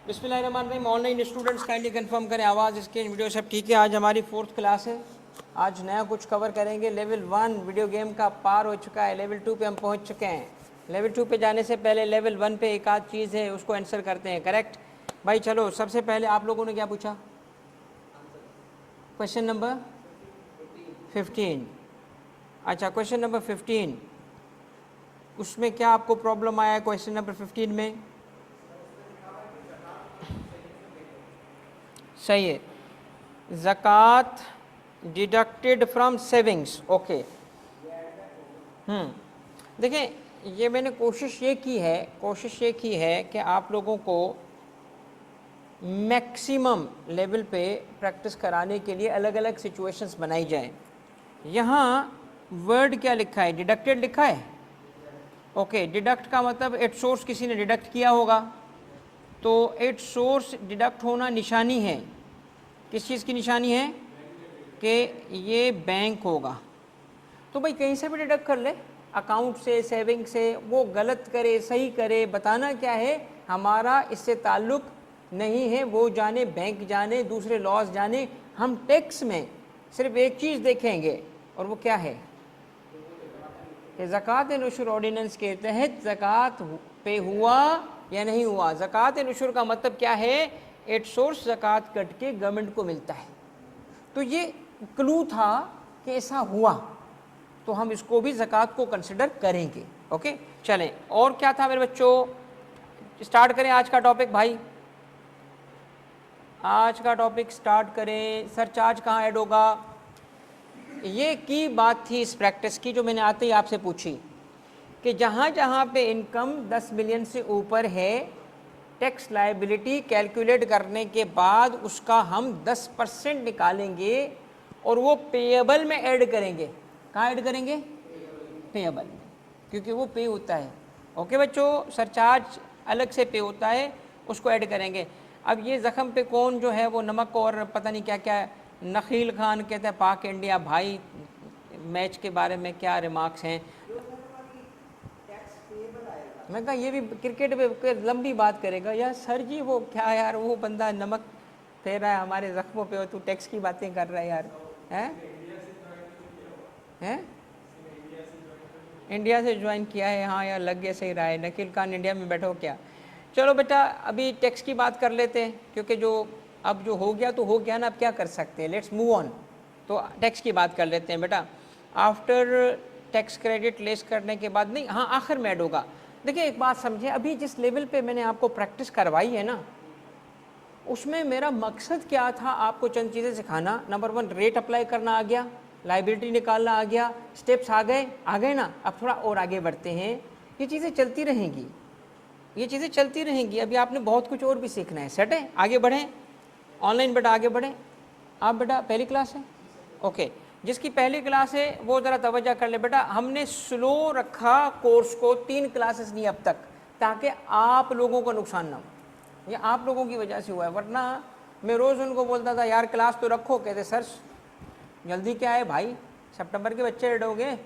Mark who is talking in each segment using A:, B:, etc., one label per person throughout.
A: बिस्मिल्लाहिर्रहमानिर्रहीम। Online students kindly confirm करें आवाज़, स्क्रीन, वीडियो सब ठीक है। आज हमारी 4th क्लास है। आज नया कुछ कवर करेंगे। लेवल 1 वीडियो गेम का पार हो चुका है, लेवल 2 पे हम पहुंच चुके हैं। लेवल 2 पे जाने से पहले लेवल 1 पे एक आध चीज़ है, उसको आंसर करते हैं। करेक्ट भाई? चलो सबसे पहले आप लोगों ने क्या पूछा? Question number 15। अच्छा, क्वेश्चन नंबर 15, उसमें क्या आपको प्रॉब्लम आया है क्वेश्चन नंबर 15 में? सही है, ज़कात डिडक्टेड फ्रॉम सेविंग्स। ओके, देखें, ये मैंने कोशिश ये की है कि आप लोगों को मैक्सिमम लेवल पे प्रैक्टिस कराने के लिए अलग अलग सिचुएशंस बनाई जाएं। यहाँ वर्ड क्या लिखा है? डिडक्टेड लिखा है। ओके, डिडक्ट का मतलब एट सोर्स किसी ने डिडक्ट किया होगा, तो एट सोर्स डिडक्ट होना निशानी है। किस चीज़ की निशानी है? कि ये बैंक होगा। तो भाई कहीं से भी डिडक्ट कर ले, अकाउंट से, सेविंग से, वो गलत करे सही करे, बताना क्या है, हमारा इससे ताल्लुक़ नहीं है। वो जाने, बैंक जाने, दूसरे लॉज जाने। हम टैक्स में सिर्फ एक चीज़ देखेंगे, और वो क्या है कि ज़कात नुशुर ऑर्डिनेंस के तहत ज़कात पे हुआ या नहीं हुआ। ज़कात नुशुर का मतलब क्या है? एट सोर्स ज़कात कट के गवर्नमेंट को मिलता है। तो ये क्लू था कि ऐसा हुआ, तो हम इसको भी ज़कात को कंसिडर करेंगे। ओके, चलें। और क्या था मेरे बच्चों? स्टार्ट करें आज का टॉपिक भाई। आज का टॉपिक स्टार्ट करें। सरचार्ज कहाँ ऐड होगा? ये की बात थी इस प्रैक्टिस की, जो मैंने आते ही आपसे पूछी कि जहाँ जहाँ पे इनकम 10 मिलियन से ऊपर है, टैक्स लायबिलिटी कैलकुलेट करने के बाद उसका हम 10% निकालेंगे और वो पेएबल में ऐड करेंगे। कहाँ ऐड करेंगे? पेएबल में, क्योंकि वो पे होता है। ओके बच्चों, सरचार्ज अलग से पे होता है, उसको ऐड करेंगे। अब ये ज़ख़म पे कौन जो है वो नमक और पता नहीं क्या क्या, नखील खान कहते हैं पाक इंडिया भाई, मैच के बारे में क्या रिमार्क्स हैं? मैं कहा ये भी क्रिकेट पे लंबी बात करेगा यार। सर जी वो क्या यार, वो बंदा नमक फेर रहा है हमारे ज़ख्मों पे और तू टैक्स की बातें कर रहा है यार। हैं? इंडिया से ज्वाइन किया है? हाँ यार, लग गया, सही रहा है। नकील खान इंडिया में बैठो क्या। चलो बेटा, अभी टैक्स की बात कर लेते हैं, क्योंकि जो अब जो हो गया तो हो गया ना, अब क्या कर सकते हैं। Let's move on. तो टैक्स की बात कर लेते हैं बेटा। आफ्टर टैक्स क्रेडिट लेस करने के बाद, नहीं, हाँ आखिर में ऐड होगा। देखिए एक बात समझे, अभी जिस लेवल पे मैंने आपको प्रैक्टिस करवाई है ना, उसमें मेरा मकसद क्या था? आपको चंद चीज़ें सिखाना। नंबर 1, रेट अप्लाई करना आ गया, लायबिलिटी निकालना आ गया, स्टेप्स आ गए ना। अब थोड़ा और आगे बढ़ते हैं। ये चीज़ें चलती रहेंगी, ये चीज़ें चलती रहेंगी। अभी आपने बहुत कुछ और भी सीखना है। सेट है? आगे बढ़ें। ऑनलाइन बेटा आगे बढ़ें। आप बेटा पहली क्लास है? ओके, जिसकी पहली क्लास है वो ज़रा तवज्जो कर ले बेटा। हमने स्लो रखा कोर्स को, 3 क्लासेस नहीं अब तक, ताकि आप लोगों को नुकसान ना हो। ये आप लोगों की वजह से हुआ है, वरना मैं रोज़ उनको बोलता था यार क्लास तो रखो। कहते सर जल्दी क्या है भाई, सितंबर के बच्चे ऐड हो गए,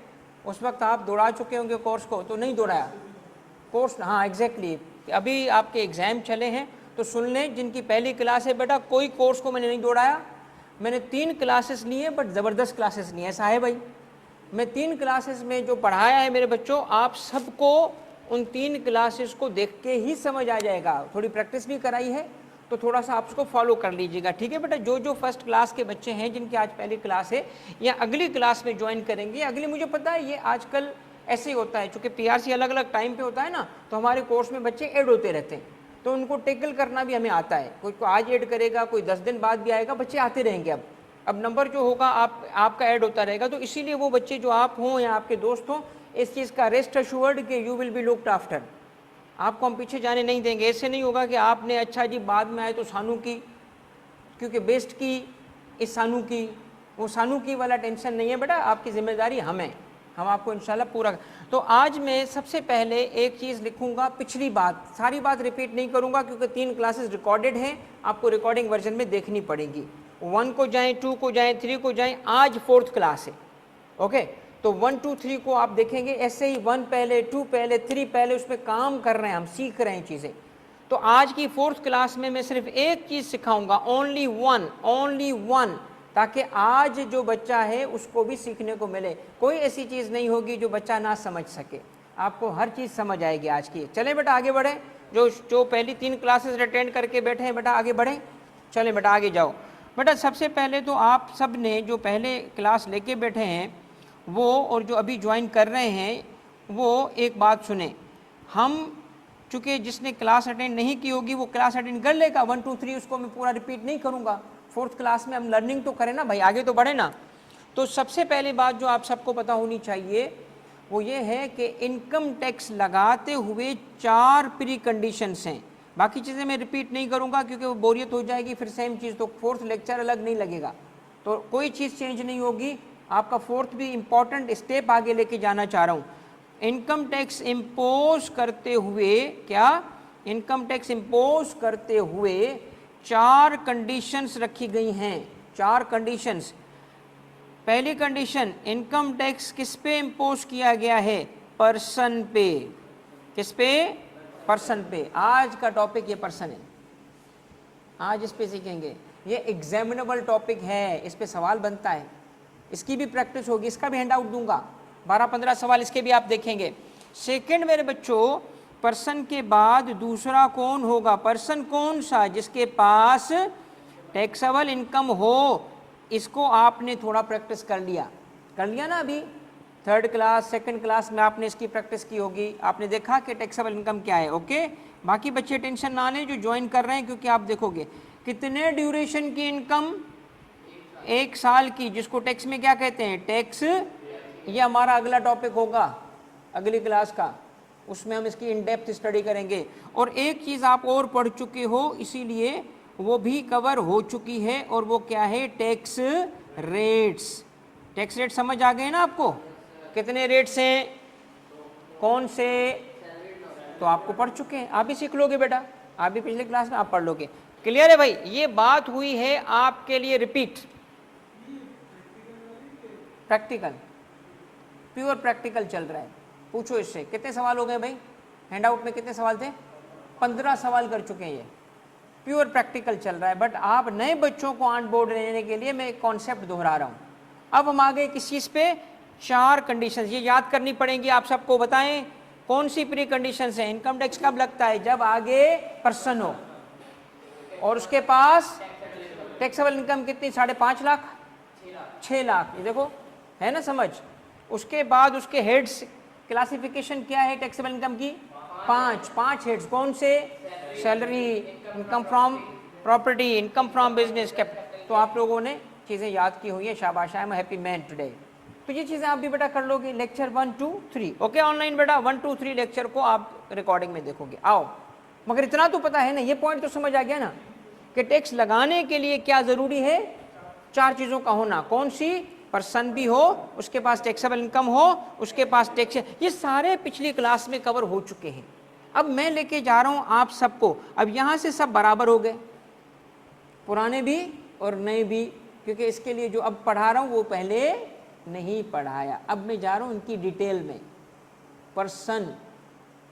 A: उस वक्त आप दौड़ा चुके होंगे कोर्स को। तो नहीं दौड़ाया कोर्स। हाँ एग्जैक्टली, अभी आपके एग्ज़ाम चले हैं तो सुन लें, जिनकी पहली क्लास है बेटा, कोई कोर्स को मैंने नहीं दौड़ाया। मैंने 3 क्लासेस ली हैं, बट ज़बरदस्त क्लासेस ली हैं। ऐसा है भाई, मैं 3 क्लासेस में जो पढ़ाया है मेरे बच्चों, आप सबको उन 3 क्लासेस को देख के ही समझ आ जाएगा। थोड़ी प्रैक्टिस भी कराई है, तो थोड़ा सा आप उसको फॉलो कर लीजिएगा, ठीक है बेटा। जो जो फर्स्ट क्लास के बच्चे हैं, जिनकी आज पहली क्लास है या अगली क्लास में ज्वाइन करेंगे, अगली, मुझे पता है ये आजकल ऐसे ही होता है, चूँकि पीआरसी अलग अलग टाइम पे होता है ना, तो हमारे कोर्स में बच्चे ऐड होते रहते हैं, तो उनको टेकल करना भी हमें आता है। कोई को आज ऐड करेगा, कोई 10 दिन बाद भी आएगा, बच्चे आते रहेंगे। अब नंबर जो होगा आपका ऐड होता रहेगा। तो इसीलिए वो बच्चे जो आप हों या आपके दोस्त हों, इस चीज़ का रेस्ट अश्योर्ड कि you will be looked after. आपको हम पीछे जाने नहीं देंगे। ऐसे नहीं होगा कि आपने अच्छा जी बाद में आए तो सानू की, क्योंकि बेस्ट की इस सानू की, वो सानू की वाला टेंशन नहीं है बेटा। आपकी जिम्मेदारी हमें, हम आपको इंशाल्लाह पूरा। तो आज मैं सबसे पहले एक चीज़ लिखूंगा, पिछली बात, सारी बात रिपीट नहीं करूंगा, क्योंकि 3 क्लासेस रिकॉर्डेड हैं, आपको रिकॉर्डिंग वर्जन में देखनी पड़ेगी। 1 को जाएं, 2 को जाएं, 3 को जाएं। आज 4th क्लास है। ओके, तो 1, 2, 3 को आप देखेंगे, ऐसे ही 1 पहले, 2 पहले, 3 पहले, उसमें काम कर रहे हैं हम, सीख रहे हैं चीज़ें। तो आज की 4th क्लास में मैं सिर्फ एक चीज़ सिखाऊंगा, ओनली वन, ताकि आज जो बच्चा है उसको भी सीखने को मिले। कोई ऐसी चीज़ नहीं होगी जो बच्चा ना समझ सके, आपको हर चीज़ समझ आएगी आज की। चलें बेटा आगे बढ़ें, जो पहली 3 क्लासेस अटेंड करके बैठे हैं बेटा आगे बढ़ें, चलें बेटा आगे जाओ। बेटा सबसे पहले तो आप सब ने जो पहले क्लास लेके बैठे हैं वो और जो अभी ज्वाइन कर रहे हैं वो एक बात सुने। हम चूँकि जिसने क्लास अटेंड नहीं की होगी वो क्लास अटेंड कर लेगा, 1 2 3 उसको मैं पूरा रिपीट नहीं करूँगा। 4th क्लास में हम लर्निंग तो करें ना भाई, आगे तो बढ़े ना। तो सबसे पहली बात जो आप सबको पता होनी चाहिए वो ये है कि इनकम टैक्स लगाते हुए 4 प्री कंडीशंस हैं। बाकी चीज़ें मैं रिपीट नहीं करूँगा क्योंकि वो बोरियत हो जाएगी, फिर सेम चीज़, तो 4th लेक्चर अलग नहीं लगेगा, तो कोई चीज़ चेंज नहीं होगी। आपका 4th भी इम्पॉर्टेंट स्टेप आगे लेके जाना चाह रहा हूँ। इनकम टैक्स इम्पोज करते हुए, क्या इनकम टैक्स इम्पोज करते हुए 4 कंडीशंस रखी गई हैं, 4 कंडीशंस। पहली कंडीशन, इनकम टैक्स किस पे इम्पोज किया गया है? पर्सन पे। किस पे? पर्सन पे। आज का टॉपिक ये पर्सन है, आज इस पे सीखेंगे। ये एग्जामिनेबल टॉपिक है, इस पे सवाल बनता है, इसकी भी प्रैक्टिस होगी, इसका भी हैंड आउट दूंगा, 12-15 सवाल इसके भी आप देखेंगे। सेकंड मेरे बच्चों, पर्सन के बाद दूसरा कौन होगा? पर्सन कौन सा? जिसके पास टैक्सेबल इनकम हो। इसको आपने थोड़ा प्रैक्टिस कर लिया ना अभी 3rd क्लास 2nd क्लास में आपने इसकी प्रैक्टिस की होगी, आपने देखा कि टैक्सेबल इनकम क्या है। ओके, बाकी बच्चे टेंशन ना लें जो ज्वाइन कर रहे हैं, क्योंकि आप देखोगे कितने ड्यूरेशन की इनकम? 1 साल की, जिसको टैक्स में क्या कहते हैं? टैक्स। ये हमारा अगला टॉपिक होगा अगली क्लास का, उसमें हम इसकी इन डेप्थ स्टडी करेंगे। और एक चीज़ आप और पढ़ चुके हो, इसीलिए वो भी कवर हो चुकी है, और वो क्या है? Tax rates. टैक्स रेट समझ आ गए ना आपको? कितने रेट्स हैं, कौन से, तो आपको पढ़ चुके हैं, आप भी सीख लोगे बेटा, आप भी पिछले क्लास में आप पढ़ लोगे। क्लियर है भाई? ये बात हुई है आपके लिए रिपीट, प्रैक्टिकल, प्योर प्रैक्टिकल चल रहा है। पूछो इससे, कितने सवाल हो गए भाई? हैंड आउट में कितने सवाल थे? 15 सवाल कर चुके हैं, ये प्योर प्रैक्टिकल चल रहा है। बट आप नए बच्चों को ऑन बोर्ड लेने के लिए मैं एक कॉन्सेप्ट दोहरा रहा हूँ। अब हम आ गए किस चीज़ पे? 4 कंडीशंस, ये याद करनी पड़ेंगी आप सबको। बताएं कौन सी प्री कंडीशंस हैं? इनकम टैक्स कब लगता है? जब आगे पर्सन हो और उसके पास टैक्सेबल इनकम कितनी? 5.5 लाख, 6 लाख, ये देखो है ना समझ। उसके बाद उसके हेड्स, क्लासिफिकेशन क्या है टैक्सेबल इनकम की? 5 हेड्स। कौन से? Salary, income from property, income from business, capital. तो आप लोगों ने चीज़ें याद की हुई है, शाबाश, I am happy man today. तो ये चीज़ें आप भी बेटा कर लोगे। लेक्चर 1 2 3 ओके ऑनलाइन बेटा, 1 2 3 लेक्चर को आप रिकॉर्डिंग में देखोगे। आओ, मगर इतना तो पता है ना, ये पॉइंट तो समझ आ गया ना कि टैक्स लगाने के लिए क्या ज़रूरी है? 4 चीज़ों का होना। कौन सी? पर्सन भी हो, उसके पास टैक्सेबल इनकम हो, उसके पास टैक्स, ये सारे पिछली क्लास में कवर हो चुके हैं। अब मैं लेके जा रहा हूँ आप सबको, अब यहाँ से सब बराबर हो गए, पुराने भी और नए भी, क्योंकि इसके लिए जो अब पढ़ा रहा हूँ वो पहले नहीं पढ़ाया। अब मैं जा रहा हूँ इनकी डिटेल में, पर्सन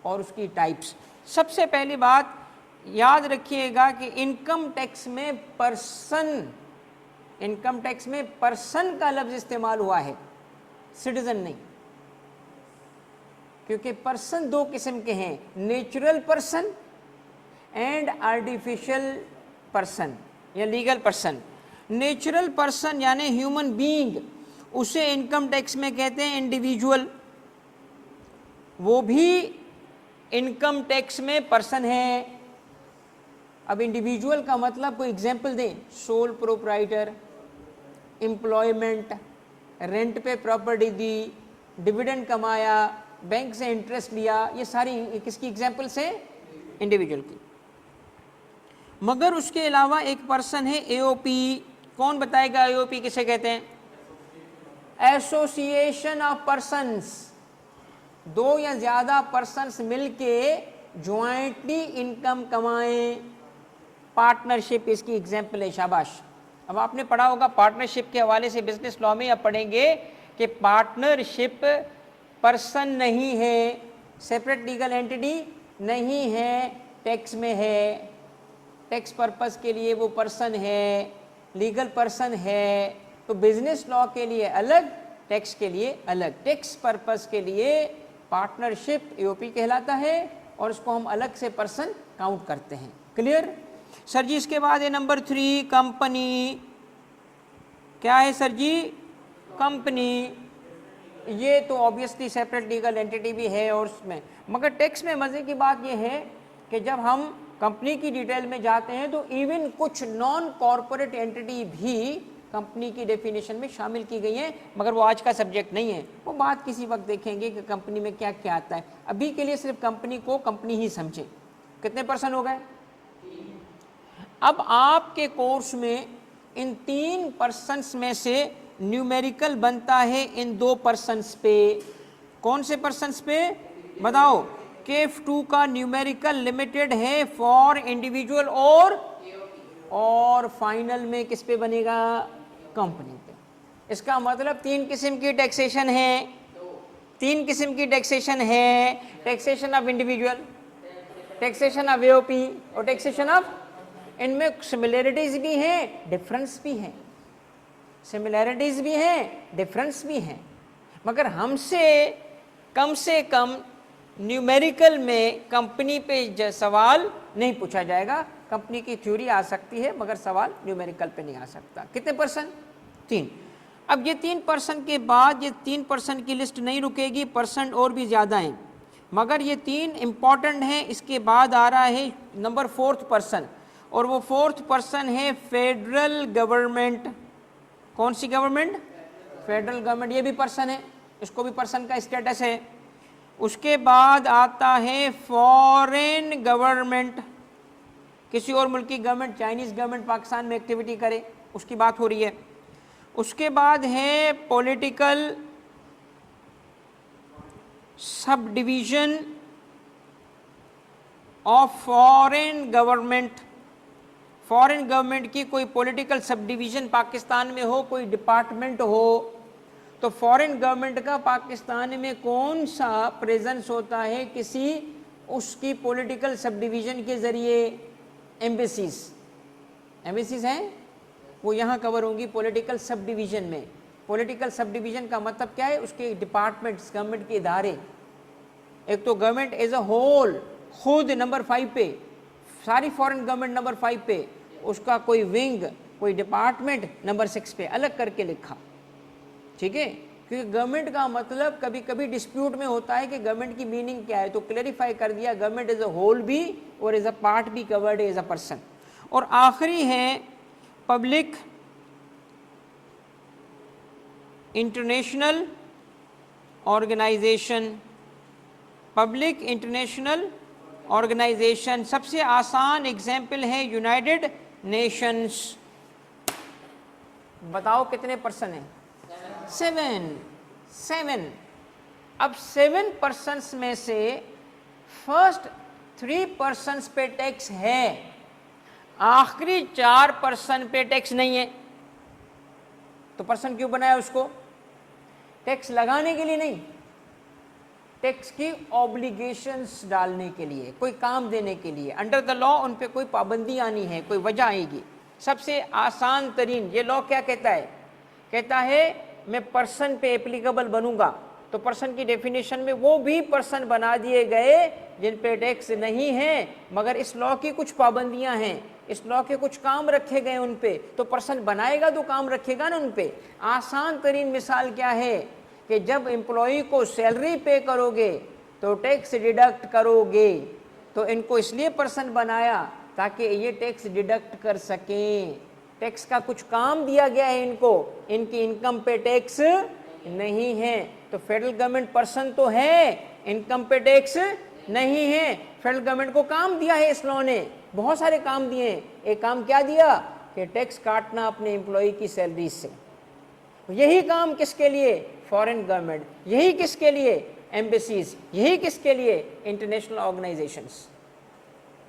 A: और उसकी टाइप्स। सबसे पहली बात याद रखिएगा कि इनकम टैक्स में पर्सन, इनकम टैक्स में पर्सन का लफ्ज़ इस्तेमाल हुआ है, सिटीजन नहीं, क्योंकि पर्सन 2 किस्म के हैं, natural person and artificial person या लीगल पर्सन। नेचुरल पर्सन यानी ह्यूमन बीइंग, उसे इनकम टैक्स में कहते हैं इंडिविजुअल, वो भी इनकम टैक्स में पर्सन है। अब इंडिविजुअल का मतलब कोई एग्जांपल दें? सोल प्रोप्राइटर, एम्प्लॉयमेंट, रेंट पे प्रॉपर्टी दी, डिविडेंड कमाया, बैंक से इंटरेस्ट लिया, ये सारी किसकी एग्जांपल्स हैं? इंडिविजुअल की। मगर उसके अलावा एक पर्सन है एओपी। कौन बताएगा एओपी किसे कहते हैं? एसोसिएशन ऑफ पर्सन्स, 2 या ज़्यादा पर्सन्स मिलके ज्वाइंटली इनकम कमाएं, पार्टनरशिप इसकी एग्जांपल है। शाबाश। अब आपने पढ़ा होगा पार्टनरशिप के हवाले से बिजनेस लॉ में, अब पढ़ेंगे कि पार्टनरशिप पर्सन नहीं है, सेपरेट लीगल एंटिटी नहीं है, टैक्स में है, टैक्स पर्पस के लिए वो पर्सन है, लीगल पर्सन है, तो बिजनेस लॉ के लिए अलग, टैक्स के लिए अलग। टैक्स पर्पस के लिए पार्टनरशिप ईओपी कहलाता है और उसको हम अलग से पर्सन काउंट करते हैं। क्लियर सर जी? इसके बाद है नंबर 3 कंपनी। क्या है सर जी? कंपनी। ये तो ऑब्वियसली सेपरेट लीगल एंटिटी भी है और उसमें, मगर टैक्स में मज़े की बात ये है कि जब हम कंपनी की डिटेल में जाते हैं तो इवन कुछ नॉन कॉरपोरेट एंटिटी भी कंपनी की डेफिनेशन में शामिल की गई हैं, मगर वो आज का सब्जेक्ट नहीं है, वो बात किसी वक्त देखेंगे कि कंपनी में क्या क्या आता है। अभी के लिए सिर्फ कंपनी को कंपनी ही समझें। कितने पर्सन हो गए? अब आपके कोर्स में इन 3 पर्सन्स में से न्यूमेरिकल बनता है इन 2 पर्सन्स पे। कौन से पर्सन्स पे बताओ? KF2 का न्यूमेरिकल लिमिटेड है फॉर इंडिविजुअल और फाइनल में किस पे बनेगा? कंपनी पे। इसका मतलब 3 किस्म की टैक्सेशन है, 3 किस्म की टैक्सेशन है, taxation of individual, taxation of AOP और टैक्सेशन ऑफ। इनमें सिमिलैरिटीज भी हैं, डिफरेंस भी हैं, सिमिलैरिटीज भी हैं, डिफरेंस भी हैं, मगर हमसे कम से कम न्यूमेरिकल में कंपनी पे सवाल नहीं पूछा जाएगा। कंपनी की थ्योरी आ सकती है मगर सवाल न्यूमेरिकल पे नहीं आ सकता। कितने पर्सन? 3। अब ये 3 पर्सन के बाद ये 3 पर्सन की लिस्ट नहीं रुकेगी, पर्सन और भी ज़्यादा हैं, मगर ये 3 इम्पॉर्टेंट हैं। इसके बाद आ रहा है नंबर 4th पर्सन, और वो 4th पर्सन है फेडरल गवर्नमेंट। कौन सी गवर्नमेंट? Federal government. ये भी पर्सन है, इसको भी पर्सन का स्टेटस है। उसके बाद आता है फॉरेन गवर्नमेंट, किसी और मुल्क की गवर्नमेंट, चाइनीज़ गवर्नमेंट पाकिस्तान में एक्टिविटी करे, उसकी बात हो रही है। उसके बाद है political sub division of foreign government. Foreign government की कोई पॉलिटिकल सब डिवीज़न पाकिस्तान में हो, कोई डिपार्टमेंट हो, तो फॉरेन गवर्नमेंट का पाकिस्तान में कौन सा प्रेजेंस होता है किसी उसकी पॉलिटिकल सब डिवीज़न के ज़रिए? एम्बेसीज। एम्बेसीज हैं, वो यहाँ कवर होंगी पॉलिटिकल सब डिवीज़न में। पॉलिटिकल सब डिवीज़न का मतलब क्या है? उसके डिपार्टमेंट्स, गवर्नमेंट के इदारे। एक तो गवर्नमेंट एज अ होल खुद नंबर 5 पे, सारी फॉरेन गवर्नमेंट नंबर 5 पे, उसका कोई विंग, कोई डिपार्टमेंट नंबर 6 पे अलग करके लिखा। ठीक है, क्योंकि गवर्नमेंट का मतलब कभी कभी डिस्प्यूट में होता है कि गवर्नमेंट की मीनिंग क्या है, तो क्लैरिफाई कर दिया गवर्नमेंट एज अ होल भी और एज अ पार्ट भी कवर्ड एज अ पर्सन। और आखिरी है public international organization. Public international organization सबसे आसान एग्जाम्पल है यूनाइटेड नेशंस। बताओ कितने पर्सन हैं? 7। अब 7 पर्सन्स में से फर्स्ट 3 पर्सन्स पे टैक्स है, आखिरी 4 पर्सन पे टैक्स नहीं है। तो पर्सन क्यों बनाया उसको? टैक्स लगाने के लिए नहीं, टैक्स की ऑब्लिगेशंस डालने के लिए, कोई काम देने के लिए। अंडर द लॉ उन पे कोई पाबंदी आनी है, कोई वजह आएगी। सबसे आसान तरीन ये लॉ क्या कहता है? कहता है मैं पर्सन पे एप्लीकेबल बनूंगा, तो पर्सन की डेफिनेशन में वो भी पर्सन बना दिए गए जिन पे टैक्स नहीं है, मगर इस लॉ की कुछ पाबंदियां हैं, इस लॉ के कुछ काम रखे गए उन पे, तो पर्सन बनाएगा तो काम रखेगा ना उन पे। आसान तरीन मिसाल क्या है कि जब एम्प्लॉई को सैलरी पे करोगे तो टैक्स डिडक्ट करोगे, तो इनको इसलिए पर्सन बनाया ताकि ये टैक्स डिडक्ट कर सकें। टैक्स का कुछ काम दिया गया है इनको, इनकी इनकम पे टैक्स नहीं है, तो फेडरल गवर्नमेंट पर्सन तो है, इनकम पे टैक्स नहीं है। फेडरल गवर्नमेंट को काम दिया है इस लॉ ने, बहुत सारे काम दिए हैं। एक काम क्या दिया कि टैक्स काटना अपने एम्प्लॉय की सैलरी से। यही काम किसके लिए? Foreign government. यही किसके लिए? एम्बेसीज। यही किसके लिए? International organisations.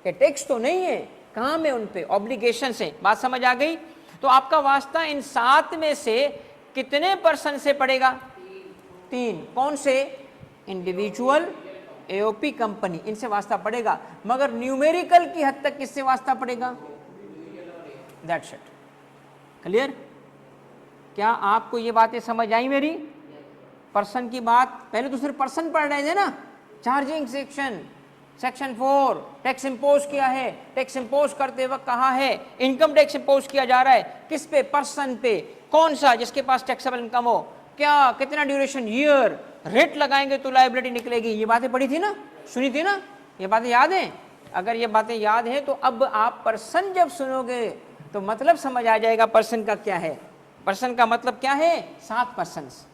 A: के टैक्स तो नहीं है, काम है उन पे, ऑब्लिगेशन है। बात समझ आ गई? तो आपका वास्ता इन 7 में से कितने पर्सन से पड़ेगा? 3। कौन से? इंडिविजुअल एओपी कंपनी, इनसे वास्ता पड़ेगा, मगर न्यूमेरिकल की हद तक किससे वास्ता पड़ेगा? That's it. क्लियर? क्या आपको ये बातें समझ आई मेरी? पर्सन की बात, पहले तो सिर्फ पर्सन पढ़ रहे थे ना, चार्जिंग सेक्शन 4 टैक्स इंपोज किया है, टैक्स इंपोज करते वक्त कहा है इनकम टैक्स इंपोज किया जा रहा है, किस पे? पर्सन पे। कौन सा? जिसके पास टैक्सेबल इनकम हो। क्या? कितना ड्यूरेशन? ईयर। रेट लगाएंगे तो लायबिलिटी निकलेगी। ये बातें पढ़ी थी ना, सुनी थी ना, ये बातें याद हैं? अगर ये बातें याद हैं तो अब आप पर्सन जब सुनोगे तो मतलब समझ आ जाएगा पर्सन का क्या है। पर्सन का मतलब क्या है? 7 पर्सन्स।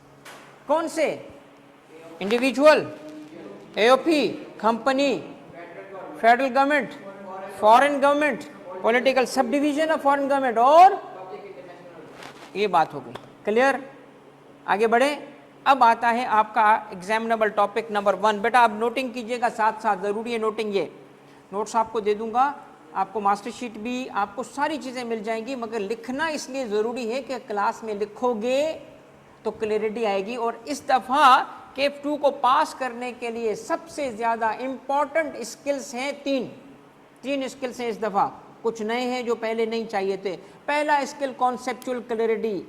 A: कौन से? Individual, AOP, company, federal government, foreign government, political sub division of foreign government, और ये बात हो गई। क्लियर? आगे बढ़े। अब आता है आपका एग्जामिनेबल टॉपिक नंबर 1। बेटा आप नोटिंग कीजिएगा, साथ साथ जरूरी है नोटिंग। ये नोट्स आपको दे दूंगा, आपको मास्टर शीट भी, आपको सारी चीज़ें मिल जाएंगी, मगर लिखना इसलिए ज़रूरी है कि क्लास में लिखोगे तो क्लैरिटी आएगी। और इस दफ़ा केफ 2 को पास करने के लिए सबसे ज़्यादा इम्पॉर्टेंट स्किल्स हैं तीन स्किल्स हैं इस दफ़ा। कुछ नए हैं जो पहले नहीं चाहिए थे। पहला स्किल कॉन्सेप्चुअल क्लैरिटी,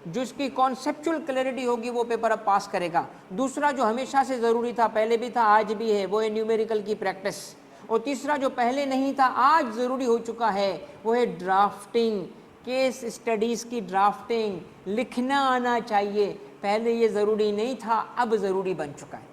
A: जिसकी कॉन्सेप्चुअल क्लैरिटी होगी वो पेपर अब पास करेगा। दूसरा जो हमेशा से ज़रूरी था, पहले भी था आज भी है, वो है न्यूमेरिकल की प्रैक्टिस। और तीसरा जो पहले नहीं था आज ज़रूरी हो चुका है, वो है ड्राफ्टिंग, केस स्टडीज़ की ड्राफ्टिंग। लिखना आना चाहिए, पहले ये ज़रूरी नहीं था, अब ज़रूरी बन चुका है।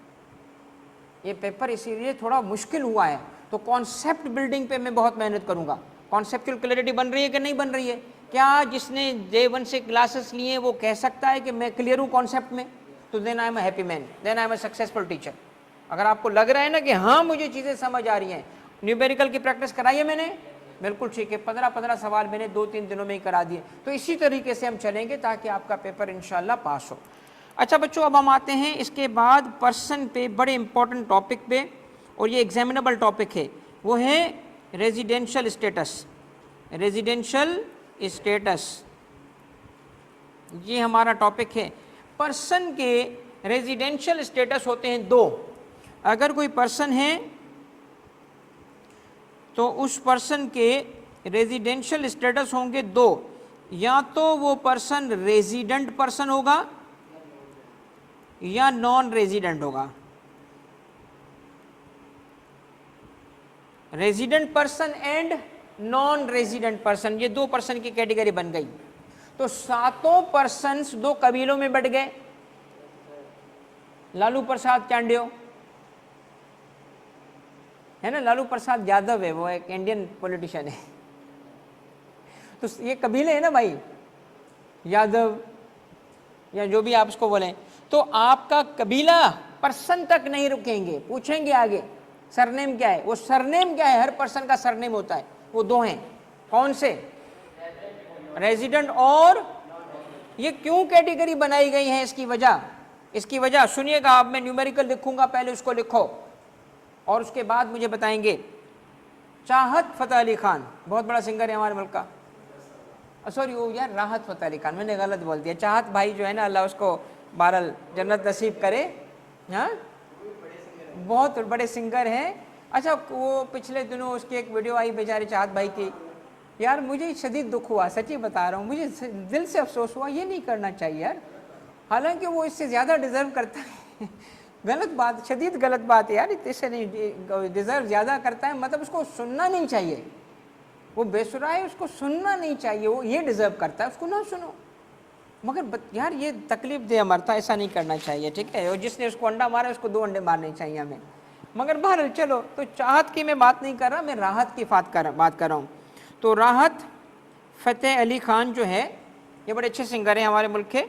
A: ये पेपर इसीलिए थोड़ा मुश्किल हुआ है। तो कॉन्सेप्ट बिल्डिंग पे मैं बहुत मेहनत करूँगा। कॉन्सेप्चुअल क्लैरिटी बन रही है कि नहीं बन रही है? क्या जिसने J1 से क्लासेस लिए वो कह सकता है कि मैं क्लियर हूँ कॉन्सेप्ट में? तो then I am a happy man, then I am a successful teacher. अगर आपको लग रहा है ना कि हाँ मुझे चीज़ें समझ आ रही हैं, न्यूमेरिकल की प्रैक्टिस कराई है मैंने, बिल्कुल ठीक है, 15-15 सवाल मैंने 2-3 दिनों में ही करा दिए। तो इसी तरीके से हम चलेंगे ताकि आपका पेपर इंशाल्लाह पास हो। अच्छा बच्चों, अब हम आते हैं इसके बाद पर्सन पे, बड़े इंपॉर्टेंट टॉपिक पे, और ये एग्जामिनेबल टॉपिक है, वो है रेजिडेंशियल स्टेटस। रेजिडेंशियल स्टेटस ये हमारा टॉपिक है। पर्सन के रेजिडेंशियल स्टेटस होते हैं 2। अगर कोई पर्सन है तो उस पर्सन के रेजिडेंशियल स्टेटस होंगे 2। या तो वो पर्सन रेजिडेंट पर्सन होगा या नॉन रेजिडेंट होगा। Resident person and non resident person, ये 2 पर्सन की कैटेगरी बन गई। तो 7 पर्सन्स 2 कबीलों में बढ़ गए। लालू प्रसाद चांडियो है ना, लालू प्रसाद यादव है, वो एक इंडियन पॉलिटिशियन है। तो ये कबीले हैं ना भाई, यादव या जो भी आप उसको बोलें। तो आपका कबीला पर्सन तक नहीं रुकेंगे, पूछेंगे आगे सरनेम क्या है। वो सरनेम क्या है? हर पर्सन का सरनेम होता है, वो 2 हैं। कौन से? रेजिडेंट और ये क्यों कैटेगरी बनाई गई है? इसकी वजह सुनिएगा। अब मैं न्यूमेरिकल लिखूंगा, पहले उसको लिखो और उसके बाद मुझे बताएंगे। चाहत फ़तेह अली खान बहुत बड़ा सिंगर है हमारे मुल्क का। सॉरी वो यार राहत फ़तेह अली खान, मैंने गलत बोल दिया। चाहत भाई जो है ना, अल्लाह उसको बहरहाल जन्नत नसीब करे। हाँ, बहुत बड़े सिंगर हैं। अच्छा, वो पिछले दिनों उसकी एक वीडियो आई बेचारे चाहत भाई की, यार मुझे शदीद दुख हुआ, सच्ची बता रहा हूँ, मुझे दिल से अफसोस हुआ। ये नहीं करना चाहिए यार, हालांकि वो इससे ज़्यादा डिज़र्व करता है। गलत बात, शदीद गलत बात है यार, इससे नहीं डिज़र्व ज़्यादा करता है, मतलब उसको सुनना नहीं चाहिए। वो बेसुरा है, उसको सुनना नहीं चाहिए, वो ये डिज़र्व करता है, उसको ना सुनो। मगर यार ये तकलीफ दे मरता, ऐसा नहीं करना चाहिए, ठीक है। और जिसने उसको अंडा मारा उसको 2 अंडे मारने चाहिए हमें। मगर बहरहाल चलो, तो चाहत की मैं बात नहीं कर रहा, मैं राहत की बात कर रहा हूँ। तो राहत फ़तेह अली खान जो है, ये बड़े अच्छे सिंगर हैं हमारे मुल्क के।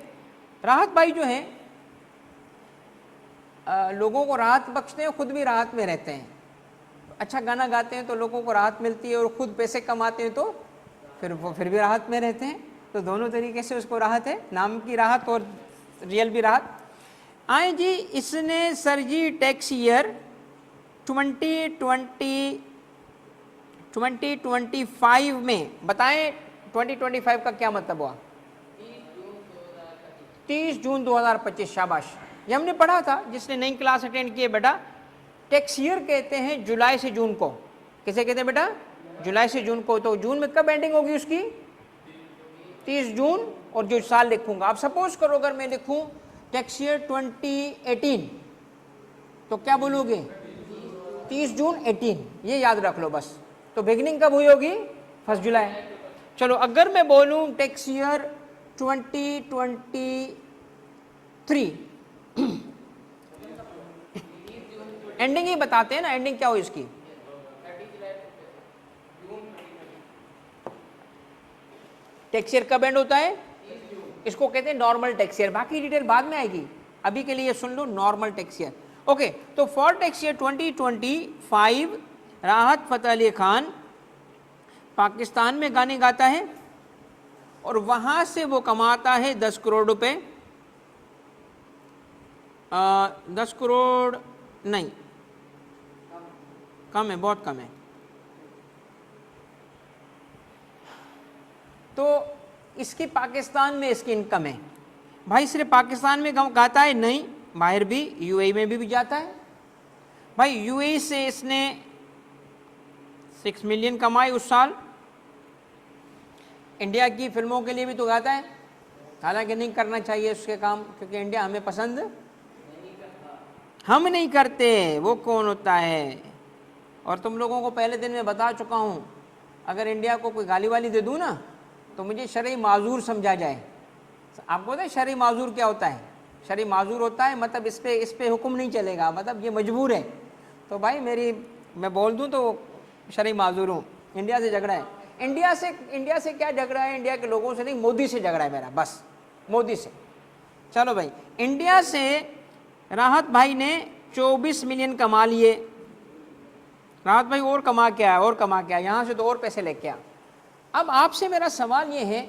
A: राहत भाई जो हैं लोगों को राहत बख्शते हैं, खुद भी राहत में रहते हैं। अच्छा गाना गाते हैं तो लोगों को राहत मिलती है, और ख़ुद पैसे कमाते हैं तो फिर भी राहत में रहते हैं। तो दोनों तरीके से उसको राहत है, नाम की राहत और रियल भी राहत। आए जी, इसने सर जी टैक्स ईयर 2025 में बताएं 2025 का क्या मतलब हुआ? 30 जून 2025। शाबाश, ये हमने पढ़ा था, जिसने नई क्लास अटेंड की है बेटा। टैक्स ईयर कहते हैं जुलाई से जून को। किसे कहते हैं बेटा? जुलाई से जून को। तो जून में कब एंडिंग होगी उसकी? 30 जून। और जो साल लिखूंगा, आप सपोज करो अगर मैं लिखूं टैक्स ईयर 2018, तो क्या बोलोगे? 30 जून 18, ये याद रख लो बस। तो बिगिनिंग कब हुई होगी? 1 जुलाई। चलो अगर मैं बोलूं टैक्स ईयर 2023, एंडिंग ही बताते हैं ना, एंडिंग क्या हुई इसकी? टैक्स ईयर कब एंड होता है? इसको कहते हैं नॉर्मल टैक्स ईयर। बाकी डिटेल बाद में आएगी, अभी के लिए सुन लो नॉर्मल टैक्स ईयर। ओके, तो फॉर टैक्स ईयर 2025 राहत फतेह अली खान पाकिस्तान में गाने गाता है और वहां से वो कमाता है 10 करोड़ रुपए। 10 करोड़ नहीं, कम है, बहुत कम है। तो इसकी पाकिस्तान में इसकी इनकम है। भाई सिर्फ पाकिस्तान में गाता है? नहीं, बाहर भी, यूएई में भी जाता है। भाई यूएई से इसने 6 मिलियन कमाए उस साल। इंडिया की फिल्मों के लिए भी तो गाता है, हालांकि नहीं करना चाहिए उसके काम, क्योंकि इंडिया हमें पसंद हम नहीं करते, वो कौन होता है। और तुम लोगों को पहले दिन में बता चुका हूँ, अगर इंडिया को कोई गाली वाली दे दूँ ना तो मुझे शरई माजूर समझा जाए। आपको पता है शरई माजूर क्या होता है? शरई माजूर होता है मतलब इस पे हुक्म नहीं चलेगा, मतलब ये मजबूर है। तो भाई मैं बोल दूँ तो शरई माजूर हूँ। इंडिया से झगड़ा है। इंडिया से क्या झगड़ा है? इंडिया के लोगों से नहीं, मोदी से झगड़ा है मेरा, बस मोदी से। चलो भाई, इंडिया से राहत भाई ने 24 मिलियन कमा लिए। राहत भाई और कमा के आया, और कमा के आया, यहाँ से तो और पैसे लेके आया। अब आपसे मेरा सवाल ये है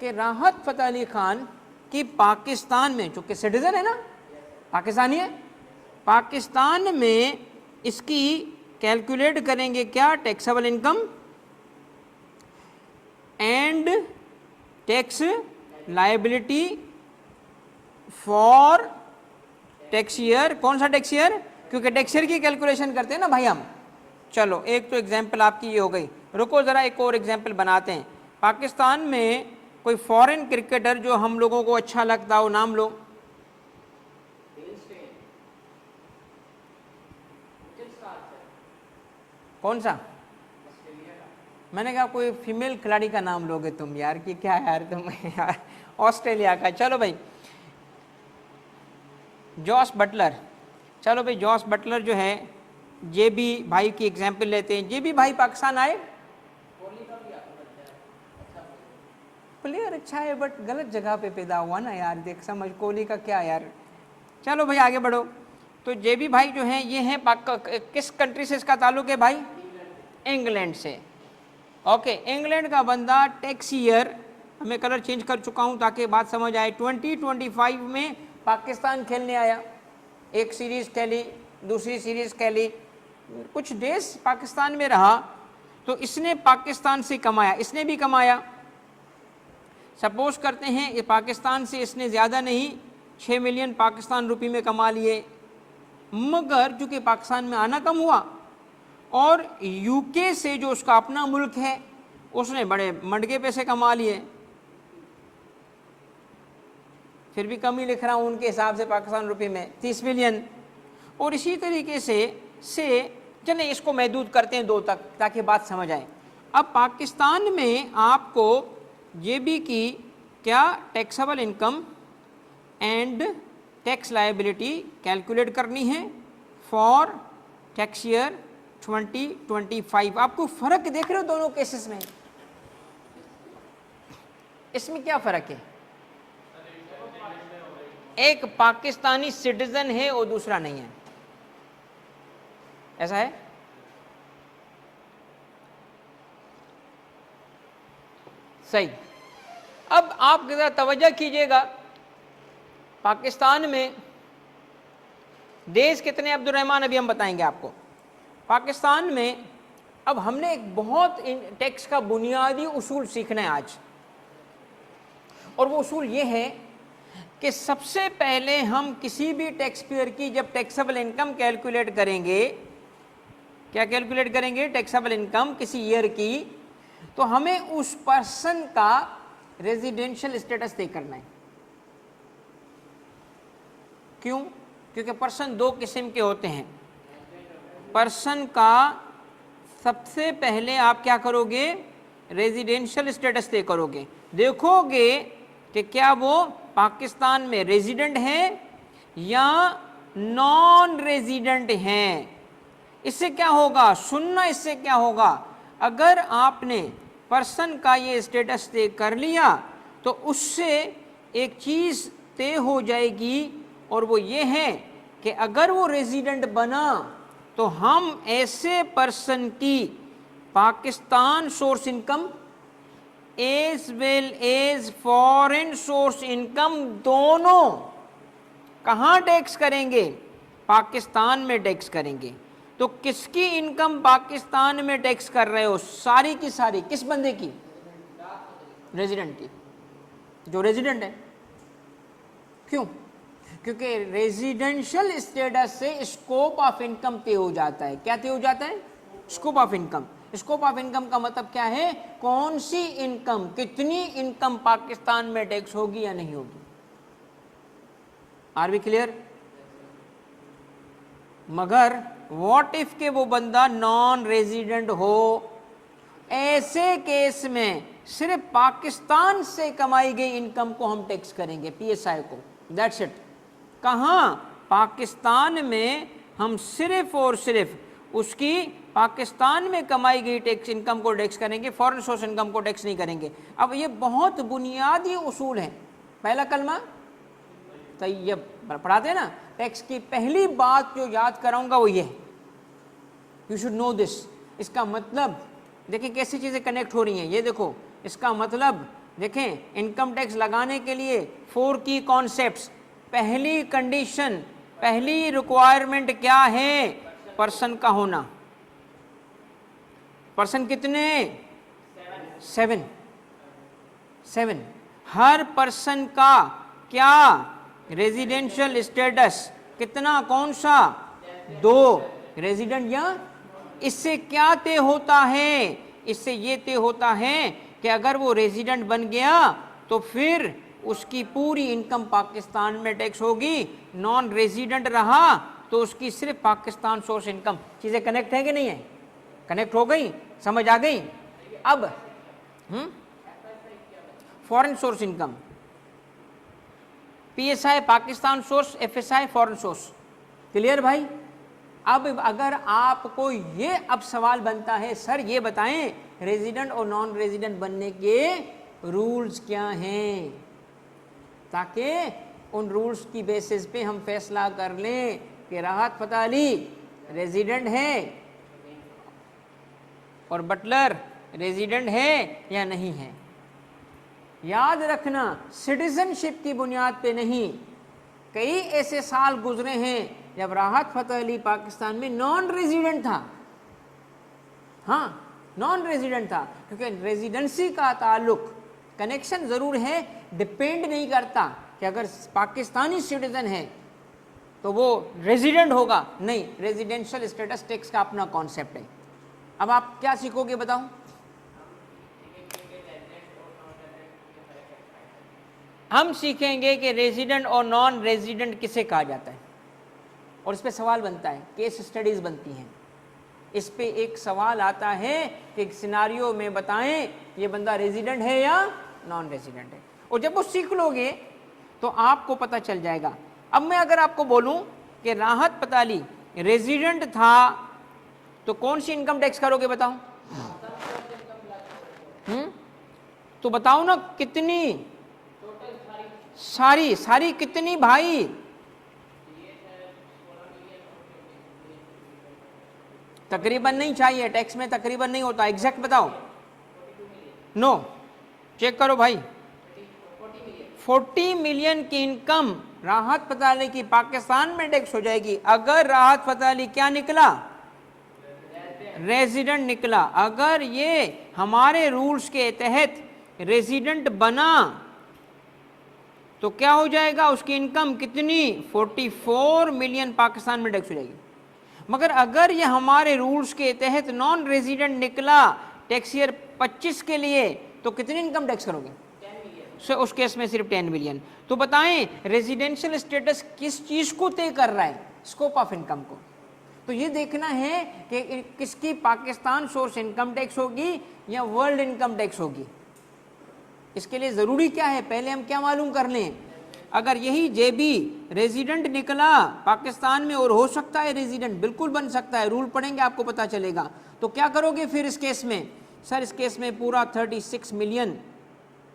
A: कि राहत फतेह अली खान की पाकिस्तान में, चूंकि सिटीजन है ना, पाकिस्तानी है, पाकिस्तान में इसकी कैलकुलेट करेंगे क्या? Taxable income and tax liability for tax year. कौन सा टैक्स ईयर? क्योंकि टैक्स ईयर की कैलकुलेशन करते हैं ना भाई हम। चलो एक तो एग्जाम्पल आपकी ये हो गई, रुको ज़रा एक और एग्जाम्पल बनाते हैं। पाकिस्तान में कोई फॉरेन क्रिकेटर जो हम लोगों को अच्छा लगता हो, नाम लो। कौन सा? मैंने कहा कोई फीमेल खिलाड़ी का नाम लोगे तुम यार, कि क्या यार तुम यार। ऑस्ट्रेलिया का, चलो भाई जॉस बटलर। चलो भाई जॉस बटलर जो है, जेबी भाई की एग्जाम्पल लेते हैं। जेबी भाई पाकिस्तान आए, प्लेयर अच्छा है बट गलत जगह पे पैदा हुआ ना यार, देख समझ, कोहली का क्या यार। चलो भाई आगे बढ़ो। तो जेबी भाई जो हैं ये हैं किस कंट्री से इसका ताल्लुक है भाई? इंग्लैंड से। ओके, इंग्लैंड का बंदा टैक्स ईयर, मैं कलर चेंज कर चुका हूँ ताकि बात समझ आए, 2025 में पाकिस्तान खेलने आया। एक सीरीज़ खेली, दूसरी सीरीज़ खेली, कुछ डेज पाकिस्तान में रहा, तो इसने पाकिस्तान से कमाया, इसने भी कमाया। सपोज करते हैं ये पाकिस्तान से इसने ज़्यादा नहीं 6 मिलियन पाकिस्तान रुपये में कमा लिए, मगर चूँकि पाकिस्तान में आना कम हुआ और यूके से जो उसका अपना मुल्क है उसने बड़े मंडके पैसे कमा लिए। फिर भी कम ही लिख रहा हूँ उनके हिसाब से पाकिस्तान रुपये में, 30 मिलियन। और इसी तरीके से चलें इसको महदूद करते हैं 2 तक ताकि बात समझ आए। अब पाकिस्तान में आपको जेबी की क्या taxable income and tax liability calculate करनी है फॉर टैक्स ईयर 2025। आपको फ़र्क देख रहे हो दोनों केसेस में? इसमें क्या फ़र्क है? एक पाकिस्तानी सिटीजन है और दूसरा नहीं है, ऐसा है? सही। अब आप जरा तवज्जो कीजिएगा, पाकिस्तान में देश कितने अब्दुल रहमान अभी हम बताएंगे आपको। पाकिस्तान में अब हमने एक बहुत टैक्स का बुनियादी उसूल सीखना है आज, और वो उसूल ये है कि सबसे पहले हम किसी भी टैक्स पेयर की जब टैक्सेबल इनकम कैलकुलेट करेंगे, क्या कैलकुलेट करेंगे? टैक्सेबल इनकम किसी ईयर की, तो हमें उस पर्सन का रेजिडेंशियल स्टेटस तय करना है। क्यों? क्योंकि पर्सन दो किस्म के होते हैं। पर्सन का सबसे पहले आप क्या करोगे? रेजिडेंशियल स्टेटस तय करोगे, देखोगे कि क्या वो पाकिस्तान में रेजिडेंट है या नॉन रेजिडेंट हैं। इससे क्या होगा? सुनना, इससे क्या होगा? अगर आपने पर्सन का ये स्टेटस तय कर लिया तो उससे एक चीज़ तय हो जाएगी, और वो ये है कि अगर वो रेजिडेंट बना तो हम ऐसे पर्सन की Pakistan source income as well as foreign source income दोनों कहाँ टैक्स करेंगे? पाकिस्तान में टैक्स करेंगे। तो किसकी इनकम पाकिस्तान में टैक्स कर रहे हो? सारी की सारी। किस बंदे की? रेजिडेंट की, जो रेजिडेंट है। क्यों? क्योंकि रेजिडेंशियल स्टेटस से स्कोप ऑफ इनकम तय हो जाता है। क्या तय हो जाता है? Scope of income. Scope of income का मतलब क्या है? कौन सी इनकम, कितनी इनकम पाकिस्तान में टैक्स होगी या नहीं होगी। Are we clear? मगर व्हाट इफ के वो बंदा नॉन रेजिडेंट हो, ऐसे केस में सिर्फ पाकिस्तान से कमाई गई इनकम को हम टैक्स करेंगे, पीएसआई को। That's it. कहाँ? पाकिस्तान में हम सिर्फ और सिर्फ उसकी पाकिस्तान में कमाई गई टैक्स इनकम को टैक्स करेंगे, फॉरेन सोर्स इनकम को टैक्स नहीं करेंगे। अब ये बहुत बुनियादी उसूल है। पहला कलमा तैयब पढ़ाते हैं ना, टैक्स की पहली बात जो याद कराऊंगा वो ये है, यू शुड नो दिस। इसका मतलब देखिए कैसी चीज़ें कनेक्ट हो रही हैं। ये देखो, इसका मतलब देखें, इनकम टैक्स लगाने के लिए 4 की कॉन्सेप्ट्स। पहली कंडीशन, पहली रिक्वायरमेंट क्या है? पर्सन का होना। पर्सन कितने? 7। हर पर्सन का क्या? रेजिडेंशियल स्टेटस कितना? कौन सा? 2 रेजिडेंट या। इससे क्या तय होता है? इससे ये तय होता है कि अगर वो रेजिडेंट बन गया तो फिर उसकी पूरी इनकम पाकिस्तान में टैक्स होगी, नॉन रेजिडेंट रहा तो उसकी सिर्फ पाकिस्तान सोर्स इनकम। चीज़ें कनेक्ट है कि नहीं है? कनेक्ट हो गई? समझ आ गई? अब foreign source income, PSI Pakistan source, FSI foreign source. Clear भाई? अब अगर आपको ये अब सवाल बनता है, सर ये बताएं रेजिडेंट और नॉन रेजिडेंट बनने के रूल्स क्या हैं, ताकि उन रूल्स की बेसिस पे हम फैसला कर लें कि राहत फ़तेह अली रेजिडेंट है और बटलर रेजिडेंट है या नहीं है। याद रखना, सिटीजनशिप की बुनियाद पे नहीं। कई ऐसे साल गुजरे हैं जब राहत फ़तेह अली पाकिस्तान में नॉन रेजिडेंट था। हाँ, नॉन रेजिडेंट था, क्योंकि रेजिडेंसी का ताल्लुक, कनेक्शन ज़रूर है, डिपेंड नहीं करता कि अगर पाकिस्तानी सिटीज़न है तो वो रेजिडेंट होगा। नहीं, रेजिडेंशियल स्टेटस टैक्स का अपना कॉन्सेप्ट है। अब आप क्या सीखोगे बताओ? हम सीखेंगे कि रेजिडेंट और नॉन रेजिडेंट किसे कहा जाता है, और इस पे सवाल बनता है, केस स्टडीज़ बनती हैं। इस पे एक सवाल आता है कि एक सिनारियो में बताएं ये बंदा रेजिडेंट है या नॉन रेजिडेंट है, और जब वो सीख लोगे तो आपको पता चल जाएगा। अब मैं अगर आपको बोलूं कि राहत फ़तेह अली रेजिडेंट था तो कौन सी इनकम टैक्स करोगे बताओ? तो बताओ ना, कितनी? सारी सारी कितनी भाई? तकरीबन नहीं चाहिए, टैक्स में तकरीबन नहीं होता, एग्जैक्ट बताओ। नो, चेक करो भाई। 40 मिलियन की इनकम राहत फ़तेह अली की पाकिस्तान में टैक्स हो जाएगी अगर राहत फ़तेह अली क्या निकला? रेजिडेंट निकला। अगर ये हमारे रूल्स के तहत रेजिडेंट बना तो क्या हो जाएगा, उसकी इनकम कितनी 44 मिलियन पाकिस्तान में टैक्स हो जाएगी। मगर अगर ये हमारे रूल्स के तहत नॉन रेजिडेंट निकला टैक्स ईयर 25 के लिए, तो कितनी इनकम टैक्स करोगे? 10 मिलियन। उस केस में सिर्फ 10 मिलियन। तो बताएं रेजिडेंशियल स्टेटस किस चीज को तय कर रहा है? स्कोप ऑफ इनकम को। तो ये देखना है कि किसकी पाकिस्तान सोर्स इनकम टैक्स होगी या वर्ल्ड इनकम टैक्स होगी। इसके लिए ज़रूरी क्या है, पहले हम क्या मालूम कर लें। अगर यही जेबी रेजिडेंट निकला पाकिस्तान में, और हो सकता है रेजिडेंट, बिल्कुल बन सकता है, रूल पढ़ेंगे आपको पता चलेगा, तो क्या करोगे फिर इस केस में? सर इस केस में पूरा 36 मिलियन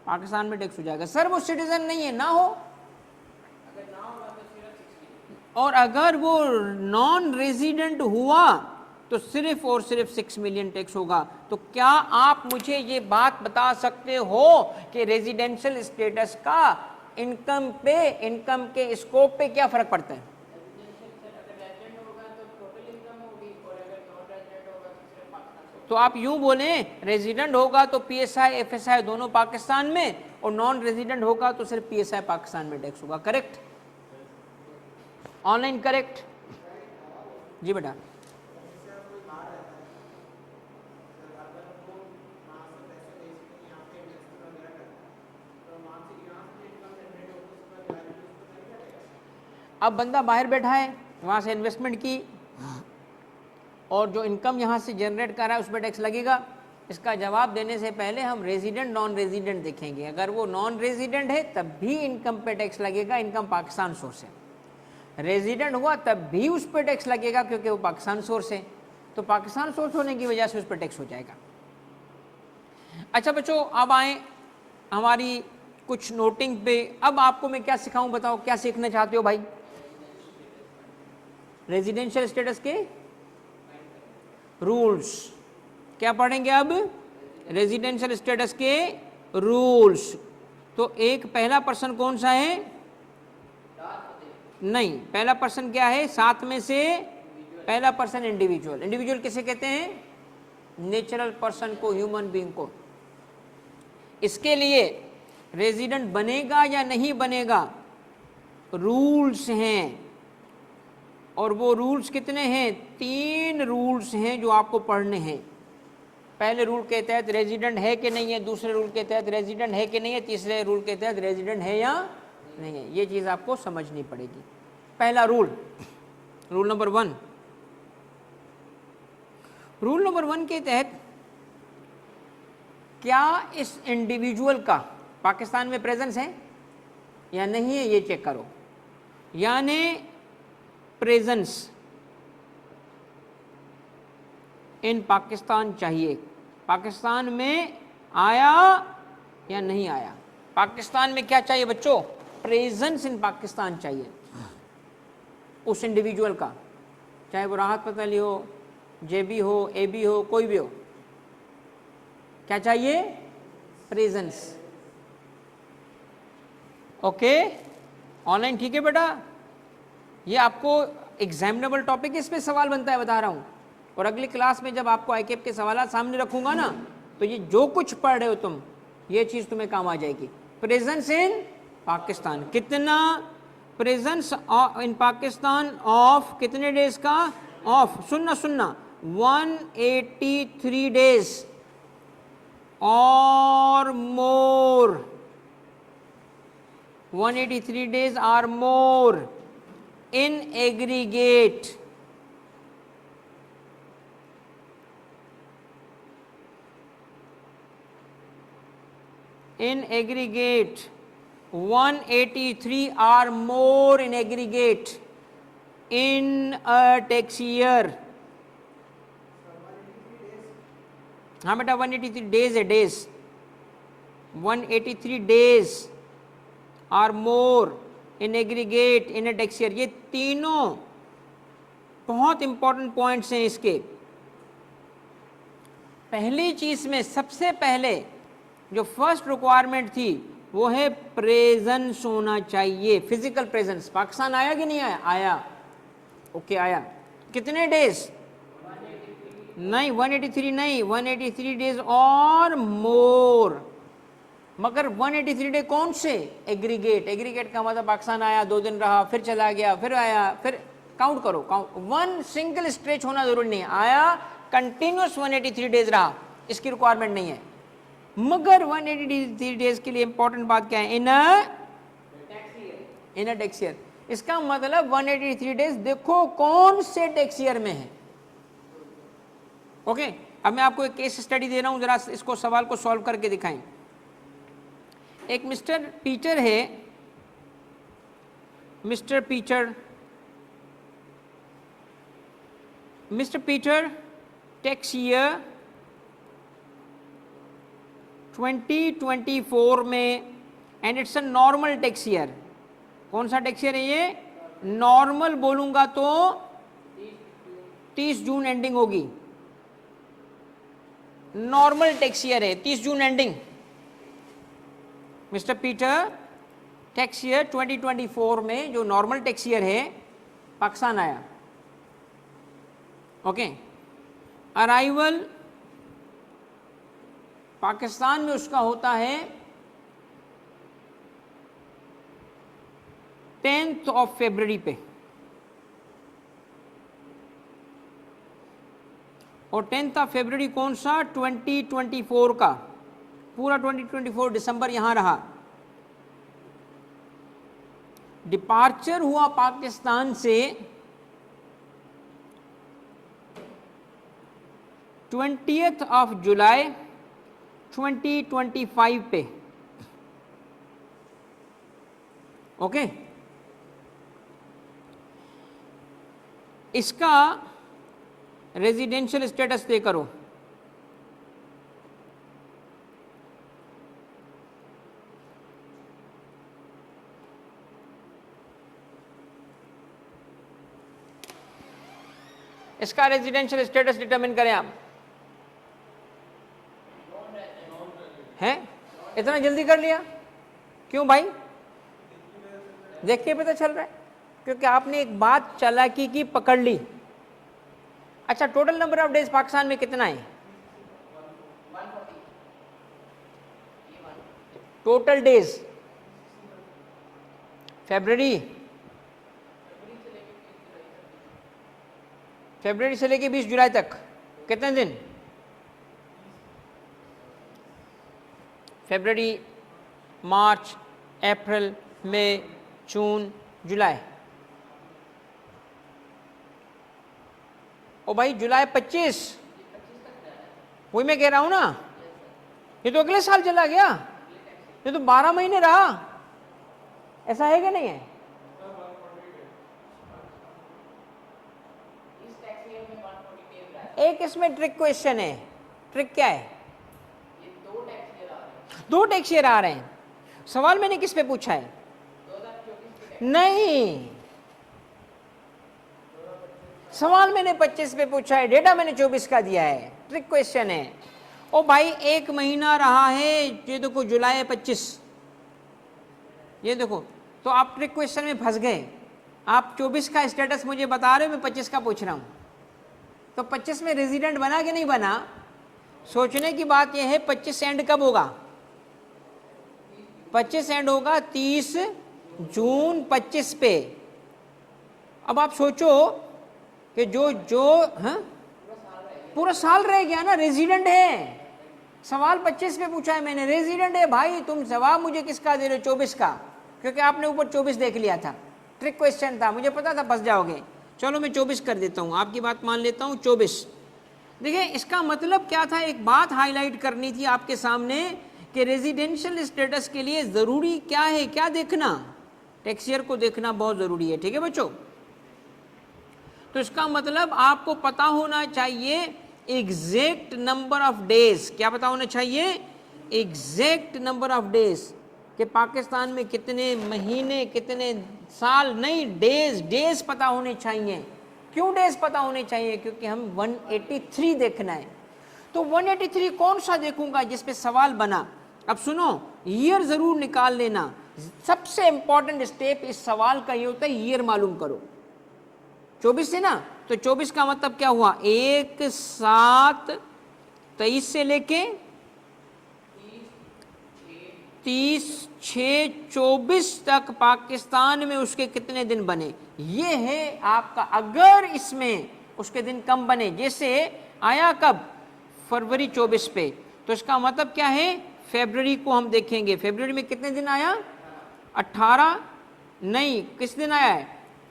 A: पाकिस्तान में टैक्स हो जाएगा। सर वो सिटीजन नहीं है, ना हो, और अगर वो नॉन रेजिडेंट हुआ तो सिर्फ और सिर्फ 6 मिलियन टैक्स होगा। तो क्या आप मुझे ये बात बता सकते हो कि रेजिडेंशियल स्टेटस का इनकम पे, इनकम के स्कोप पे क्या फर्क पड़ता है? तो आप यूं बोलें रेजिडेंट होगा तो पीएसआई एफएसआई दोनों पाकिस्तान में, और नॉन रेजिडेंट होगा तो सिर्फ पीएसआई पाकिस्तान में टैक्स होगा। करेक्ट? Online correct? जी बेटा। अब बंदा बाहर बैठा है, वहाँ से इन्वेस्टमेंट की, और जो इनकम यहाँ से जनरेट कर रहा है उस पर टैक्स लगेगा। इसका जवाब देने से पहले हम रेजिडेंट नॉन रेजिडेंट देखेंगे। अगर वो नॉन रेजिडेंट है तब भी इनकम पे टैक्स लगेगा, इनकम पाकिस्तान सोर्स है। रेजिडेंट हुआ तब भी उस पर टैक्स लगेगा क्योंकि वो पाकिस्तान सोर्स है। तो पाकिस्तान सोर्स होने की वजह से उस पर टैक्स हो जाएगा। अच्छा बच्चों, अब आए हमारी कुछ नोटिंग पे। अब आपको मैं क्या सिखाऊं, बताओ क्या सीखना चाहते हो भाई? रेजिडेंशियल स्टेटस के रूल्स। क्या पढ़ेंगे अब? रेजिडेंशियल स्टेटस के रूल्स। तो एक पहला पर्सन कौन सा है? नहीं, पहला पर्सन क्या है? 7 में से पहला पर्सन इंडिविजुअल। इंडिविजुअल किसे कहते हैं? नेचुरल पर्सन को, ह्यूमन बीइंग को। इसके लिए रेजिडेंट बनेगा या नहीं बनेगा, रूल्स हैं। और वो रूल्स कितने हैं? 3 रूल्स हैं जो आपको पढ़ने हैं। पहले रूल के तहत रेजिडेंट है कि नहीं है, दूसरे रूल के तहत रेजिडेंट है कि नहीं है, तीसरे रूल के तहत रेजिडेंट है या नहीं है। ये चीज़ आपको समझनी पड़ेगी। पहला rule, rule number 1। Rule number 1 के तहत क्या इस इंडिविजुअल का पाकिस्तान में प्रेजेंस है या नहीं है, ये चेक करो। यानी प्रेजेंस इन पाकिस्तान चाहिए। पाकिस्तान में आया या नहीं आया? पाकिस्तान में क्या चाहिए बच्चों? प्रेजेंस इन पाकिस्तान चाहिए उस इंडिविजुअल का, चाहे वो राहत पतली हो, जेबी हो, एबी हो, कोई भी हो। क्या चाहिए? प्रेजेंस। ओके, ऑनलाइन ठीक है बेटा? ये आपको एग्जामिनेबल टॉपिक है, इस पे सवाल बनता है, बता रहा हूँ। और अगली क्लास में जब आपको आईकेप के सवाल सामने रखूंगा ना, तो ये जो कुछ पढ़ रहे हो तुम, ये चीज़ तुम्हें काम आ जाएगी। प्रेजेंस इन पाकिस्तान, कितना प्रेजेंस इन पाकिस्तान ऑफ कितने डेज का? ऑफ, सुनना 183 डेज और मोर। 183 days or more in aggregate. In aggregate, 183 or more in aggregate in a tax year. हाँ बेटा, 183 days है, days 183 days और more in aggregate in a tax year. ये तीनों बहुत इंपॉर्टेंट पॉइंट्स हैं इसके। पहली चीज में सबसे पहले जो फर्स्ट रिक्वायरमेंट थी वो है प्रेजेंस होना चाहिए, फिजिकल प्रेजेंस। पाकिस्तान आया कि नहीं आया? आया। ओके, आया। कितने डेज? नहीं 183 नहीं, 183 डेज और मोर। मगर 183 डे कौन से? एग्रीगेट। एग्रीगेट का मतलब पाकिस्तान आया, 2 दिन रहा, फिर चला गया, फिर आया, फिर काउंट करो, काउंट। वन सिंगल स्ट्रेच होना जरूरी नहीं है, आया कंटिन्यूस 183 डेज रहा, इसकी रिक्वायरमेंट नहीं है। मगर 183 डेज के लिए इंपॉर्टेंट बात क्या है? इन अ टैक्स ईयर। इसका मतलब 183 डेज देखो कौन से टैक्स ईयर में है। ओके, अब मैं आपको एक केस स्टडी दे रहा हूं, जरा इसको सवाल को सॉल्व करके दिखाएं। एक मिस्टर पीटर है, मिस्टर पीटर टैक्स ईयर 2024 में, and it's a normal tax year. कौन सा टैक्स ईयर है ये? नॉर्मल बोलूंगा तो 30 जून एंडिंग होगी। नॉर्मल टैक्स ईयर है, 30 June ending. Mister Peter tax year 2024 में जो नॉर्मल टैक्स ईयर है, पाकिस्तान आया। ओके, अराइवल पाकिस्तान में उसका होता है 10th ऑफ फरवरी पे, और 10th ऑफ फरवरी कौन सा? 2024 का। पूरा 2024 दिसंबर यहां रहा। डिपार्चर हुआ पाकिस्तान से 20th ऑफ जुलाई 2025 पे। ओके, इसका रेजिडेंशियल स्टेटस तय करो। इसका रेजिडेंशियल स्टेटस डिटरमिन करें आप। हैं? इतना जल्दी कर लिया क्यों भाई? देख के पता चल रहा है, क्योंकि आपने एक बात चालाकी की पकड़ ली। अच्छा, total number of days Pakistan में कितना है? टोटल डेज फरवरी से लेके 20 जुलाई तक कितने दिन? फरवरी, मार्च, अप्रैल, मई, जून, जुलाई। ओ भाई, जुलाई 25, वही मैं कह रहा हूं ना, ये तो अगले साल चला गया, ये तो 12 महीने रहा। ऐसा है कि नहीं है? एक इसमें ट्रिक क्वेश्चन है। ट्रिक क्या है? दो टैक्स ईयर आ रहे हैं। सवाल मैंने किस पे पूछा है? नहीं, सवाल मैंने 25 पे पूछा है, डेटा मैंने 24 का दिया है। ट्रिक क्वेश्चन है। ओ भाई, एक महीना रहा है, ये देखो जुलाई 25, ये देखो। तो आप ट्रिक क्वेश्चन में फंस गए। आप 24 का स्टेटस मुझे बता रहे हो, मैं 25 का पूछ रहा हूं। तो 25 में रेजिडेंट बना कि नहीं बना? सोचने की बात यह है, 25 एंड कब होगा? 25 एंड होगा 30 जून 25 पे। अब आप सोचो कि पूरा साल रह गया ना, रेजिडेंट है। सवाल 25 पे पूछा है मैंने, रेजिडेंट है भाई। तुम जवाब मुझे किसका दे रहे हो? 24 का, क्योंकि आपने ऊपर 24 देख लिया था। ट्रिक क्वेश्चन था, मुझे पता था फंस जाओगे। चलो मैं 24 कर देता हूँ, आपकी बात मान लेता हूँ, 24। देखिए, इसका मतलब क्या था? एक बात हाईलाइट करनी थी आपके सामने कि रेजिडेंशियल स्टेटस के लिए ज़रूरी क्या है, क्या देखना? टैक्स ईयर को देखना बहुत ज़रूरी है। ठीक है बच्चों? तो इसका मतलब आपको पता होना चाहिए एग्जैक्ट नंबर ऑफ डेज। क्या पता होना चाहिए? एग्जैक्ट नंबर ऑफ डेज, कि पाकिस्तान में कितने महीने, कितने साल नहीं, डेज पता होने चाहिए। क्यों डेज पता होने चाहिए? क्योंकि हम 183 देखना है। तो 183 कौन सा देखूंगा जिस पे सवाल बना? अब सुनो, ईयर जरूर निकाल लेना। सबसे इंपॉर्टेंट स्टेप इस सवाल का ये होता है, ईयर मालूम करो। 24 से ना, तो 24 का मतलब क्या हुआ? 1/7/23 से लेके 30/6/24 तक पाकिस्तान में उसके कितने दिन बने, ये है आपका। अगर इसमें उसके दिन कम बने, जैसे आया कब, फरवरी 24 पे, तो इसका मतलब क्या है, फरवरी को हम देखेंगे, फरवरी में कितने दिन आया, 18 नहीं, किस दिन आया है,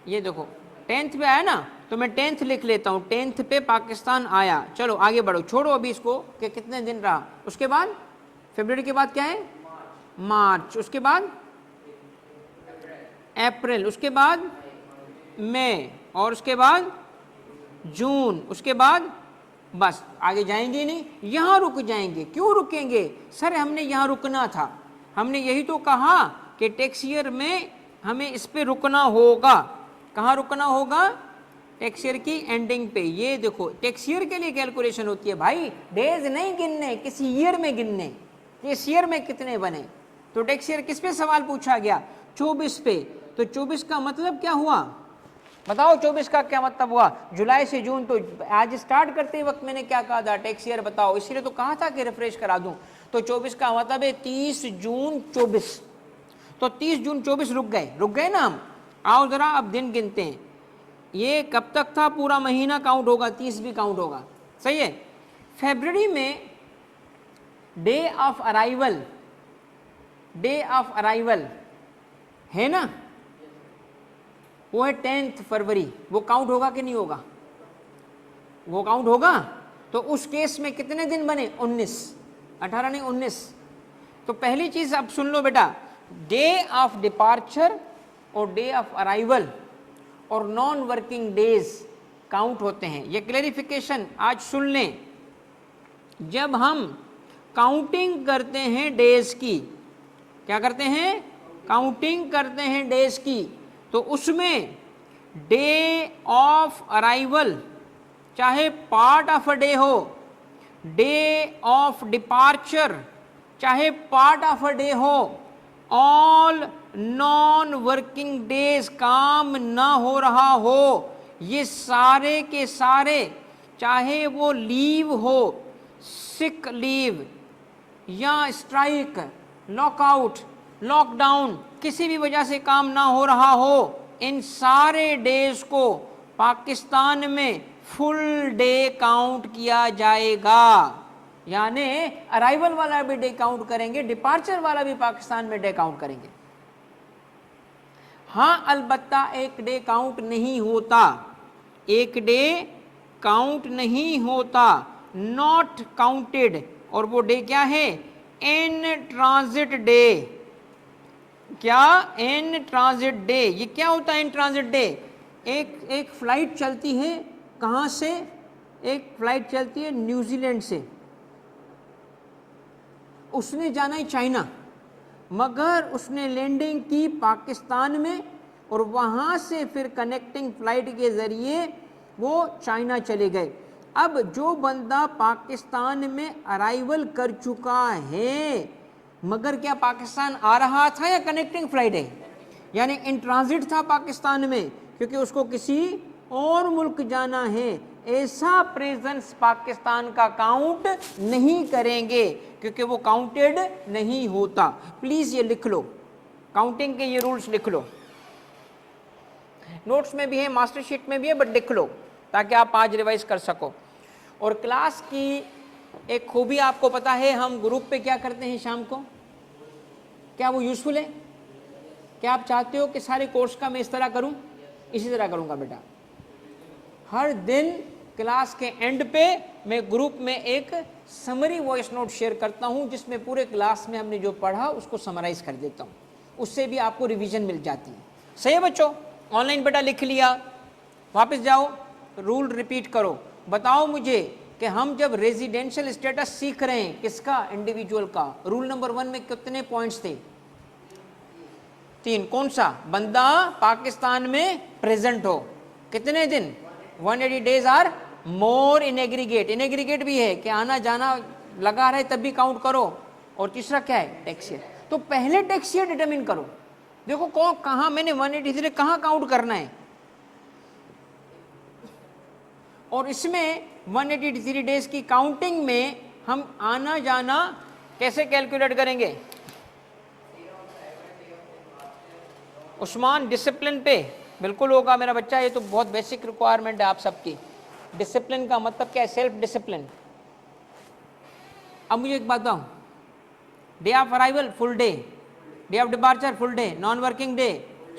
A: ये देखो 10th पे आया ना, तो मैं 10th लिख लेता हूँ, 10th पे पाकिस्तान आया। चलो आगे बढ़ो, छोड़ो अभी इसको कि कितने दिन रहा। उसके बाद फरवरी के बाद क्या है, मार्च, उसके बाद अप्रैल, उसके बाद मई, और उसके बाद जून, उसके बाद बस आगे जाएंगे नहीं, यहाँ रुक जाएंगे। क्यों रुकेंगे सर, हमने यहाँ रुकना था, हमने यही तो कहा कि टैक्स ईयर में हमें इस पे रुकना होगा। कहाँ रुकना होगा, टैक्स ईयर की एंडिंग पे। ये देखो टैक्स ईयर के लिए कैलकुलेशन होती है भाई, डेज नहीं गिनने, किसी ईयर में गिनने, इस ईयर में कितने बने। तो टैक्स ईयर किस पे सवाल पूछा गया, 24 पे। तो 24 का मतलब क्या हुआ, बताओ 24 का क्या मतलब हुआ, जुलाई से जून। तो आज स्टार्ट करते वक्त मैंने क्या कहा था, टैक्स ईयर बताओ, इसलिए तो कहा था कि रिफ्रेश करा दूं। तो 24 का मतलब है 30 जून 24। तो 30 जून 24 रुक गए ना हम। आओ जरा अब दिन गिनते हैं, ये कब तक था, पूरा महीना काउंट होगा, 30 भी काउंट होगा, सही है। फरवरी में डे ऑफ अराइवल है ना, वो है 10 फरवरी, वो काउंट होगा कि नहीं होगा, वो काउंट होगा। तो उस केस में कितने दिन बने, 19, 18 नहीं 19। तो पहली चीज अब सुन लो बेटा, डे ऑफ डिपार्चर और डे ऑफ अराइवल और नॉन वर्किंग डेज काउंट होते हैं। ये क्लैरिफिकेशन आज सुन लें। जब हम काउंटिंग करते हैं डेज की, क्या करते हैं, काउंटिंग करते हैं डेज की, तो उसमें डे ऑफ अराइवल चाहे पार्ट ऑफ अ डे हो, डे ऑफ डिपार्चर चाहे पार्ट ऑफ अ डे हो, ऑल नॉन वर्किंग डेज, काम ना हो रहा हो, ये सारे के सारे, चाहे वो लीव हो, सिक लीव या स्ट्राइक, लॉकआउट, लॉकडाउन, किसी भी वजह से काम ना हो रहा हो, इन सारे डेज को पाकिस्तान में फुल डे काउंट किया जाएगा। यानी अराइवल वाला भी डे काउंट करेंगे, डिपार्चर वाला भी पाकिस्तान में डे काउंट करेंगे। हाँ अलबत्ता एक डे काउंट नहीं होता, एक डे काउंट नहीं होता, नॉट काउंटेड, और वो डे क्या है, इन ट्रांजिट डे। क्या, इन ट्रांजिट डे। ये क्या होता है इन ट्रांजिट डे, एक फ्लाइट चलती है, कहाँ से, एक फ्लाइट चलती है न्यूजीलैंड से, उसने जाना है चाइना, मगर उसने लैंडिंग की पाकिस्तान में, और वहाँ से फिर कनेक्टिंग फ्लाइट के ज़रिए वो चाइना चले गए। अब जो बंदा पाकिस्तान में अराइवल कर चुका है, मगर क्या पाकिस्तान आ रहा था या कनेक्टिंग फ्लाइट है, यानी इन ट्रांजिट था पाकिस्तान में, क्योंकि उसको किसी और मुल्क जाना है, ऐसा प्रेजेंस पाकिस्तान का काउंट नहीं करेंगे, क्योंकि वो काउंटेड नहीं होता। प्लीज ये लिख लो, काउंटिंग के ये रूल्स लिख लो, नोट्स में भी है, मास्टर शीट में भी है, बट लिख लो ताकि आप आज रिवाइज कर सको। और क्लास की एक खूबी आपको पता है, हम ग्रुप पे क्या करते हैं शाम को, क्या वो यूजफुल है, क्या आप चाहते हो कि सारे कोर्स का मैं इस तरह करूं, इसी तरह करूंगा बेटा। हर दिन क्लास के एंड पे मैं ग्रुप में एक समरी वॉइस नोट शेयर करता हूं, जिसमें पूरे क्लास में हमने जो पढ़ा उसको समराइज कर देता हूं, उससे भी आपको रिवीजन मिल जाती है। सही है बच्चों, ऑनलाइन बेटा लिख लिया, वापस जाओ, रूल रिपीट करो, बताओ मुझे कि हम जब रेजिडेंशियल स्टेटस सीख रहे हैं, किसका, इंडिविजुअल का, रूल नंबर 1 में कितने पॉइंट्स थे, 3। कौन सा, बंदा पाकिस्तान में प्रेजेंट हो, कितने दिन, 180 days or more in aggregate, in aggregate भी है कि आना जाना लगा रहे तब भी काउंट करो, और तीसरा क्या है, टैक्स ईयर। तो पहले टैक्स ईयर डिटरमिन करो, देखो कौन कहाँ मैंने 183 कहाँ काउंट करना है, और इसमें 183 डेज की काउंटिंग में हम आना जाना कैसे कैलकुलेट करेंगे, उस्मान डिसिप्लिन पे बिल्कुल होगा मेरा बच्चा, ये तो बहुत बेसिक रिक्वायरमेंट है आप सबकी। डिसिप्लिन का मतलब क्या है? Self discipline. अब मुझे एक बात बताओ, day of arrival full day, day of departure full day, non working day,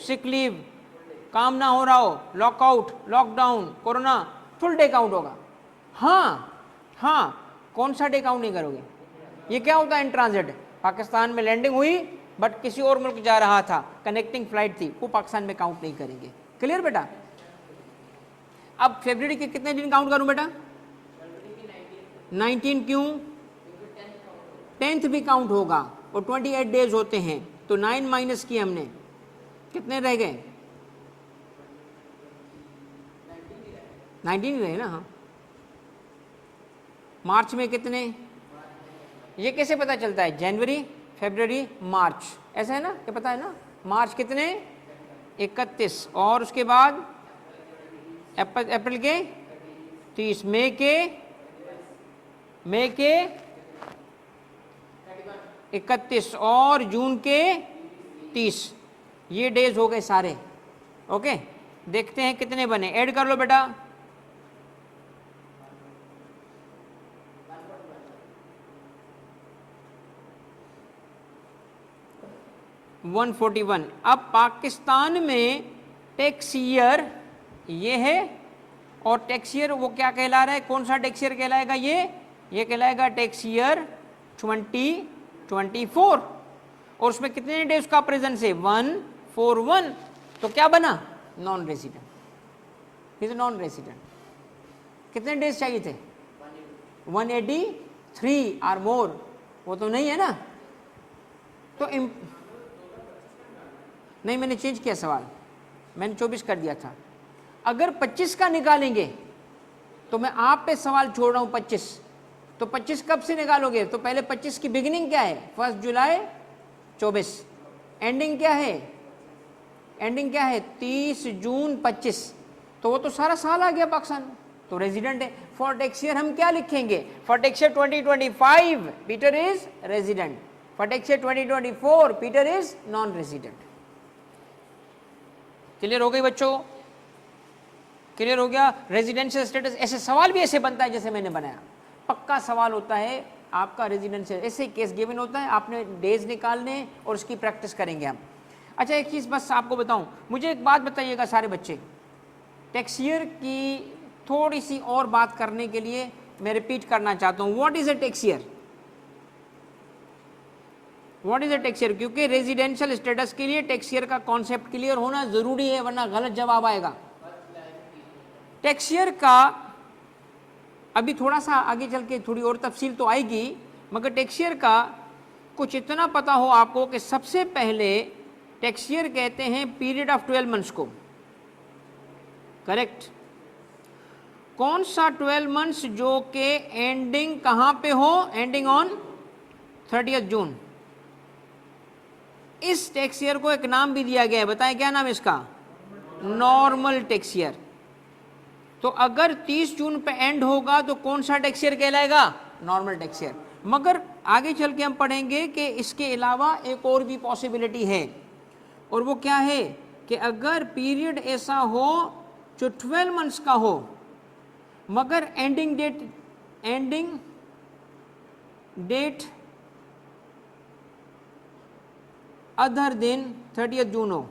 A: sick leave, काम ना हो रहा हो, lockout, lockdown, corona, full day count होगा। हाँ, कौन सा डे काउंट नहीं करोगे? ये क्या होता है? इन ट्रांजिट, पाकिस्तान में लैंडिंग हुई बट किसी और मुल्क जा रहा था, कनेक्टिंग फ्लाइट थी, वो पाकिस्तान में काउंट नहीं करेंगे। क्लियर बेटा? अब फरवरी के कितने दिन काउंट करूं बेटा? 19। क्यों? 10th भी काउंट होगा, और 28 डेज होते हैं, तो 9 माइनस किए हमने, कितने रह गए? 19 ही रहे ना। हाँ, मार्च में कितने? ये कैसे पता चलता है? जनवरी, फरवरी, मार्च, ऐसा है ना, ये पता है ना? मार्च कितने? 31, और उसके बाद अप्रैल के 30, मई के 31, और जून के 30। ये डेज हो गए सारे। ओके, देखते हैं कितने बने, ऐड कर लो बेटा। 141। अब पाकिस्तान में टैक्स ईयर ये है, और टैक्स ईयर वो क्या कहला रहा है? कौन सा टैक्स ईयर कहलाएगा? ये कहलाएगा टैक्स ईयर 2024, और उसमें कितने डेज का प्रेजेंस है? 141। तो क्या बना? Non resident. Is non resident. कितने डेज चाहिए थे? 183 और मोर, वो तो नहीं है ना। तो नहीं, मैंने चेंज किया सवाल, मैंने 24 कर दिया था। अगर 25 का निकालेंगे तो मैं आप पे सवाल छोड़ रहा हूं 25, तो 25 कब से निकालोगे? तो पहले 25 की बिगिनिंग क्या है? 1 जुलाई 24। एंडिंग क्या है? एंडिंग क्या है? 30 जून 25। तो वो तो सारा साल आ गया पाकिस्तान, तो रेजिडेंट है। फॉर टैक्स ईयर हम क्या लिखेंगे? For tax year 2025 Peter is resident, for tax year 2024 Peter is non resident. Clear हो गई बच्चों? क्लियर हो गया? रेजिडेंशियल स्टेटस, ऐसे सवाल भी ऐसे बनता है जैसे मैंने बनाया, पक्का सवाल होता है आपका रेजिडेंशियल, ऐसे केस गिवन होता है, आपने डेज निकालने और उसकी प्रैक्टिस करेंगे हम। अच्छा, एक चीज़ बस आपको बताऊं, मुझे एक बात बताइएगा सारे बच्चे, टैक्स ईयर की थोड़ी सी और बात करने के लिए मैं रिपीट करना चाहता हूँ, what is a tax year? What is a tax year? क्योंकि रेजिडेंशियल स्टेटस के लिए टैक्स ईयर का कॉन्सेप्ट क्लियर होना जरूरी है, वरना गलत जवाब आएगा। टैक्स ईयर का अभी थोड़ा सा आगे चल के थोड़ी और तफसील तो आएगी, मगर टैक्स ईयर का कुछ इतना पता हो आपको कि सबसे पहले टैक्स ईयर कहते हैं पीरियड ऑफ 12 मंथ्स को। करेक्ट? कौन सा 12 मंथ्स जो के एंडिंग कहां पे हो? एंडिंग ऑन 30 जून। इस टैक्स ईयर को एक नाम भी दिया गया है, बताएं क्या नाम इसका? Normal tax year. तो अगर 30 जून पे एंड होगा तो कौन सा टैक्स ईयर कहलाएगा? Normal tax year. मगर आगे चल के हम पढ़ेंगे कि इसके अलावा एक और भी पॉसिबिलिटी है, और वो क्या है कि अगर पीरियड ऐसा हो जो 12 मंथ्स का हो, मगर एंडिंग डेट अदर दिन 30 जून हो,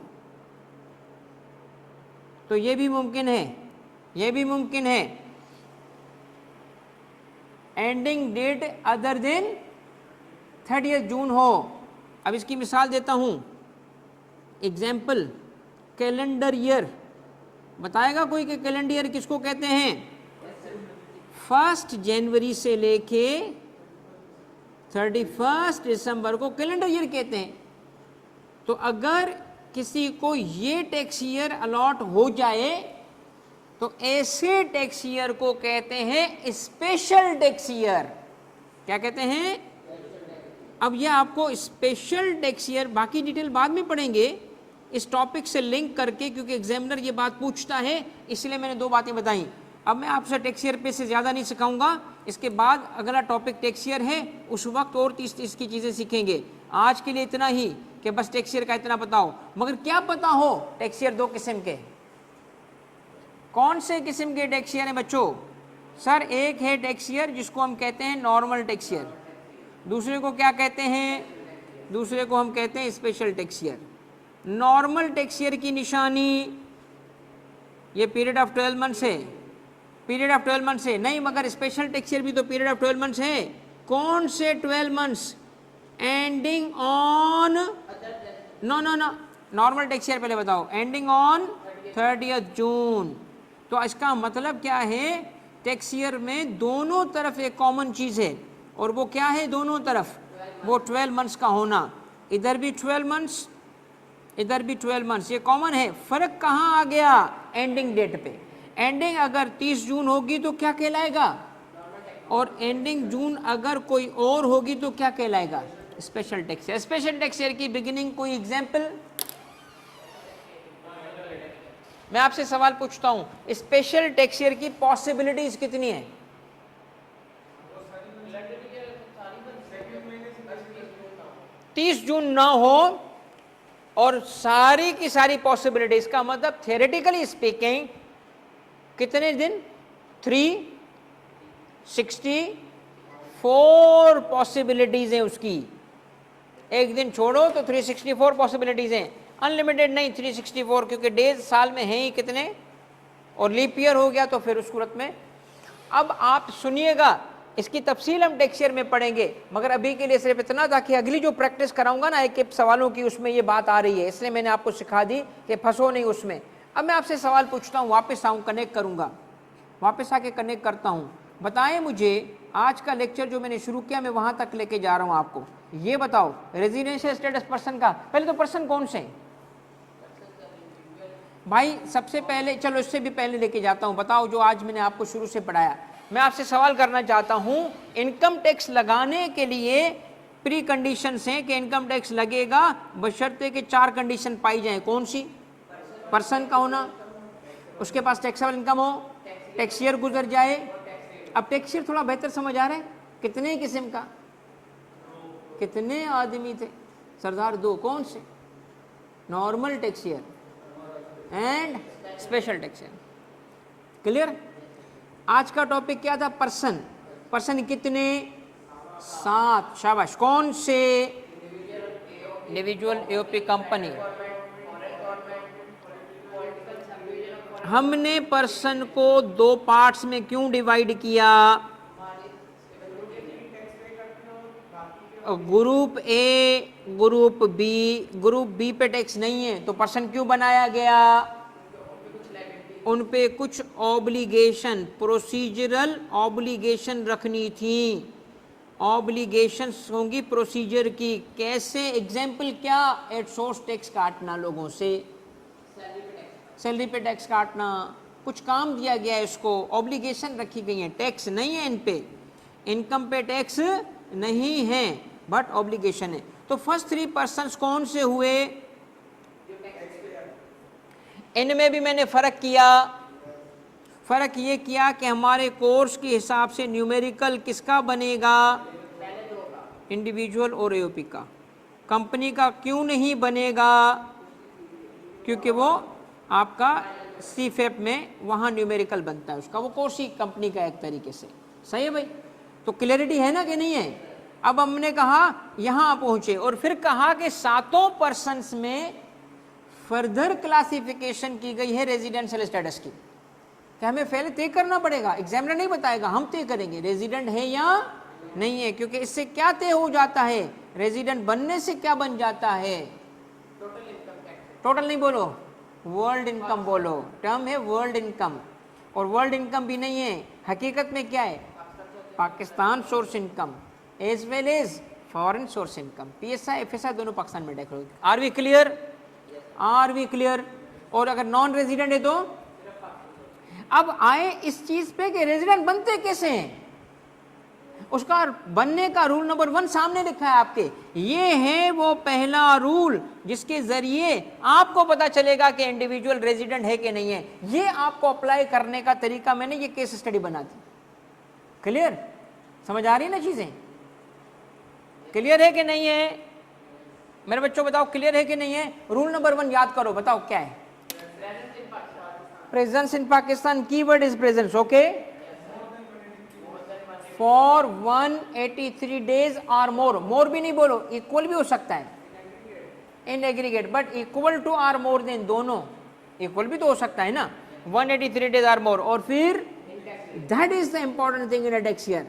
A: तो ये भी मुमकिन है, ये भी मुमकिन है। एंडिंग डेट अदर दिन 30 जून हो। अब इसकी मिसाल देता हूं, एग्जाम्पल, कैलेंडर ईयर। बताएगा कोई कि कैलेंडर ईयर किसको कहते हैं? 1 जनवरी से लेके 31 दिसंबर को कैलेंडर ईयर कहते हैं। तो अगर किसी को ये टैक्स ईयर अलॉट हो जाए तो ऐसे टैक्स ईयर को कहते हैं स्पेशल टैक्स ईयर। क्या कहते हैं? अब यह आपको स्पेशल टैक्स ईयर, बाकी डिटेल बाद में पढ़ेंगे इस टॉपिक से लिंक करके, क्योंकि एग्जामिनर ये बात पूछता है, इसलिए मैंने दो बातें बताई। अब मैं आपसे टैक्स ईयर पे से ज़्यादा नहीं सिखाऊंगा, इसके बाद अगला टॉपिक टैक्स ईयर है, उस वक्त और 30 की चीज़ें सीखेंगे। आज के लिए इतना ही। कि बस टैक्स ईयर का इतना पता हो, मगर क्या पता हो टैक्स ईयर दो किस्म के। कौन से किस्म के टैक्स ईयर हैं बच्चों? सर एक है टैक्स ईयर जिसको हम कहते हैं नॉर्मल टैक्स ईयर, दूसरे को क्या कहते हैं? दूसरे को हम कहते हैं special tax year. Normal tax year की निशानी ये पीरियड ऑफ 12 मंथ्स है, पीरियड ऑफ 12 मंथ्स है नहीं, मगर स्पेशल टैक्स ईयर भी तो पीरियड ऑफ 12 मंथ्स है। कौन से 12 months? Ending on, no no no, normal tax year पहले बताओ, एंडिंग ऑन 30 जून। तो इसका मतलब क्या है? टैक्स ईयर में दोनों तरफ एक कॉमन चीज है, और वो क्या है दोनों तरफ? वो 12 मंथ्स का होना। इधर भी 12 मंथ्स, इधर भी 12 मंथ्स, ये कॉमन है। फर्क कहाँ आ गया? एंडिंग डेट पे। एंडिंग अगर 30 जून होगी तो क्या कहलाएगा? और एंडिंग जून अगर कोई और होगी तो क्या कहलाएगा? Special tax year. Special tax year की बिगिनिंग कोई एग्जाम्पल? मैं आपसे सवाल पूछता हूं, स्पेशल टैक्स ईयर की पॉसिबिलिटीज कितनी है? तीस जून ना हो और सारी की सारी पॉसिबिलिटीज का मतलब थियोरेटिकली स्पीकिंग कितने दिन? 364 पॉसिबिलिटीज हैं उसकी। एक दिन छोड़ो तो 364 पॉसिबिलिटीज हैं, अनलिमिटेड नहीं 364, क्योंकि डेज साल में हैं ही कितने, और लीप ईयर हो गया तो फिर उस सूरत में। अब आप सुनिएगा, इसकी तफसील हम टैक्स ईयर में पढ़ेंगे, मगर अभी के लिए सिर्फ इतना था कि अगली जो प्रैक्टिस कराऊंगा ना एक एक सवालों की, उसमें ये बात आ रही है, इसलिए मैंने आपको सिखा दी कि फंसो नहीं उसमें। अब मैं आपसे सवाल पूछता हूँ, वापस आऊँ, कनेक्ट करूँगा, वापस आके कनेक्ट करता हूँ। बताएं मुझे, आज का लेक्चर जो मैंने शुरू किया मैं वहाँ तक लेके जा रहा हूँ आपको। ये बताओ रेजिडेंशियल स्टेटस पर्सन का, पहले तो पर्सन कौन से भाई? सबसे पहले चलो इससे भी पहले लेके जाता हूँ, बताओ जो आज मैंने आपको शुरू से पढ़ाया। मैं आपसे सवाल करना चाहता हूँ, इनकम टैक्स लगाने के लिए प्री कंडीशंस हैं कि इनकम टैक्स लगेगा बशर्ते के 4 कंडीशन पाई जाए। कौन सी? पर्सन का होना, उसके पास टैक्सेबल इनकम हो, टैक्स ईयर गुजर जाए। अब टैक्स ईयर थोड़ा बेहतर समझ आ रहा है? कितने किस्म का? कितने आदमी थे सरदार? 2। कौन से? Normal tax year and special tax year. Clear? आज का टॉपिक क्या था? पर्सन। पर्सन कितने? 7। शाबाश। कौन से? Individual, AOP, company. हमने पर्सन को 2 पार्ट्स में क्यों डिवाइड किया? Group A, group B. Group B पे टैक्स नहीं है तो पर्सन क्यों बनाया गया? उन पे कुछ ऑब्लिगेशन, प्रोसीजरल ऑब्लिगेशन रखनी थी। ऑब्लिगेशंस होंगी प्रोसीजर की। कैसे? एग्जाम्पल क्या? एट सोर्स टैक्स काटना लोगों से, सैलरी पे टैक्स काटना, कुछ काम दिया गया है इसको, ऑब्लिगेशन रखी गई है। टैक्स नहीं है इन पे, इनकम पे टैक्स नहीं है बट ऑब्लिगेशन है। तो फर्स्ट 3 पर्सन्स कौन से हुए? इनमें भी मैंने फर्क किया। फर्क ये किया कि हमारे कोर्स के हिसाब से न्यूमेरिकल किसका बनेगा? इंडिविजुअल और एओपी का। कंपनी का क्यों नहीं बनेगा? क्योंकि वो आपका सीफेप में वहाँ न्यूमेरिकल बनता है उसका, वो कोर्स ही कंपनी का एक तरीके से। सही है भाई? तो क्लैरिटी है ना कि नहीं है? अब हमने कहा यहाँ पहुँचे और फिर कहा कि 7 पर्सन्स में फर्दर क्लासिफिकेशन की गई है रेजिडेंशियल स्टेटस की, कि हमें पहले तय करना पड़ेगा, एग्जामिनर नहीं बताएगा, हम तय करेंगे रेजिडेंट है या नहीं है। क्योंकि इससे क्या तय हो जाता है? रेजिडेंट बनने से क्या बन जाता है? टोटल नहीं बोलो, वर्ल्ड इनकम बोलो। टर्म है वर्ल्ड इनकम, और वर्ल्ड इनकम भी नहीं है, हकीकत में क्या है? Pakistan source income as well as foreign source income. PSI FSI दोनों पाकिस्तान में tax. Are we clear? Are we clear? और अगर नॉन रेजिडेंट है तो? अब आए इस चीज पे कि रेजिडेंट बनते कैसे हैं, उसका बनने का रूल नंबर 1 सामने लिखा है आपके। ये है वो पहला रूल जिसके जरिए आपको पता चलेगा कि इंडिविजुअल रेजिडेंट है कि नहीं है। ये आपको अप्लाई करने का तरीका मैंने ये केस स्टडी बना दी। क्लियर? समझ आ रही है ना चीजें? क्लियर है कि नहीं है? मेरे बच्चों बताओ क्लियर है कि नहीं है? रूल नंबर 1 याद करो, बताओ क्या है? Presence in Pakistan, keyword is presence, okay, for 183 days और मोर, मोर भी नहीं बोलो, इक्वल भी हो सकता है in aggregate, but equal to or more than, दोनों इक्वल भी तो हो सकता है ना, 183 डेज आर मोर, और फिर that is the important thing in a tax year.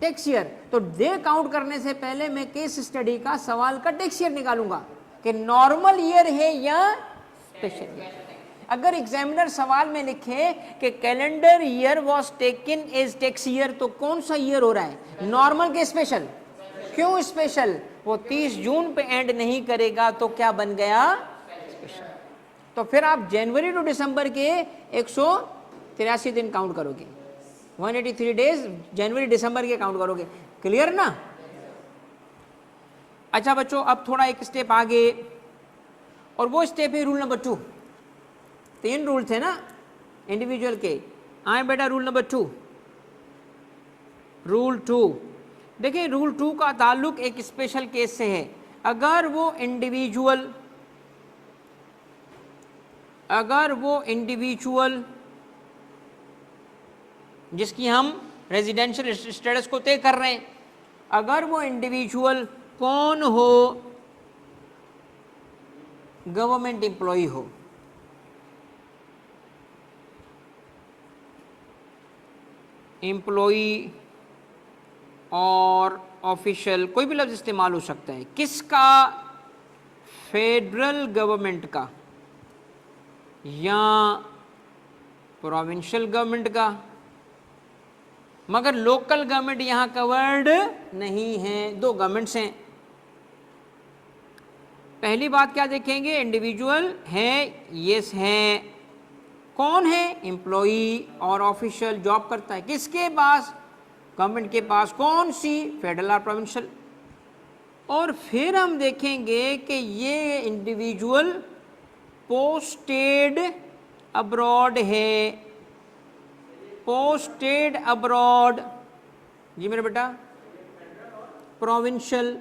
A: Tax year तो डे काउंट करने से पहले मैं केस स्टडी का सवाल का टैक्स ईयर निकालूंगा कि नॉर्मल ईयर है या स्पेशल ईयर। अगर एग्जामिनर सवाल में लिखे कि calendar year was taken as tax year, तो कौन सा ईयर हो रहा है, नॉर्मल के स्पेशल? क्यों स्पेशल? वो 30 जून पे एंड नहीं करेगा तो क्या बन गया, स्पेशल। तो फिर आप जनवरी टू दिसंबर के 183 दिन काउंट करोगे, 183 डेज जनवरी दिसंबर के काउंट करोगे, क्लियर ना? अच्छा बच्चों, अब थोड़ा एक स्टेप आगे, और वो स्टेप है रूल नंबर 2। 3 रूल थे ना इंडिविजुअल के, आए बेटा रूल नंबर 2। रूल 2 देखिए, रूल 2 का ताल्लुक एक स्पेशल केस से है। अगर वो इंडिविजुअल जिसकी हम रेजिडेंशियल स्टेटस को तय कर रहे हैं, अगर वो इंडिविजुअल कौन हो, गवर्नमेंट एम्प्लॉय हो, एम्प्लॉई और ऑफिशियल, कोई भी लफ्ज़ इस्तेमाल हो सकता है, किसका, फेडरल गवर्नमेंट का या प्रोविंशियल गवर्नमेंट का, मगर लोकल गवर्नमेंट यहां कवर्ड नहीं है, 2 गवर्नमेंट्स हैं। पहली बात क्या देखेंगे, इंडिविजुअल है, यस है, कौन है, एम्प्लॉई और ऑफिशियल, जॉब करता है किसके पास, गवर्नमेंट के पास, कौन सी, फेडरल और प्रोविंशियल। और फिर हम देखेंगे कि ये इंडिविजुअल पोस्टेड अब्रॉड है, पोस्टेड अब्रॉड, जी मेरे बेटा, प्रोविंशियल,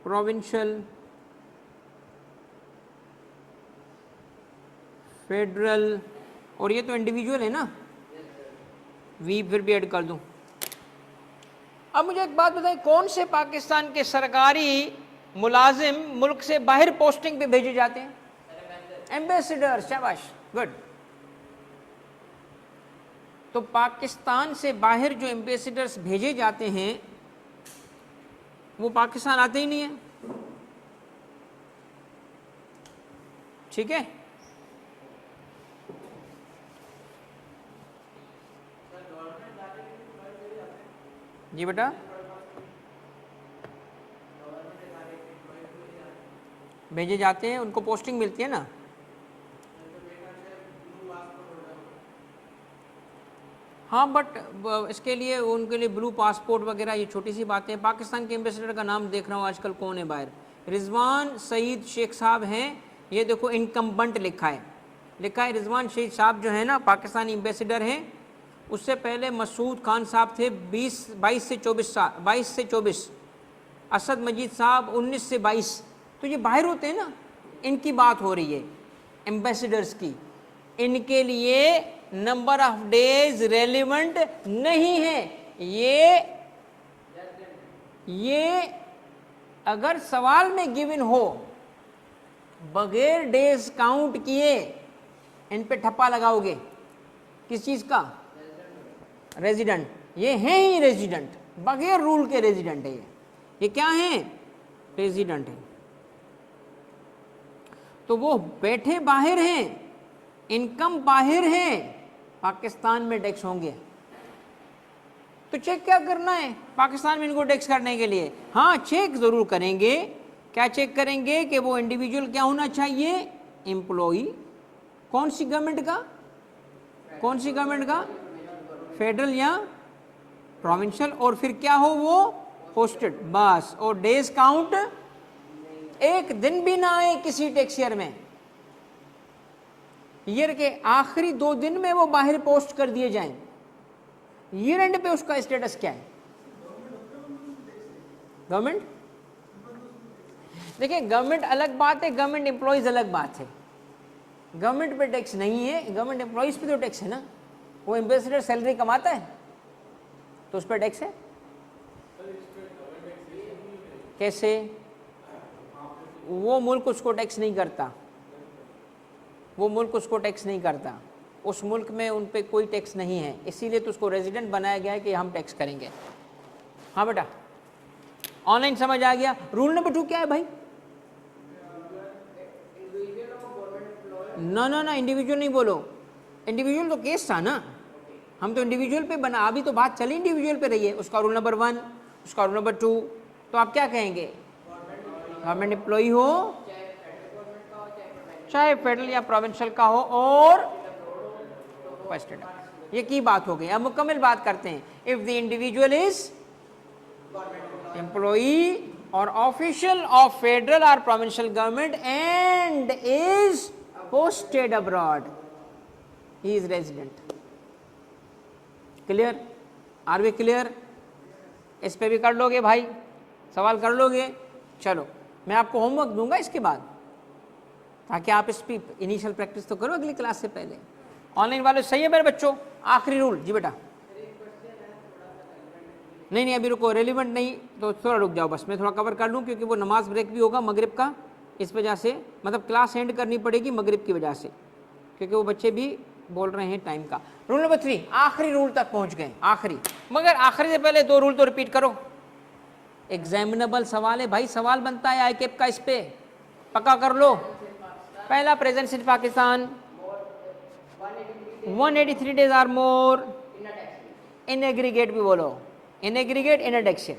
A: प्रोविंशियल, फेडरल, और ये तो इंडिविजुअल है ना, वी फिर भी ऐड कर दूं। अब मुझे एक बात बताएं, कौन से पाकिस्तान के सरकारी मुलाजिम मुल्क से बाहर पोस्टिंग पे भेजे जाते हैं, एम्बेसडर, शाबाश, गुड। तो पाकिस्तान से बाहर जो एम्बेसडर्स भेजे जाते हैं वो पाकिस्तान आते ही नहीं है, ठीक है। जी बेटा, भेजे जाते हैं, उनको पोस्टिंग मिलती है ना। हाँ, बट इसके लिए उनके लिए ब्लू पासपोर्ट वगैरह ये छोटी सी बातें। पाकिस्तान के एम्बेसडर का नाम देख रहा हूँ आजकल कौन है बाहर, रिजवान सईद शेख साहब हैं, ये देखो इनकम्बेंट लिखा है रिजवान सईद साहब जो है ना पाकिस्तानी एम्बेसडर हैं। उससे पहले मसूद खान साहब थे 22 से 24, असद मजीद साहब 19 से 22। तो ये बाहर होते हैं ना, इनकी बात हो रही है एम्बेसडर्स की, इनके लिए नंबर ऑफ डेज रेलिवेंट नहीं है। ये अगर सवाल में गिवन हो बगैर डेज काउंट किए, इन पे ठप्पा लगाओगे, किस चीज का, रेजिडेंट, ये हैं ही रेजिडेंट, बगैर रूल के रेजिडेंट है ये क्या है, रेजिडेंट है। तो वो बैठे बाहर हैं, इनकम बाहर है, पाकिस्तान में टैक्स होंगे। तो चेक क्या करना है पाकिस्तान में इनको टैक्स करने के लिए? हाँ, चेक जरूर करेंगे। क्या चेक करेंगे कि वो इंडिविजुअल क्या होना चाहिए, एम्प्लॉई, कौन सी गवर्नमेंट का, फेडरल या प्रोविंशियल, और फिर क्या हो वो पोस्टेड, बस। और डेज काउंट एक दिन भी ना आए किसी टैक्स ईयर में, ईयर के आखिरी 2 दिन में वो बाहर पोस्ट कर दिए जाएं, ईयर एंड पे उसका स्टेटस क्या है? गवर्नमेंट, देखिए गवर्नमेंट अलग बात है, गवर्नमेंट एम्प्लॉइज अलग बात है। गवर्नमेंट पे टैक्स नहीं है, गवर्नमेंट एम्प्लॉइज पे तो टैक्स है ना। वो एम्बेसडर सैलरी कमाता है तो उस पर टैक्स है। कैसे? वो मुल्क उसको टैक्स नहीं करता, वो मुल्क उसको टैक्स नहीं करता, उस मुल्क में उन पे कोई टैक्स नहीं है, इसीलिए तो उसको रेजिडेंट बनाया गया है कि हम टैक्स करेंगे। हाँ बेटा, ऑनलाइन समझ आ गया। रूल नंबर 2 क्या है भाई? ना ना ना, इंडिविजुअल नहीं बोलो, इंडिविजुअल तो केस था ना, हम तो इंडिविजुअल पे बना, अभी तो बात चली इंडिविजुअल पे रही है। उसका रूल नंबर 1, उसका रूल नंबर 2, तो आप क्या कहेंगे? गवर्नमेंट एम्प्लॉई हो, चाहे फेडरल या प्रोविंशियल का हो, और फर्स्ट, ये की बात हो गई। अब मुकम्मल बात करते हैं। If the individual is employee और ऑफिशियल ऑफ फेडरल और provincial government and is posted abroad, he is resident. Clear? Are we clear? इस पे भी कर लोगे भाई, सवाल कर लोगे? चलो मैं आपको होमवर्क दूंगा इसके बाद, ताकि आप इस पर इनिशियल प्रैक्टिस तो करो अगली क्लास से पहले। ऑनलाइन वाले सही है मेरे बच्चों? आखिरी रूल जी बेटा। नहीं नहीं अभी रुको, रेलिवेंट नहीं तो थोड़ा रुक जाओ, बस मैं थोड़ा कवर कर लूँ, क्योंकि वो नमाज ब्रेक भी होगा मगरिब का, इस वजह से मतलब क्लास एंड करनी पड़ेगी मगरिब की वजह से, क्योंकि वो बच्चे भी बोल रहे हैं टाइम का। रूल नंबर 3, आखिरी रूल तक पहुंच गए, आखिरी, मगर आखिरी से पहले 2 रूल तो रिपीट करो। एग्जामिनेबल सवाल है भाई, सवाल बनता है आईकेप का, इस पे पक्का कर लो। पहला, present in Pakistan 183 days or more in aggregate भी बोलो, in aggregate in induction.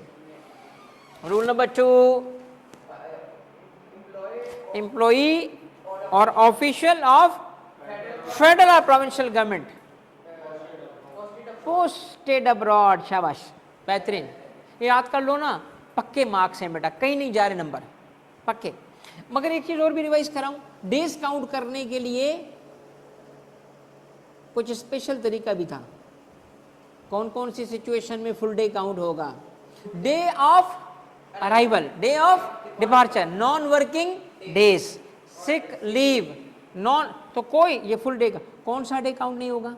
A: Rule number 2, employee और ऑफिशियल ऑफ फेडरल और प्रोविंशियल गवर्नमेंट पोस्टेड अब्रॉड। शाबाश, बेहतरीन, ये याद कर लो ना, पक्के मार्क्स हैं बेटा, कहीं नहीं जा रहे नंबर, पक्के। मगर एक चीज और भी रिवाइज कराऊं, डेज काउंट करने के लिए कुछ स्पेशल तरीका भी था। कौन कौन सी सिचुएशन में फुल डे काउंट होगा? Day of arrival, day of departure, non working days, sick leave, non, तो कोई ये फुल डे का कौन सा डे काउंट नहीं होगा?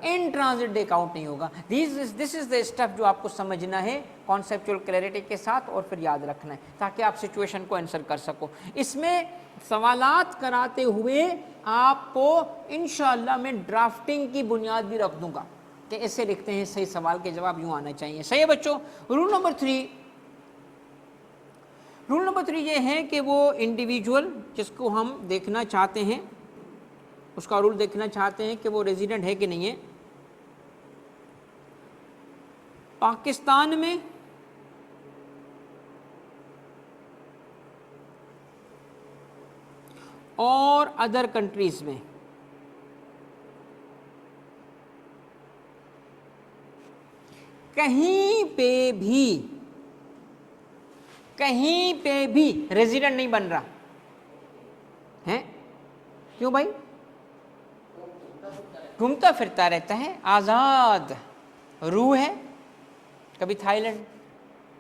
A: इन ट्रांजिट डे काउंट नहीं होगा। दिस इज द स्टफ जो आपको समझना है कॉन्सेप्चुअल क्लैरिटी के साथ, और फिर याद रखना है, ताकि आप सिचुएशन को आंसर कर सको। इसमें सवालात कराते हुए आपको इंशाअल्लाह मैं ड्राफ्टिंग की बुनियाद भी रख दूंगा कि ऐसे लिखते हैं, सही सवाल के जवाब यूं आना चाहिए। सही है बच्चों? रूल नंबर 3 ये है कि वो इंडिविजुअल जिसको हम देखना चाहते हैं, उसका रूल देखना चाहते हैं कि वो रेजिडेंट है कि नहीं है। पाकिस्तान में और अदर कंट्रीज में कहीं पे भी रेजिडेंट नहीं बन रहा है। क्यों भाई? घूमता फिरता रहता है, आज़ाद रूह है, कभी थाईलैंड,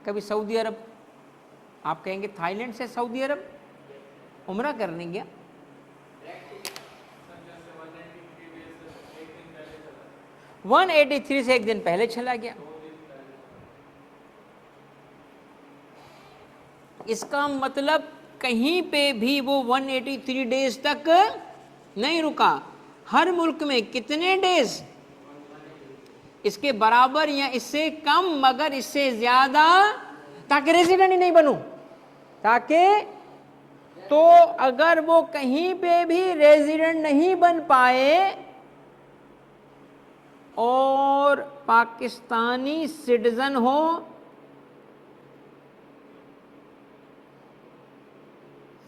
A: कभी सऊदी अरब। आप कहेंगे थाईलैंड से सऊदी अरब उम्रा करने गया, $183 से एक दिन पहले चला गया। इसका मतलब कहीं पे भी वो 183 डेज तक नहीं रुका। हर मुल्क में कितने डेज? इसके बराबर या इससे कम, मगर इससे ज्यादा, ताकि रेजिडेंट ही नहीं बनूं, ताकि, तो अगर वो कहीं पे भी रेजिडेंट नहीं बन पाए और पाकिस्तानी सिटीजन हो,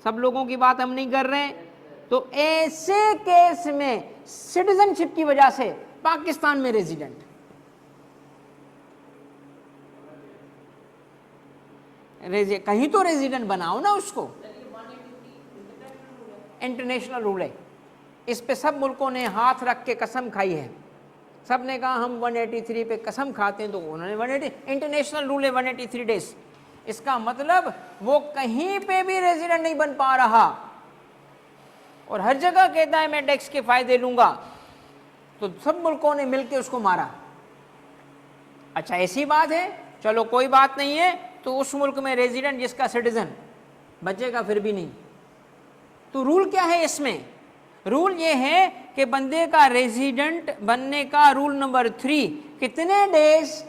A: सब लोगों की बात हम नहीं कर रहे हैं, तो ऐसे केस में सिटीजनशिप की वजह से पाकिस्तान में रेजिडेंट, कहीं तो रेजिडेंट बनाओ ना उसको। इंटरनेशनल रूल है, इस पे सब मुल्कों ने हाथ रख के कसम खाई है सब ने कहा हम 183 पे कसम खाते हैं, तो उन्होंने 180, इंटरनेशनल रूल है 183 डेज। इसका मतलब वो कहीं पे भी रेजिडेंट नहीं बन पा रहा और हर जगह कहता है मैं टैक्स के फायदे लूंगा, तो सब मुल्कों ने मिलकर उसको मारा। अच्छा ऐसी बात है, चलो कोई बात नहीं है, तो उस मुल्क में रेजिडेंट जिसका सिटीजन बचेगा फिर भी नहीं। तो रूल क्या है इसमें? रूल ये है कि बंदे का रेजिडेंट बनने का रूल नंबर 3 कितने डेज,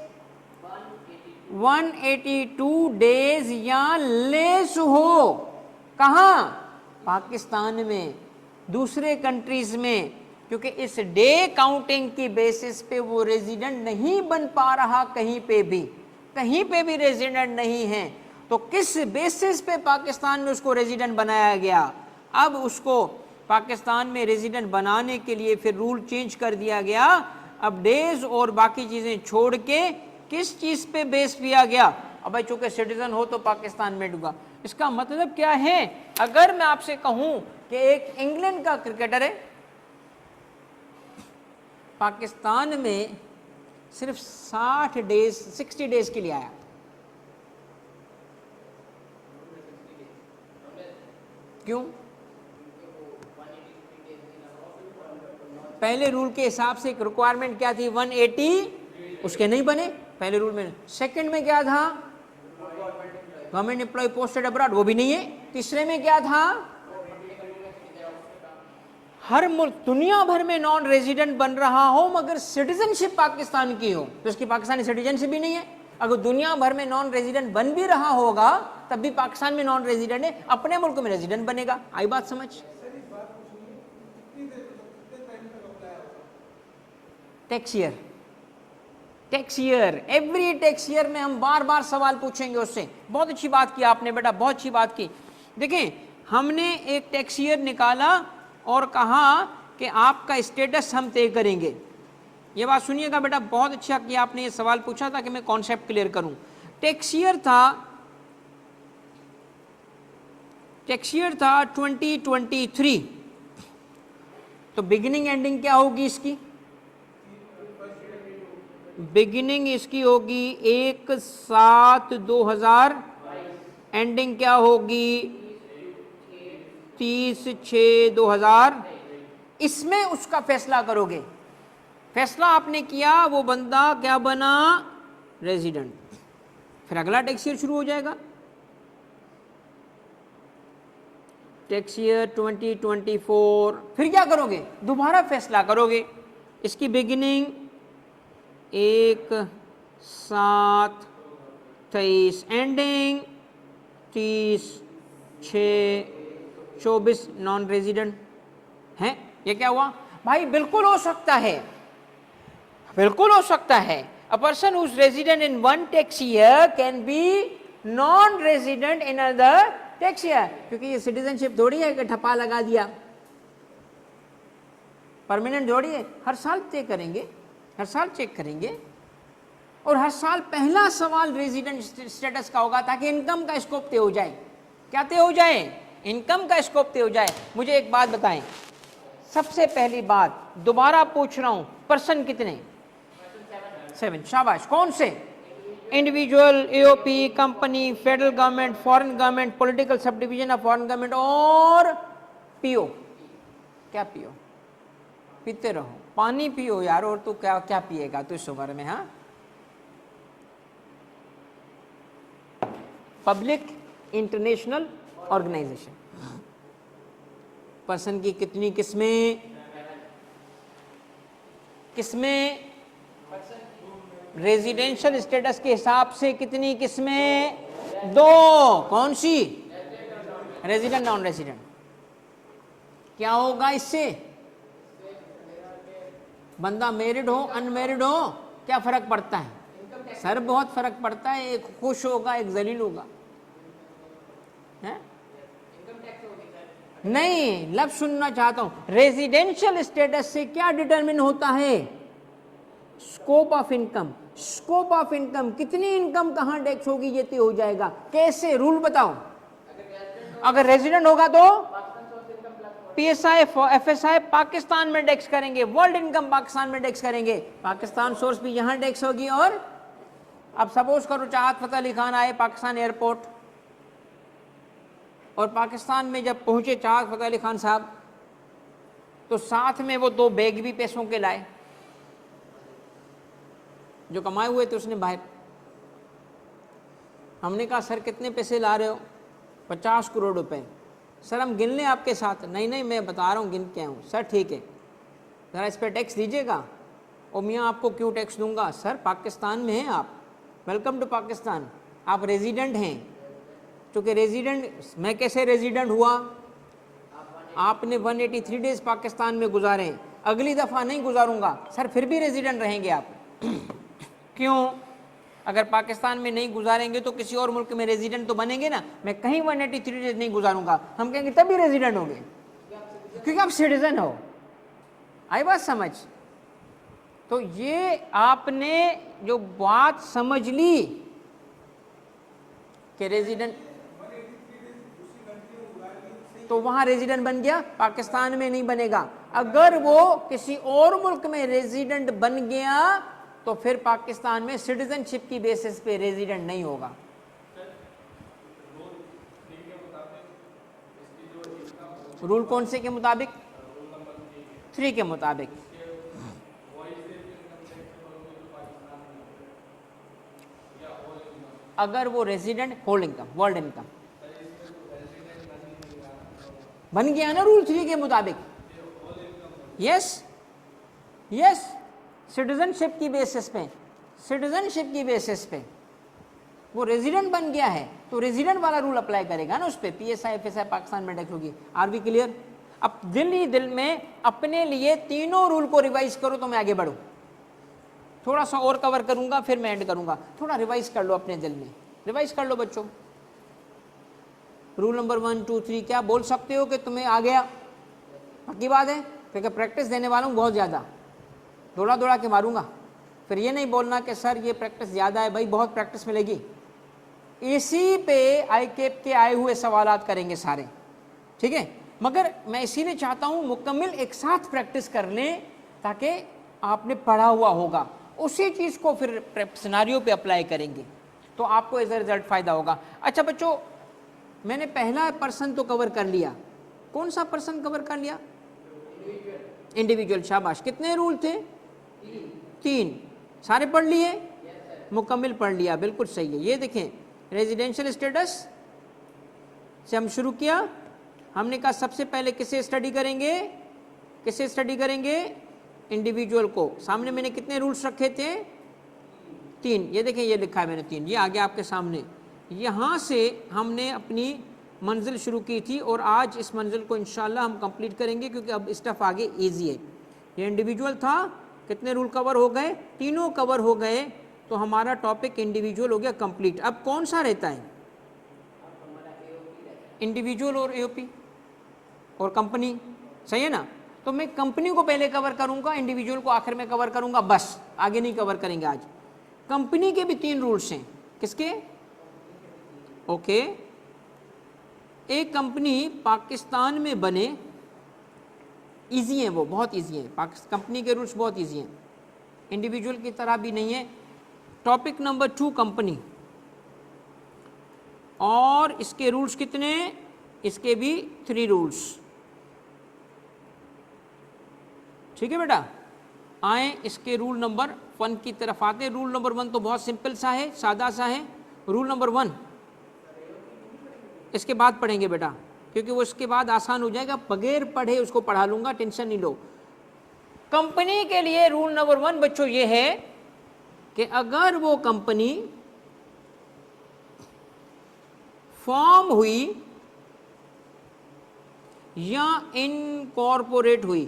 A: 182 डेज या लेस हो। कहां? पाकिस्तान में, दूसरे कंट्रीज में, क्योंकि इस डे काउंटिंग की बेसिस पे वो रेजिडेंट नहीं बन पा रहा, कहीं पे भी रेजिडेंट नहीं है। तो किस बेसिस पे पाकिस्तान में उसको रेजिडेंट बनाया गया? अब उसको पाकिस्तान में रेजिडेंट बनाने के लिए फिर रूल चेंज कर दिया गया। अब डेज और बाकी चीज़ें छोड़ के किस चीज़ पे बेस किया गया? अब भाई चूंकि सिटीजन हो तो पाकिस्तान में डूबा। इसका मतलब क्या है? अगर मैं आपसे कहूं कि एक इंग्लैंड का क्रिकेटर है, पाकिस्तान में सिर्फ 60 डेज के लिए आया, क्यों? पहले रूल के हिसाब से एक रिक्वायरमेंट क्या थी? 180, उसके नहीं बने पहले रूल में। सेकंड में क्या था? गवर्नमेंट एम्प्लॉय पोस्टेड अब्रॉड, वो भी नहीं है। तीसरे में क्या था? हर मुल्क दुनिया भर में नॉन रेजिडेंट बन रहा हो मगर सिटीजनशिप पाकिस्तान की हो, तो इसकी पाकिस्तानी सिटीजनशिप भी नहीं है। अगर दुनिया भर में नॉन रेजिडेंट बन भी रहा होगा तब भी पाकिस्तान में नॉन रेजिडेंट है, अपने मुल्क में रेजिडेंट बनेगा। आई बात समझ? Tax year, every tax year में हम बार बार सवाल पूछेंगे उससे। बहुत अच्छी बात की आपने बेटा, बहुत अच्छी बात की। देखें, हमने एक टैक्स ईयर निकाला और कहा कि आपका स्टेटस हम तय करेंगे। ये बात सुनिएगा बेटा, बहुत अच्छा किया आपने ये सवाल पूछा था कि मैं कॉन्सेप्ट क्लियर करूं। टैक्स ईयर था 2023, तो बिगिनिंग एंडिंग क्या होगी इसकी? बिगिनिंग इसकी होगी 1/7/2000, एंडिंग क्या होगी? 30/6/2000। इसमें उसका फैसला करोगे। फैसला आपने किया, वो बंदा क्या बना? रेजिडेंट। फिर अगला टैक्स ईयर शुरू हो जाएगा, टैक्स ईयर 2024। फिर क्या करोगे? दोबारा फैसला करोगे। इसकी बिगिनिंग 1/7/23, एंडिंग 30/6/24। नॉन रेजिडेंट है। ये क्या हुआ भाई? बिल्कुल हो सकता है, बिल्कुल हो सकता है। A person who is resident in one tax year can be non resident in other tax year, क्योंकि ये सिटीजनशिप थोड़ी है कि ठप्पा लगा दिया, परमानेंट थोड़ी है। हर साल तय करेंगे, हर साल चेक करेंगे, और हर साल पहला सवाल रेजिडेंट स्टेटस का होगा ताकि इनकम का स्कोप तय हो जाए। क्या तय हो जाए? इनकम का स्कोप तय हो जाए। मुझे एक बात बताएं, सबसे पहली बात दोबारा पूछ रहा हूं, पर्सन कितने? 7। शाबाश। कौन से? Individual, AOP, company, federal government, foreign government, political sub division of foreign government और पीओ। क्या पीओ? पीते रहो, पानी पियो यार, और तू क्या क्या पिएगा तू इस उम्र में? हाँ, पब्लिक इंटरनेशनल ऑर्गेनाइजेशन। पर्सन की कितनी किस्में? रेजिडेंशियल स्टेटस के हिसाब से कितनी किस्में? 2। कौन सी? Resident, non resident. क्या होगा इससे? बंदा मैरिड हो, अनमैरिड हो, क्या फर्क पड़ता है? सर बहुत फर्क पड़ता है। एक खुश होगा, एक जलील होगा। है? नहीं, लफ्ज सुनना चाहता हूं। रेजिडेंशियल स्टेटस से क्या डिटरमिन होता है? Scope of income. Scope of income, कितनी इनकम कहां टैक्स होगी ये तय हो जाएगा। कैसे? रूल बताओ। अगर रेजिडेंट होगा तो पीएसआई एफएसआई पाकिस्तान में टैक्स करेंगे, वर्ल्ड इनकम पाकिस्तान में टैक्स करेंगे, पाकिस्तान सोर्स भी यहां टैक्स होगी। और अब सपोज करो चाहत फतेह अली खान आए पाकिस्तान एयरपोर्ट, और पाकिस्तान में जब पहुंचे चाहत फतेह अली खान साहब, तो साथ में वो 2 बैग भी पैसों के लाए, जो कमाए हुए थे उसने बाहर। हमने कहा सर कितने पैसे ला रहे हो? 50 करोड़ रुपए। सर हम गिन लें आपके साथ? नहीं नहीं मैं बता रहा हूँ गिन के हूँ। सर ठीक है, ज़रा इस पर टैक्स दीजिएगा। और मियाँ आपको क्यों टैक्स दूंगा? सर पाकिस्तान में हैं आप, वेलकम टू पाकिस्तान, आप रेजिडेंट हैं। क्योंकि रेजिडेंट, मैं कैसे रेजिडेंट हुआ? आपने 183 डेज पाकिस्तान में गुजारे हैं, अगली दफ़ा नहीं गुजारूंगा। सर फिर भी रेजिडेंट रहेंगे आप। क्यों? अगर पाकिस्तान में नहीं गुजारेंगे तो किसी और मुल्क में रेजिडेंट तो बनेंगे ना। मैं कहीं 183 डेज नहीं गुजारूंगा, हम कहेंगे तभी रेजिडेंट होंगे, क्योंकि आप सिटीजन हो। आई बात समझ? तो ये आपने जो बात समझ ली कि रेजिडेंट, तो वहां रेजिडेंट बन गया, पाकिस्तान में नहीं बनेगा। अगर वो किसी और मुल्क में रेजिडेंट बन गया तो फिर पाकिस्तान में सिटीजनशिप की बेसिस पे रेजिडेंट नहीं होगा। रूल कौन से के मुताबिक? 3 के मुताबिक। अगर वो resident whole income, world income बन गया ना रूल 3 के मुताबिक। यस यस, सिटीजनशिप की बेसिस पे, सिटीजनशिप की बेसिस पे वो रेजिडेंट बन गया है तो रेजिडेंट वाला रूल अप्लाई करेगा ना उस पर। पीएसआई एफएसआई पाकिस्तान में टैक्स होगी। Are we clear? अब दिल ही दिल में अपने लिए तीनों रूल को रिवाइज करो तो मैं आगे बढ़ूं। थोड़ा सा और कवर करूंगा फिर मैं एंड करूंगा। थोड़ा रिवाइज कर लो अपने दिल में, रिवाइज कर लो बच्चों। रूल नंबर 1 2 3 क्या बोल सकते हो कि तुम्हें आ गया? पक्की बात है, क्योंकि प्रैक्टिस देने वाला हूँ बहुत ज़्यादा, दौड़ा दौड़ा के मारूंगा। फिर ये नहीं बोलना कि सर ये प्रैक्टिस ज़्यादा है, भाई बहुत प्रैक्टिस मिलेगी। इसी पे आई कैप के आए हुए सवालात करेंगे सारे, ठीक है? मगर मैं इसीलिए चाहता हूँ मुकम्मल एक साथ प्रैक्टिस कर लें, ताकि आपने पढ़ा हुआ होगा उसी चीज़ को फिर सिनारियो पे अप्लाई करेंगे तो आपको एज अ रिजल्ट फ़ायदा होगा। अच्छा बच्चों, मैंने पहला पर्सन तो कवर कर लिया। कौन सा पर्सन कवर कर लिया? इंडिविजुअल। शाबाश। कितने रूल थे? 3। सारे पढ़ लिए? मुकम्मल पढ़ लिया, बिल्कुल सही है। ये देखें, रेजिडेंशियल स्टेटस से हम शुरू किया। हमने कहा सबसे पहले किसे स्टडी करेंगे? किसे स्टडी करेंगे? इंडिविजुअल को। सामने मैंने कितने रूल्स रखे थे? 3। ये देखें, ये लिखा है मैंने 3, ये आगे आपके सामने। यहाँ से हमने अपनी मंजिल शुरू की थी और आज इस मंजिल को इंशाल्लाह हम कंप्लीट करेंगे, क्योंकि अब स्टफ आगे इजी है। ये इंडिविजुअल था, कितने रूल कवर हो गए? तीनों कवर हो गए, तो हमारा टॉपिक इंडिविजुअल हो गया कंप्लीट। अब कौन सा रहता है? इंडिविजुअल और एओपी और कंपनी, सही है ना? तो मैं कंपनी को पहले कवर करूंगा, इंडिविजुअल को आखिर में कवर करूंगा, बस आगे नहीं कवर करेंगे आज। कंपनी के भी 3 रूल्स हैं। किसके? ओके, एक कंपनी पाकिस्तान में बने, इजी है, वो बहुत इजी है। कंपनी के रूल्स बहुत इजी हैं, इंडिविजुअल की तरह भी नहीं है। टॉपिक नंबर 2 कंपनी, और इसके रूल्स कितने? इसके भी 3 रूल्स। ठीक है बेटा, आए इसके रूल नंबर 1 की तरफ आते। रूल नंबर 1 तो बहुत सिंपल सा है, सादा सा है। रूल नंबर 1 इसके बाद पढ़ेंगे बेटा, क्योंकि वो इसके बाद आसान हो जाएगा, बगैर पढ़े उसको पढ़ा लूंगा, टेंशन नहीं लो। कंपनी के लिए रूल नंबर 1 बच्चों ये है कि अगर वो कंपनी फॉर्म हुई या इनकॉर्पोरेट हुई,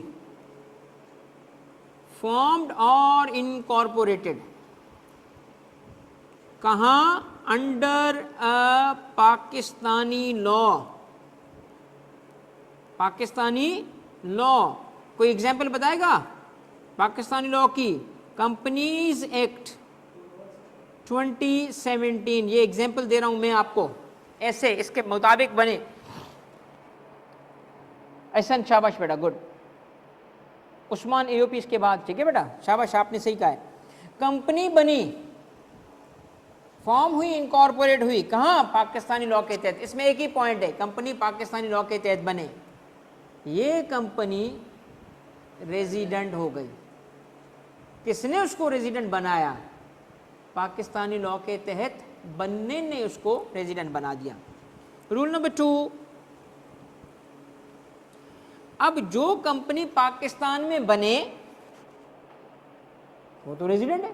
A: फॉर्म्ड और इनकॉर्पोरेटेड, कहाँ? Under a Pakistani law, Pakistani law. कोई एग्जाम्पल बताएगा पाकिस्तानी लॉ की? कंपनीज एक्ट 2017, ये एग्जाम्पल दे रहा हूं मैं आपको, ऐसे इसके मुताबिक बने। एहसन, शाबाश बेटा, गुड। उस्मान एओपी इसके बाद, ठीक है बेटा, शाबाश, आपने सही कहा है। कंपनी बनी, फॉर्म हुई, इनकॉर्पोरेट हुई, कहाँ? पाकिस्तानी लॉ के तहत। इसमें एक ही पॉइंट है, कंपनी पाकिस्तानी लॉ के तहत बने, ये कंपनी रेजिडेंट हो गई। किसने उसको रेजिडेंट बनाया? पाकिस्तानी लॉ के तहत बनने ने उसको रेजिडेंट बना दिया। रूल नंबर 2, अब जो कंपनी पाकिस्तान में बने वो तो रेजिडेंट है,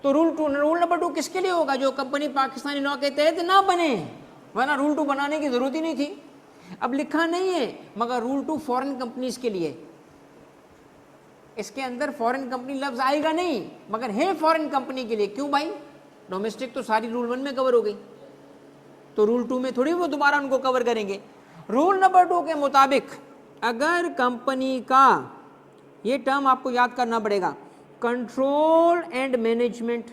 A: तो रूल नंबर 2 किसके लिए होगा? जो कंपनी पाकिस्तानी लॉ के तहत ना बने, वरना रूल 2 बनाने की जरूरत ही नहीं थी। अब लिखा नहीं है, मगर रूल 2 फॉरेन कंपनीज के लिए, इसके अंदर फॉरेन कंपनी लफ्ज आएगा नहीं, मगर है फॉरेन कंपनी के लिए। क्यों भाई? डोमेस्टिक तो सारी रूल 1 में कवर हो गई, तो रूल 2 में थोड़ी वो दोबारा उनको कवर करेंगे। रूल नंबर 2 के मुताबिक अगर कंपनी का, ये टर्म आपको याद करना पड़ेगा, कंट्रोल एंड मैनेजमेंट,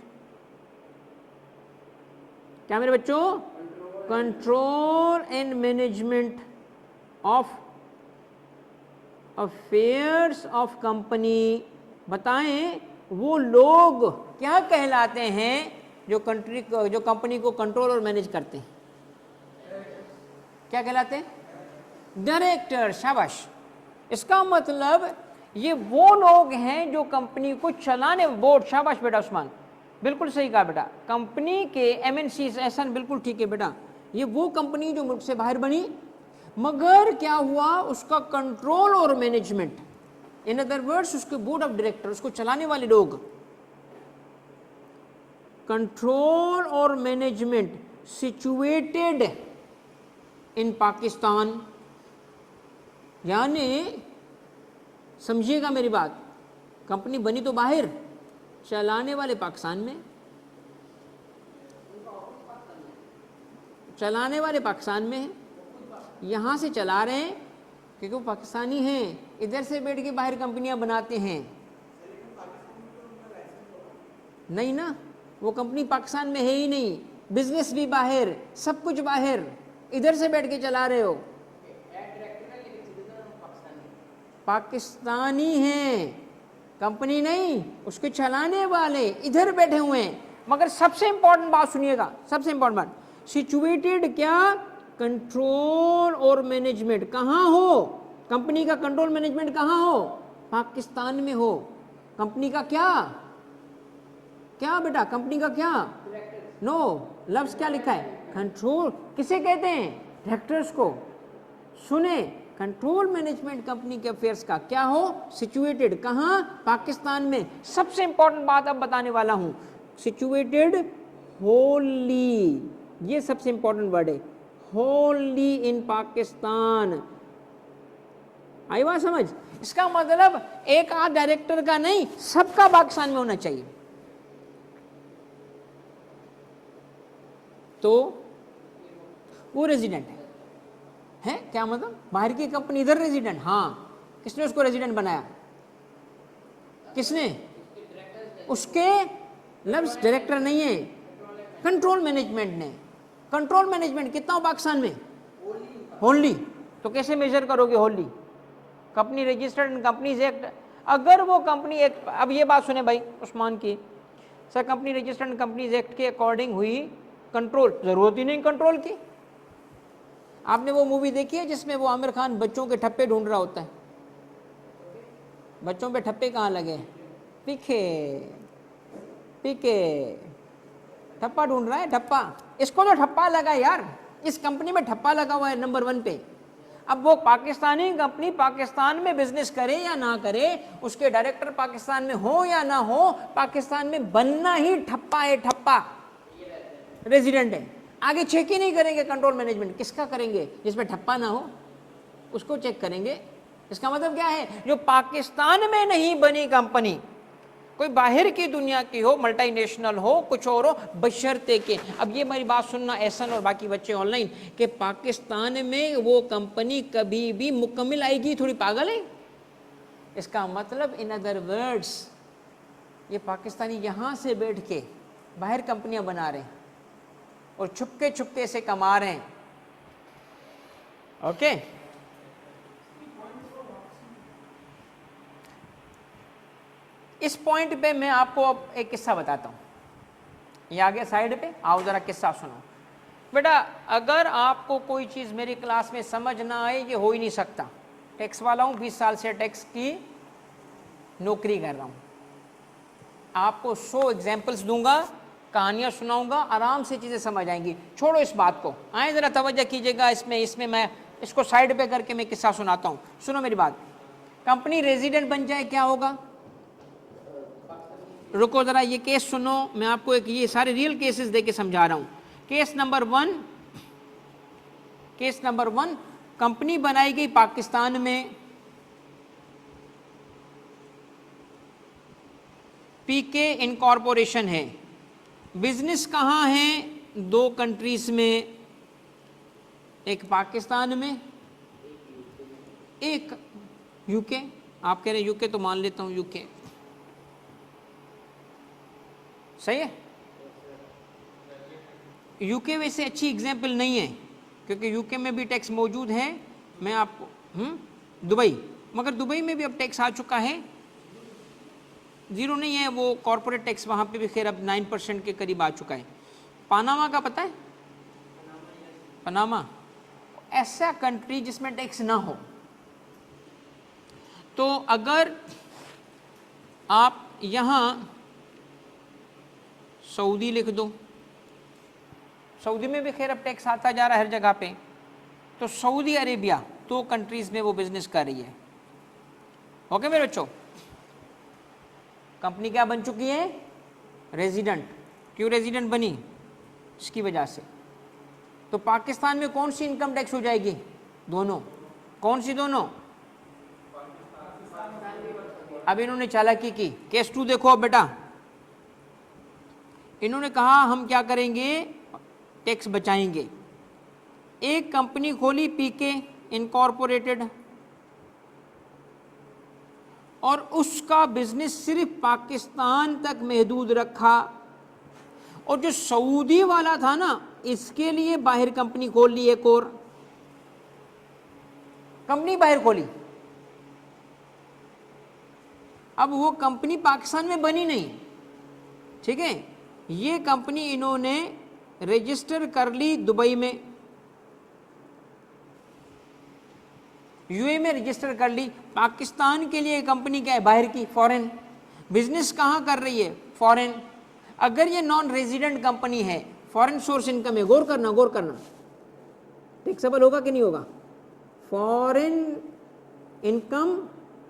A: क्या मेरे बच्चों? Control and management of affairs of company, बताएं वो लोग क्या कहलाते हैं जो कंपनी को कंट्रोल और मैनेज करते हैं? क्या कहलाते हैं? डायरेक्टर, शाबाश। इसका मतलब ये वो लोग हैं जो कंपनी को चलाने, बोर्ड, शाबाश बेटा उस्मान, बिल्कुल सही कहा बेटा। कंपनी के एमएनसी, एहसन बिल्कुल ठीक है बेटा, ये वो कंपनी जो मुल्क से बाहर बनी, मगर क्या हुआ? उसका कंट्रोल और मैनेजमेंट, इन अदर वर्ड्स उसके बोर्ड ऑफ डायरेक्टर, उसको चलाने वाले लोग, कंट्रोल और मैनेजमेंट सिचुएटेड इन पाकिस्तान, यानी समझिएगा मेरी बात, कंपनी बनी तो बाहर, चलाने वाले पाकिस्तान में, चलाने वाले पाकिस्तान में हैं, यहाँ से चला रहे हैं क्योंकि वो पाकिस्तानी हैं, इधर से बैठ के बाहर कंपनियां बनाते हैं। नहीं ना, वो कंपनी पाकिस्तान में है ही नहीं, बिजनेस भी बाहर, सब कुछ बाहर, इधर से बैठ के चला रहे हो। पाकिस्तानी हैं, कंपनी नहीं, उसके चलाने वाले इधर बैठे हुए हैं। मगर सबसे इंपॉर्टेंट बात सुनिएगा, सबसे इंपॉर्टेंट बात, सिचुएटेड क्या? कंट्रोल और मैनेजमेंट कहाँ हो? कंपनी का कंट्रोल मैनेजमेंट कहाँ हो? पाकिस्तान में हो। कंपनी का क्या? क्या बेटा? कंपनी का क्या? नो, लफ्ज क्या लिखा है? कंट्रोल। किसे कहते हैं? डायरेक्टर्स को। सुने, कंट्रोल मैनेजमेंट कंपनी के अफेयर्स का क्या हो? सिचुएटेड कहाँ? पाकिस्तान में। सबसे इंपॉर्टेंट बात अब बताने वाला हूं, सिचुएटेड होली, ये सबसे इंपॉर्टेंट वर्ड है, होली इन पाकिस्तान। आई बात समझ? इसका मतलब एक आध डायरेक्टर का नहीं, सबका पाकिस्तान में होना चाहिए। तो वो रेजिडेंट है क्या? मतलब बाहर की कंपनी इधर रेजिडेंट, हाँ, किसने उसको रेजिडेंट बनाया? किसने? उसके लफ्ज डायरेक्टर नहीं है, कंट्रोल मैनेजमेंट ने। कंट्रोल मैनेजमेंट कितना हो पाकिस्तान में? होली। तो कैसे मेजर करोगे Holi? Company registered and companies act, अगर वो कंपनी एक, अब ये बात सुने भाई उस्मान की, sir company registered and companies act के अकॉर्डिंग हुई कंट्रोल, जरूरत ही नहीं कंट्रोल की। आपने वो मूवी देखी है जिसमें वो आमिर खान बच्चों के ठप्पे ढूंढ रहा होता है? बच्चों पे ठप्पे कहाँ लगे? पीके पीके, ठप्पा ढूंढ रहा है, ठप्पा। इसको तो ठप्पा लगा यार, इस कंपनी में ठप्पा लगा हुआ है नंबर 1 पे। अब वो पाकिस्तानी कंपनी पाकिस्तान में बिजनेस करे या ना करे, उसके डायरेक्टर पाकिस्तान में हो या ना हो, पाकिस्तान में बनना ही ठप्पा है, ठप्पा, रेजिडेंट है। आगे चेक ही नहीं करेंगे कंट्रोल मैनेजमेंट, किसका करेंगे? जिसमें ठप्पा ना हो उसको चेक करेंगे। इसका मतलब क्या है? जो पाकिस्तान में नहीं बनी कंपनी, कोई बाहर की दुनिया की हो, मल्टीनेशनल हो, कुछ और हो, बशर्ते के, अब ये मेरी बात सुनना एहसन और बाकी बच्चे ऑनलाइन, कि पाकिस्तान में वो कंपनी कभी भी मुकम्मल आएगी, थोड़ी पागल है? इसका मतलब इन अदर वर्ड्स, ये पाकिस्तानी यहाँ से बैठ के बाहर कंपनियां बना रहे हैं और छुपके छुपके से कमा रहे हैं। ओके, इस पॉइंट पे मैं आपको अब एक किस्सा बताता हूँ, ये आ गया साइड पे, आओ जरा किस्सा सुनो। बेटा अगर आपको कोई चीज़ मेरी क्लास में समझ ना आए, ये हो ही नहीं सकता। टैक्स वाला हूँ, 20 साल से टैक्स की नौकरी कर रहा हूँ, आपको 100 एग्जाम्पल्स दूंगा, कहानियाँ सुनाऊंगा, आराम से चीज़ें समझ आएंगी। छोड़ो इस बात को, आए ज़रा तवज्जो कीजिएगा इसमें मैं इसको साइड पे करके मैं किस्सा सुनाता हूँ। सुनो मेरी बात, कंपनी रेजिडेंट बन जाए क्या होगा? रुको ज़रा ये केस सुनो, मैं आपको एक ये सारे रियल केसेस दे के समझा रहा हूँ। केस नंबर वन, कंपनी बनाई गई पाकिस्तान में, पीके इनकॉर्पोरेशन है। बिजनेस कहाँ है? 2 कंट्रीज में, एक पाकिस्तान में, एक यूके। आप कह रहे हैं यूके, तो मान लेता हूँ यूके, सही है। यूके वैसे अच्छी एग्जाम्पल नहीं है, क्योंकि यूके में भी टैक्स मौजूद है। मैं आपको दुबई, मगर दुबई में भी अब टैक्स आ चुका है, 0 नहीं है वो कॉर्पोरेट टैक्स, वहाँ पे भी खैर अब 9% के करीब आ चुका है। पनामा का पता है? पनामा ऐसा कंट्री जिसमें टैक्स ना हो। तो अगर आप यहाँ सऊदी लिख दो, सऊदी में भी खैर अब टैक्स आता जा रहा है हर जगह पे, तो सऊदी अरेबिया 2 कंट्रीज में वो बिजनेस कर रही है। ओके मेरे बच्चों, कंपनी क्या बन चुकी है? रेजिडेंट। क्यों रेजिडेंट बनी? इसकी वजह से। तो पाकिस्तान में कौन सी इनकम टैक्स हो जाएगी? दोनों। कौन सी दोनों? अब इन्होंने चालाकी की। केस 2 देखो अब बेटा, इन्होंने कहा हम क्या करेंगे, टैक्स बचाएंगे। एक कंपनी खोली पीके इनकॉर्पोरेटेड, और उसका बिजनेस सिर्फ पाकिस्तान तक महदूद रखा, और जो सऊदी वाला था ना, इसके लिए बाहर कंपनी खोल ली, एक और कंपनी बाहर खोली। अब वो कंपनी पाकिस्तान में बनी नहीं, ठीक है, ये कंपनी इन्होंने रजिस्टर कर ली दुबई में, यूए में रजिस्टर कर ली। पाकिस्तान के लिए कंपनी क्या है? बाहर की, फॉरेन। बिजनेस कहाँ कर रही है? फॉरेन। अगर ये नॉन रेजिडेंट कंपनी है, फॉरेन सोर्स इनकम है, गौर करना, टैक्सेबल होगा कि नहीं होगा? फॉरेन इनकम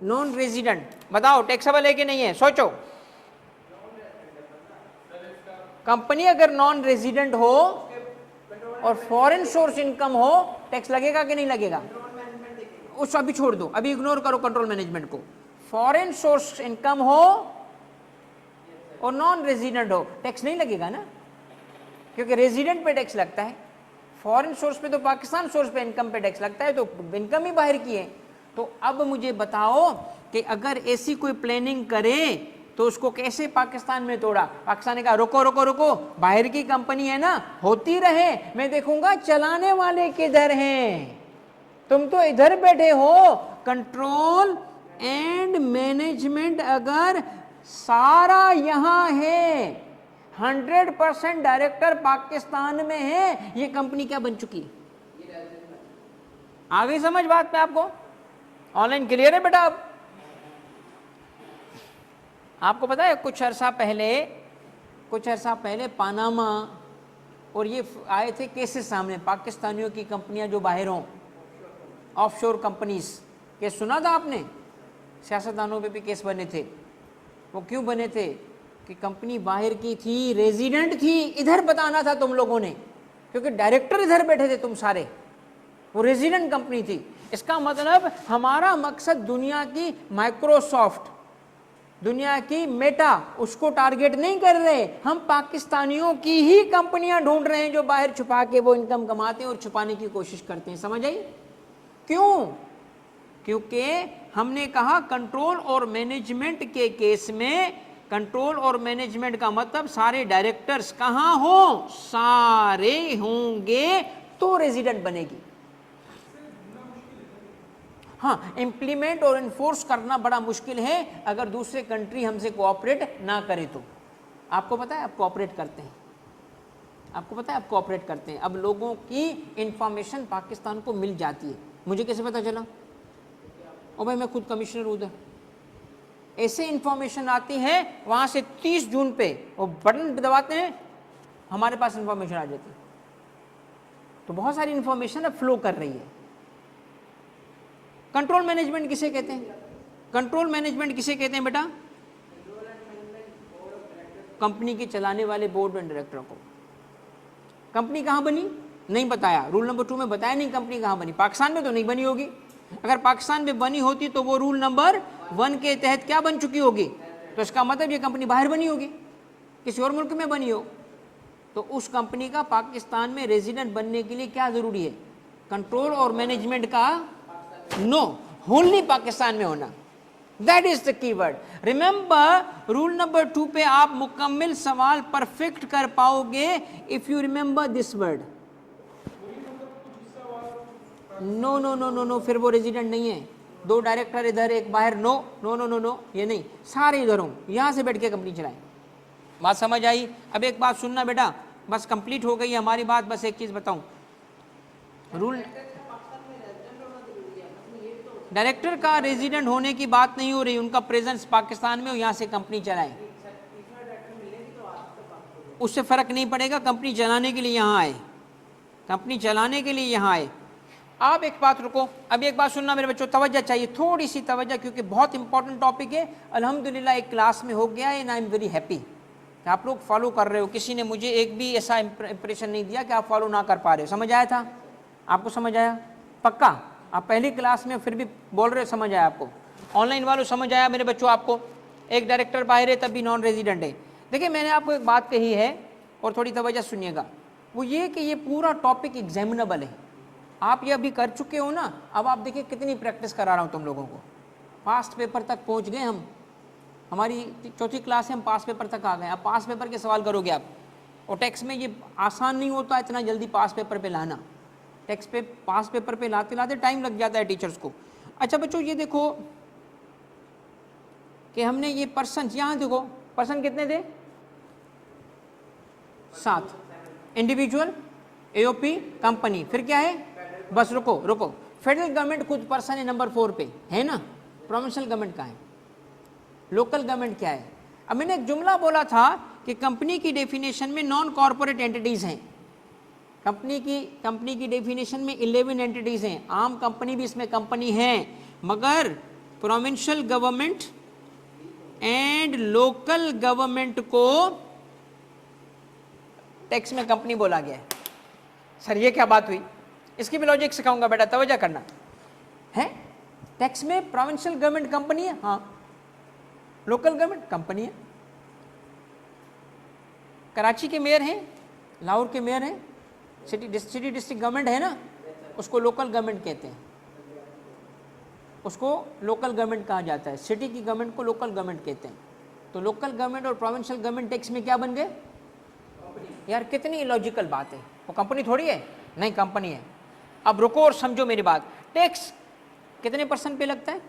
A: नॉन रेजिडेंट, बताओ टैक्सेबल है कि नहीं है? सोचो। कंपनी अगर नॉन रेजिडेंट हो और फॉरेन सोर्स इनकम हो, टैक्स लगेगा कि नहीं लगेगा? उस अभी छोड़ दो, अभी इग्नोर करो कंट्रोल मैनेजमेंट को। फॉरेन सोर्स इनकम हो और नॉन रेजिडेंट हो, टैक्स नहीं लगेगा ना, क्योंकि रेजिडेंट पे टैक्स लगता है, फॉरेन सोर्स पे तो पाकिस्तान सोर्स पे इनकम पे टैक्स लगता है, तो इनकम ही बाहर की है। तो अब मुझे बताओ कि अगर ऐसी कोई प्लानिंग करे तो उसको कैसे पाकिस्तान में तोड़ा? पाकिस्तान ने कहा रुको, बाहर की कंपनी है ना, होती रहे, मैं देखूंगा चलाने वाले किधर हैं, तुम तो इधर बैठे हो। कंट्रोल एंड मैनेजमेंट अगर सारा यहां है, 100% डायरेक्टर पाकिस्तान में है, ये कंपनी क्या बन चुकी? आ गई समझ बात पे आपको? ऑनलाइन क्लियर है बेटा? अब आपको पता है कुछ अरसा पहले पनामा और ये आए थे केसेस सामने, पाकिस्तानियों की कंपनियां जो बाहर हों, ऑफशोर कंपनीज, केस सुना था आपने? सियासतदानों पे भी केस बने थे। वो क्यों बने थे? कि कंपनी बाहर की थी, रेजिडेंट थी, इधर बताना था तुम लोगों ने, क्योंकि डायरेक्टर इधर बैठे थे तुम सारे, वो रेजिडेंट कंपनी थी। इसका मतलब हमारा मकसद दुनिया की माइक्रोसॉफ्ट, दुनिया की मेटा, उसको टारगेट नहीं कर रहे, हम पाकिस्तानियों की ही कंपनियां ढूंढ रहे हैं जो बाहर छुपा के वो इनकम कमाते हैं और छुपाने की कोशिश करते हैं। समझ आई? क्यों? क्योंकि हमने कहा कंट्रोल और मैनेजमेंट के केस में, कंट्रोल और मैनेजमेंट का मतलब सारे डायरेक्टर्स कहां हो? सारे होंगे तो रेजिडेंट बनेगी। हाँ, इम्प्लीमेंट और इन्फोर्स करना बड़ा मुश्किल है अगर दूसरे कंट्री हमसे कोऑपरेट ना करे तो। आपको पता है आप कोऑपरेट करते हैं, आपको पता है आप कोऑपरेट करते हैं। अब लोगों की इंफॉर्मेशन पाकिस्तान को मिल जाती है। मुझे कैसे पता चला? और भाई मैं खुद कमिश्नर उधर, ऐसे इंफॉर्मेशन आती है वहां से 30 जून पे वो बटन दबाते हैं, हमारे पास इंफॉर्मेशन आ जाती है। तो बहुत सारी इंफॉर्मेशन अब फ्लो कर रही है। कंट्रोल मैनेजमेंट किसे कहते हैं? कंट्रोल मैनेजमेंट किसे कहते हैं बेटा? कंपनी के चलाने वाले बोर्ड एंड डायरेक्टर को। कंपनी कहाँ बनी नहीं बताया, रूल नंबर 2 में बताया नहीं कंपनी कहाँ बनी। पाकिस्तान में तो नहीं बनी होगी, अगर पाकिस्तान में बनी होती तो वो रूल नंबर 1 के तहत क्या बन चुकी होगी? तो इसका मतलब ये कंपनी बाहर बनी होगी, किसी और मुल्क में बनी हो। तो उस कंपनी का पाकिस्तान में रेजिडेंट बनने के लिए क्या जरूरी है? कंट्रोल और मैनेजमेंट का नो ओनली पाकिस्तान में होना, that is the keyword. Remember rule number 2 पे आप मुकम्मल सवाल परफेक्ट कर पाओगे if you remember this word. No no no no no, फिर वो रेजिडेंट नहीं है। 2 डायरेक्टर इधर एक बाहर, no no no no no, ये नहीं, सारे इधर हों, यहां से बैठ के कंपनी चलाएं। बात समझ आई? अब एक बात सुनना बेटा, बस कंप्लीट हो गई हमारी बात। बस एक चीज बताऊं, रूल डायरेक्टर का रेजिडेंट होने की बात नहीं हो रही, उनका प्रेजेंस पाकिस्तान में हो, यहाँ से कंपनी चलाए, उससे फर्क नहीं पड़ेगा। कंपनी चलाने के लिए यहाँ आए, कंपनी चलाने के लिए यहाँ आए। आप एक बात रुको, अभी एक बात सुनना मेरे बच्चों, तवज्जो चाहिए, थोड़ी सी तवज्जो, क्योंकि बहुत इंपॉर्टेंट टॉपिक है। अल्हम्दुलिल्लाह एक क्लास में हो गया है and I am very happy कि आप लोग फॉलो कर रहे हो। किसी ने मुझे एक भी ऐसा इंप्रेशन नहीं दिया कि आप फॉलो ना कर पा रहे हो। समझ आया था आपको? समझ आया पक्का? आप पहली क्लास में फिर भी बोल रहे हो समझ आया आपको? ऑनलाइन वालों समझ आया मेरे बच्चों आपको? एक डायरेक्टर बाहर है तब भी नॉन रेजिडेंट है। देखिए मैंने आपको एक बात कही है और थोड़ी तवज्जो सुनिएगा, वो ये कि ये पूरा टॉपिक एग्जामिनेबल है। आप ये अभी कर चुके हो ना, अब आप देखिए कितनी प्रैक्टिस करा रहा हूँ तुम लोगों को। पास्ट पेपर तक पहुँच गए हम, हमारी 4थी क्लास है, हम पास पेपर तक आ गए। अब पास पेपर के सवाल करोगे आप, और टेक्स्ट में ये आसान नहीं होता इतना जल्दी पास पेपर पे लाना। टेक्स्ट पे पास पेपर पे लाते लाते टाइम लग जाता है टीचर्स को। अच्छा बच्चों ये देखो कि हमने ये पर्सन, यहाँ देखो पर्सन कितने थे? 7। इंडिविजुअल, एओपी, कंपनी, फिर क्या है? बस रुको रुको, फेडरल गवर्नमेंट खुद पर्सन है नंबर 4 पे, है ना? प्रोविंशियल गवर्नमेंट कहाँ है? लोकल गवर्नमेंट क्या है? अब मैंने एक जुमला बोला था कि कंपनी की डेफिनेशन में नॉन कॉर्पोरेट एंटिटीज हैं। कंपनी की डेफिनेशन में 11 एंटिटीज हैं। आम कंपनी भी इसमें कंपनी है, मगर provincial government and local government को टैक्स में कंपनी बोला गया है। सर ये क्या बात हुई? इसकी भी लॉजिक सिखाऊंगा बेटा, तवज्जो करना है। टैक्स में प्रोविंशियल गवर्नमेंट कंपनी है, हाँ, लोकल गवर्नमेंट कंपनी है। कराची के मेयर हैं, लाहौर के मेयर हैं, सिटी डिस्ट्रिक्ट गवर्नमेंट है ना, उसको लोकल गवर्नमेंट कहते हैं, उसको लोकल गवर्नमेंट कहा जाता है। सिटी की गवर्नमेंट को लोकल गवर्नमेंट कहते हैं। तो लोकल गवर्नमेंट और प्रोविंशियल गवर्नमेंट टैक्स में क्या बन गए? यार कितनी इलॉजिकल बात है, वो कंपनी थोड़ी है, नहीं कंपनी है। अब रुको और समझो मेरी बात। टैक्स कितने % पे लगता है?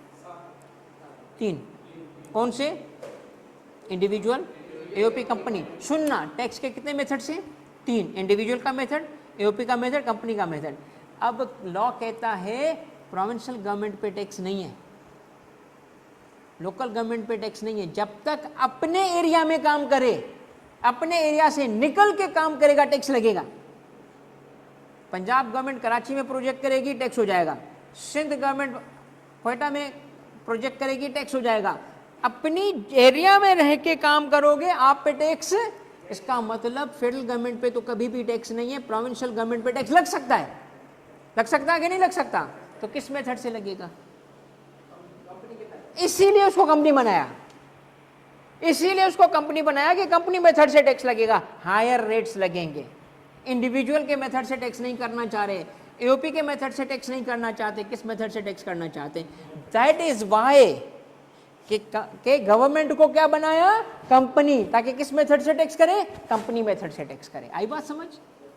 A: 3। कौन से? Individual, AOP, company. सुनना, टैक्स के कितने मेथड से? 3। इंडिविजुअल का मेथड, एओपी का मेथड, कंपनी का मेथड। अब लॉ कहता है प्रोविंशियल गवर्नमेंट पे टैक्स नहीं है, लोकल गवर्नमेंट पे टैक्स नहीं है। जब तक अपने एरिया में काम करे, अपने एरिया से निकल के काम करेगा, टैक्स लगेगा। पंजाब गवर्नमेंट कराची में प्रोजेक्ट करेगी, टैक्स हो जाएगा। सिंध गवर्नमेंट क्वेटा में प्रोजेक्ट करेगी, टैक्स हो जाएगा। अपनी एरिया में रह के काम करोगे, आप पे टैक्स। इसका मतलब फेडरल गवर्नमेंट पे तो कभी भी टैक्स नहीं है, प्रोविंशियल गवर्नमेंट पे टैक्स लग सकता है। लग सकता है कि नहीं लग सकता? तो किस मेथड से लगेगा? इसीलिए उसको कंपनी बनाया, इसीलिए उसको कंपनी बनाया कि कंपनी मेथड से टैक्स लगेगा, हायर रेट्स लगेंगे। इंडिविजुअल के मेथड से टैक्स नहीं करना चाह रहे, एओपी के मेथड से टैक्स नहीं करना चाहते, किस मेथड से टैक्स करना चाहते? दैट इज वाई कि गवर्नमेंट को क्या बनाया? कंपनी, ताकि किस मेथड से टैक्स करे? कंपनी मेथड से टैक्स करे। आई बात समझ?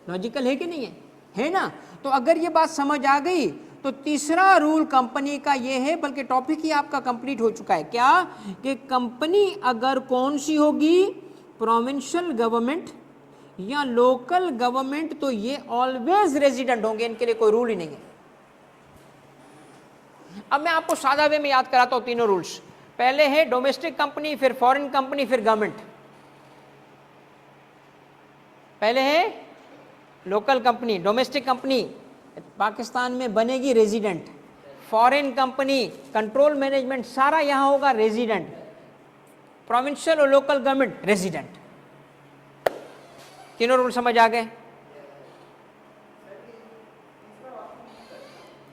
A: लॉजिकल है कि नहीं है? है ना? तो अगर ये बात समझ आ गई तो तीसरा रूल कंपनी का ये है, बल्कि टॉपिक ही आपका कंप्लीट हो चुका है, क्या कि कंपनी अगर कौन सी होगी, प्रोविंशियल गवर्नमेंट या लोकल गवर्नमेंट, तो ये ऑलवेज रेजिडेंट होंगे, इनके लिए कोई रूल ही नहीं है। अब मैं आपको सादा वे में याद कराता हूं तीनों रूल्स। पहले है डोमेस्टिक कंपनी, फिर फॉरेन कंपनी, फिर गवर्नमेंट। पहले है local company, domestic company Pakistan में बनेगी resident, foreign company control management सारा यहां होगा रेजिडेंट, प्रोविंशियल और लोकल गवर्नमेंट रेजिडेंट। तीनों रूल समझ आ गए।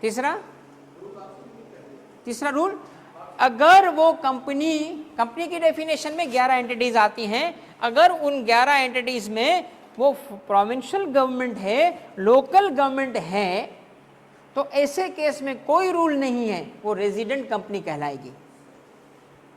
A: तीसरा रूल, अगर वो कंपनी की डेफिनेशन में 11 एंटिटीज आती हैं, अगर उन 11 एंटिटीज में वो प्रोविंशियल गवर्नमेंट है, लोकल गवर्नमेंट है, तो ऐसे केस में कोई रूल नहीं है, वो रेजिडेंट कंपनी कहलाएगी।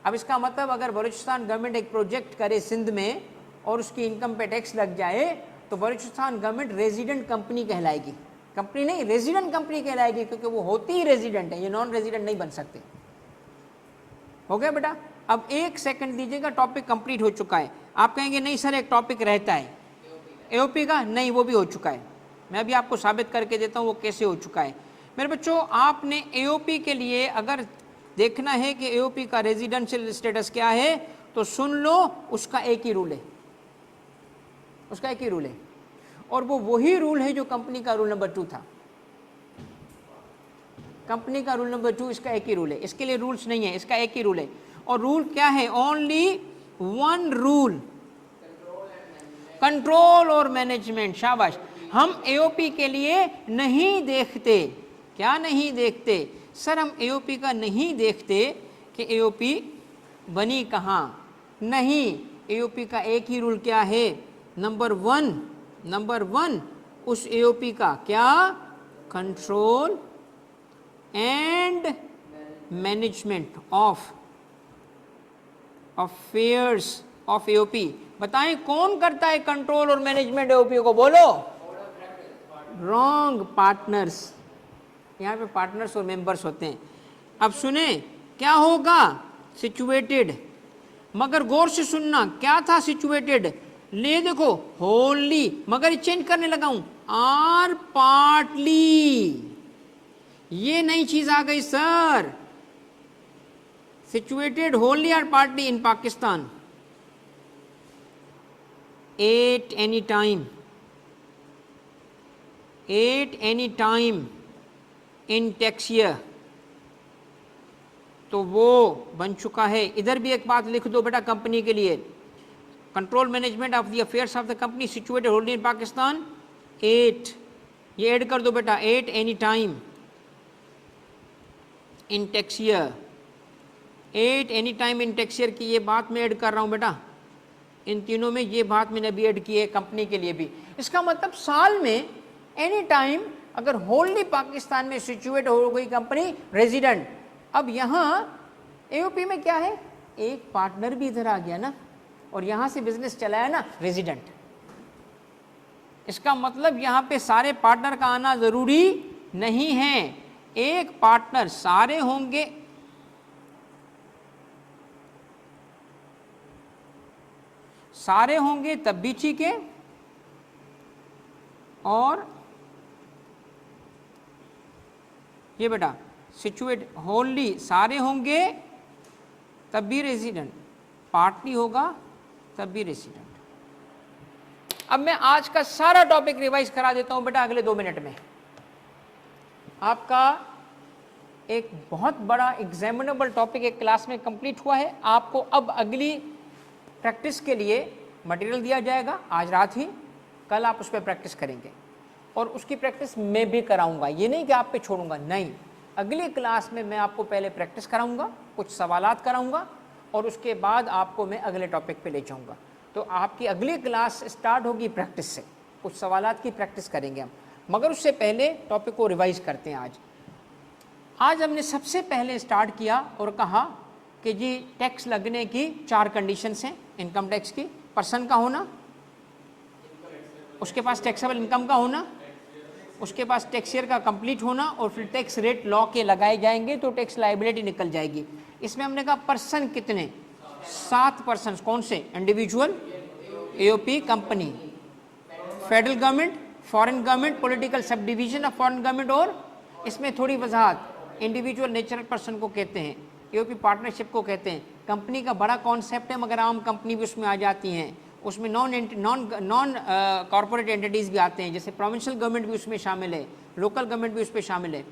A: अब इसका मतलब अगर बलूचिस्तान गवर्नमेंट एक प्रोजेक्ट करे सिंध में और उसकी इनकम पे टैक्स लग जाए, तो बलूचिस्तान गवर्नमेंट रेजिडेंट कंपनी कहलाएगी, कंपनी नहीं रेजिडेंट कंपनी कहलाएगी, क्योंकि वो होती ही रेजिडेंट है, ये नॉन रेजिडेंट नहीं बन सकते। हो गया बेटा? अब एक सेकंड दीजिएगा, टॉपिक कंप्लीट हो चुका है। आप कहेंगे नहीं सर एक टॉपिक रहता है एओपी का, नहीं वो भी हो चुका है, मैं भी आपको साबित करके देता हूँ वो कैसे हो चुका है। मेरे बच्चों, आपने एओपी के लिए अगर देखना है कि एओपी का रेजिडेंशियल स्टेटस क्या है, तो सुन लो, उसका एक ही रूल है, उसका एक ही रूल है, और वो वही रूल है जो कंपनी का रूल नंबर 2 था। कंपनी का रूल नंबर 2 इसका एक ही रूल है, इसके लिए रूल्स नहीं है, इसका एक ही रूल है। और रूल क्या है? ओनली वन रूल, कंट्रोल और मैनेजमेंट। शाबाश। हम एओपी के लिए नहीं देखते, क्या नहीं देखते सर? हम एओपी का नहीं देखते कि एओपी बनी कहाँ, नहीं, एओपी का एक ही रूल क्या है? नंबर वन उस एओपी का क्या? Control and management of affairs of AOP. बताएं कौन करता है कंट्रोल और मैनेजमेंट एओपी को? बोलो। Wrong, partners. यहाँ पे पार्टनर्स और मेंबर्स होते हैं। अब सुने क्या होगा? सिचुएटेड। मगर गौर से सुनना, क्या था सिचुएटेड? ले देखो, होली, मगर चेंज करने लगा हूं, आर पार्टली। ये नई चीज आ गई सर। सिचुएटेड होली और partly in Pakistan at any time in tax year, तो वो बन चुका है। इधर भी एक बात लिख दो बेटा कंपनी के लिए, control management of the affairs of the company situated holding in Pakistan 8, ये ऐड कर दो बेटा, 8 any time in tax year. 8 any time in tax year की ये बात मैं ऐड कर रहा हूँ बेटा, इन तीनों में ये बात मैंने अभी ऐड की है कंपनी के लिए भी। इसका मतलब साल में एनी टाइम अगर होल्डी पाकिस्तान में सिचुएट हो गई कंपनी रेजिडेंट। अब यहाँ एओपी में क्या है? एक पार्टनर भी इधर आ गया ना, और यहाँ से बिजनेस चलाया ना, रेजिडेंट। इसका मतलब यहाँ पे सारे पार्टनर का आना जरूरी नहीं है, एक पार्टनर सारे होंगे, सारे होंगे तब भी ठीक है, और ये बेटा सिचुएट होल्डी सारे होंगे तब भी रेजिडेंट, पार्टली होगा तब भी रेजिडेंट। अब मैं आज का सारा टॉपिक रिवाइज करा देता हूं बेटा अगले 2 मिनट में। आपका एक बहुत बड़ा एग्जामिनेबल टॉपिक एक क्लास में कंप्लीट हुआ है। आपको अब अगली प्रैक्टिस के लिए मटेरियल दिया जाएगा आज रात ही, कल आप उस पर प्रैक्टिस करेंगे, और उसकी प्रैक्टिस मैं भी कराऊंगा। ये नहीं कि आप पे छोड़ूंगा, नहीं, अगली क्लास में मैं आपको पहले प्रैक्टिस कराऊंगा, कुछ सवालात कराऊंगा, और उसके बाद आपको मैं अगले टॉपिक पे ले जाऊंगा। तो आपकी अगली क्लास स्टार्ट होगी प्रैक्टिस से, कुछ सवालात की प्रैक्टिस करेंगे हम, मगर उससे पहले टॉपिक को रिवाइज करते हैं। आज हमने सबसे पहले स्टार्ट किया और कहा कि जी टैक्स लगने की 4 कंडीशंस हैं इनकम टैक्स की। पर्सन का होना, उसके पास टैक्सेबल इनकम का होना, उसके पास टैक्स ईयर का कंप्लीट होना और फिर टैक्स रेट लॉ के लगाए जाएंगे तो टैक्स लायबिलिटी निकल जाएगी। इसमें हमने कहा पर्सन कितने, 7 पर्सन। कौन से? Individual, AOP, company, federal government, foreign government, political sub division of foreign government. और इसमें थोड़ी वजाहत, इंडिविजुअल नेचुरल पर्सन को कहते हैं, एओपी पार्टनरशिप को कहते हैं। कंपनी का बड़ा कॉन्सेप्ट है मगर आम कंपनी भी उसमें आ जाती हैं। उसमें नॉन कॉर्पोरेट एंटिटीज़ भी आते हैं, जैसे प्रोविंशियल गवर्नमेंट भी उसमें शामिल है, लोकल गवर्नमेंट भी उसमें शामिल है।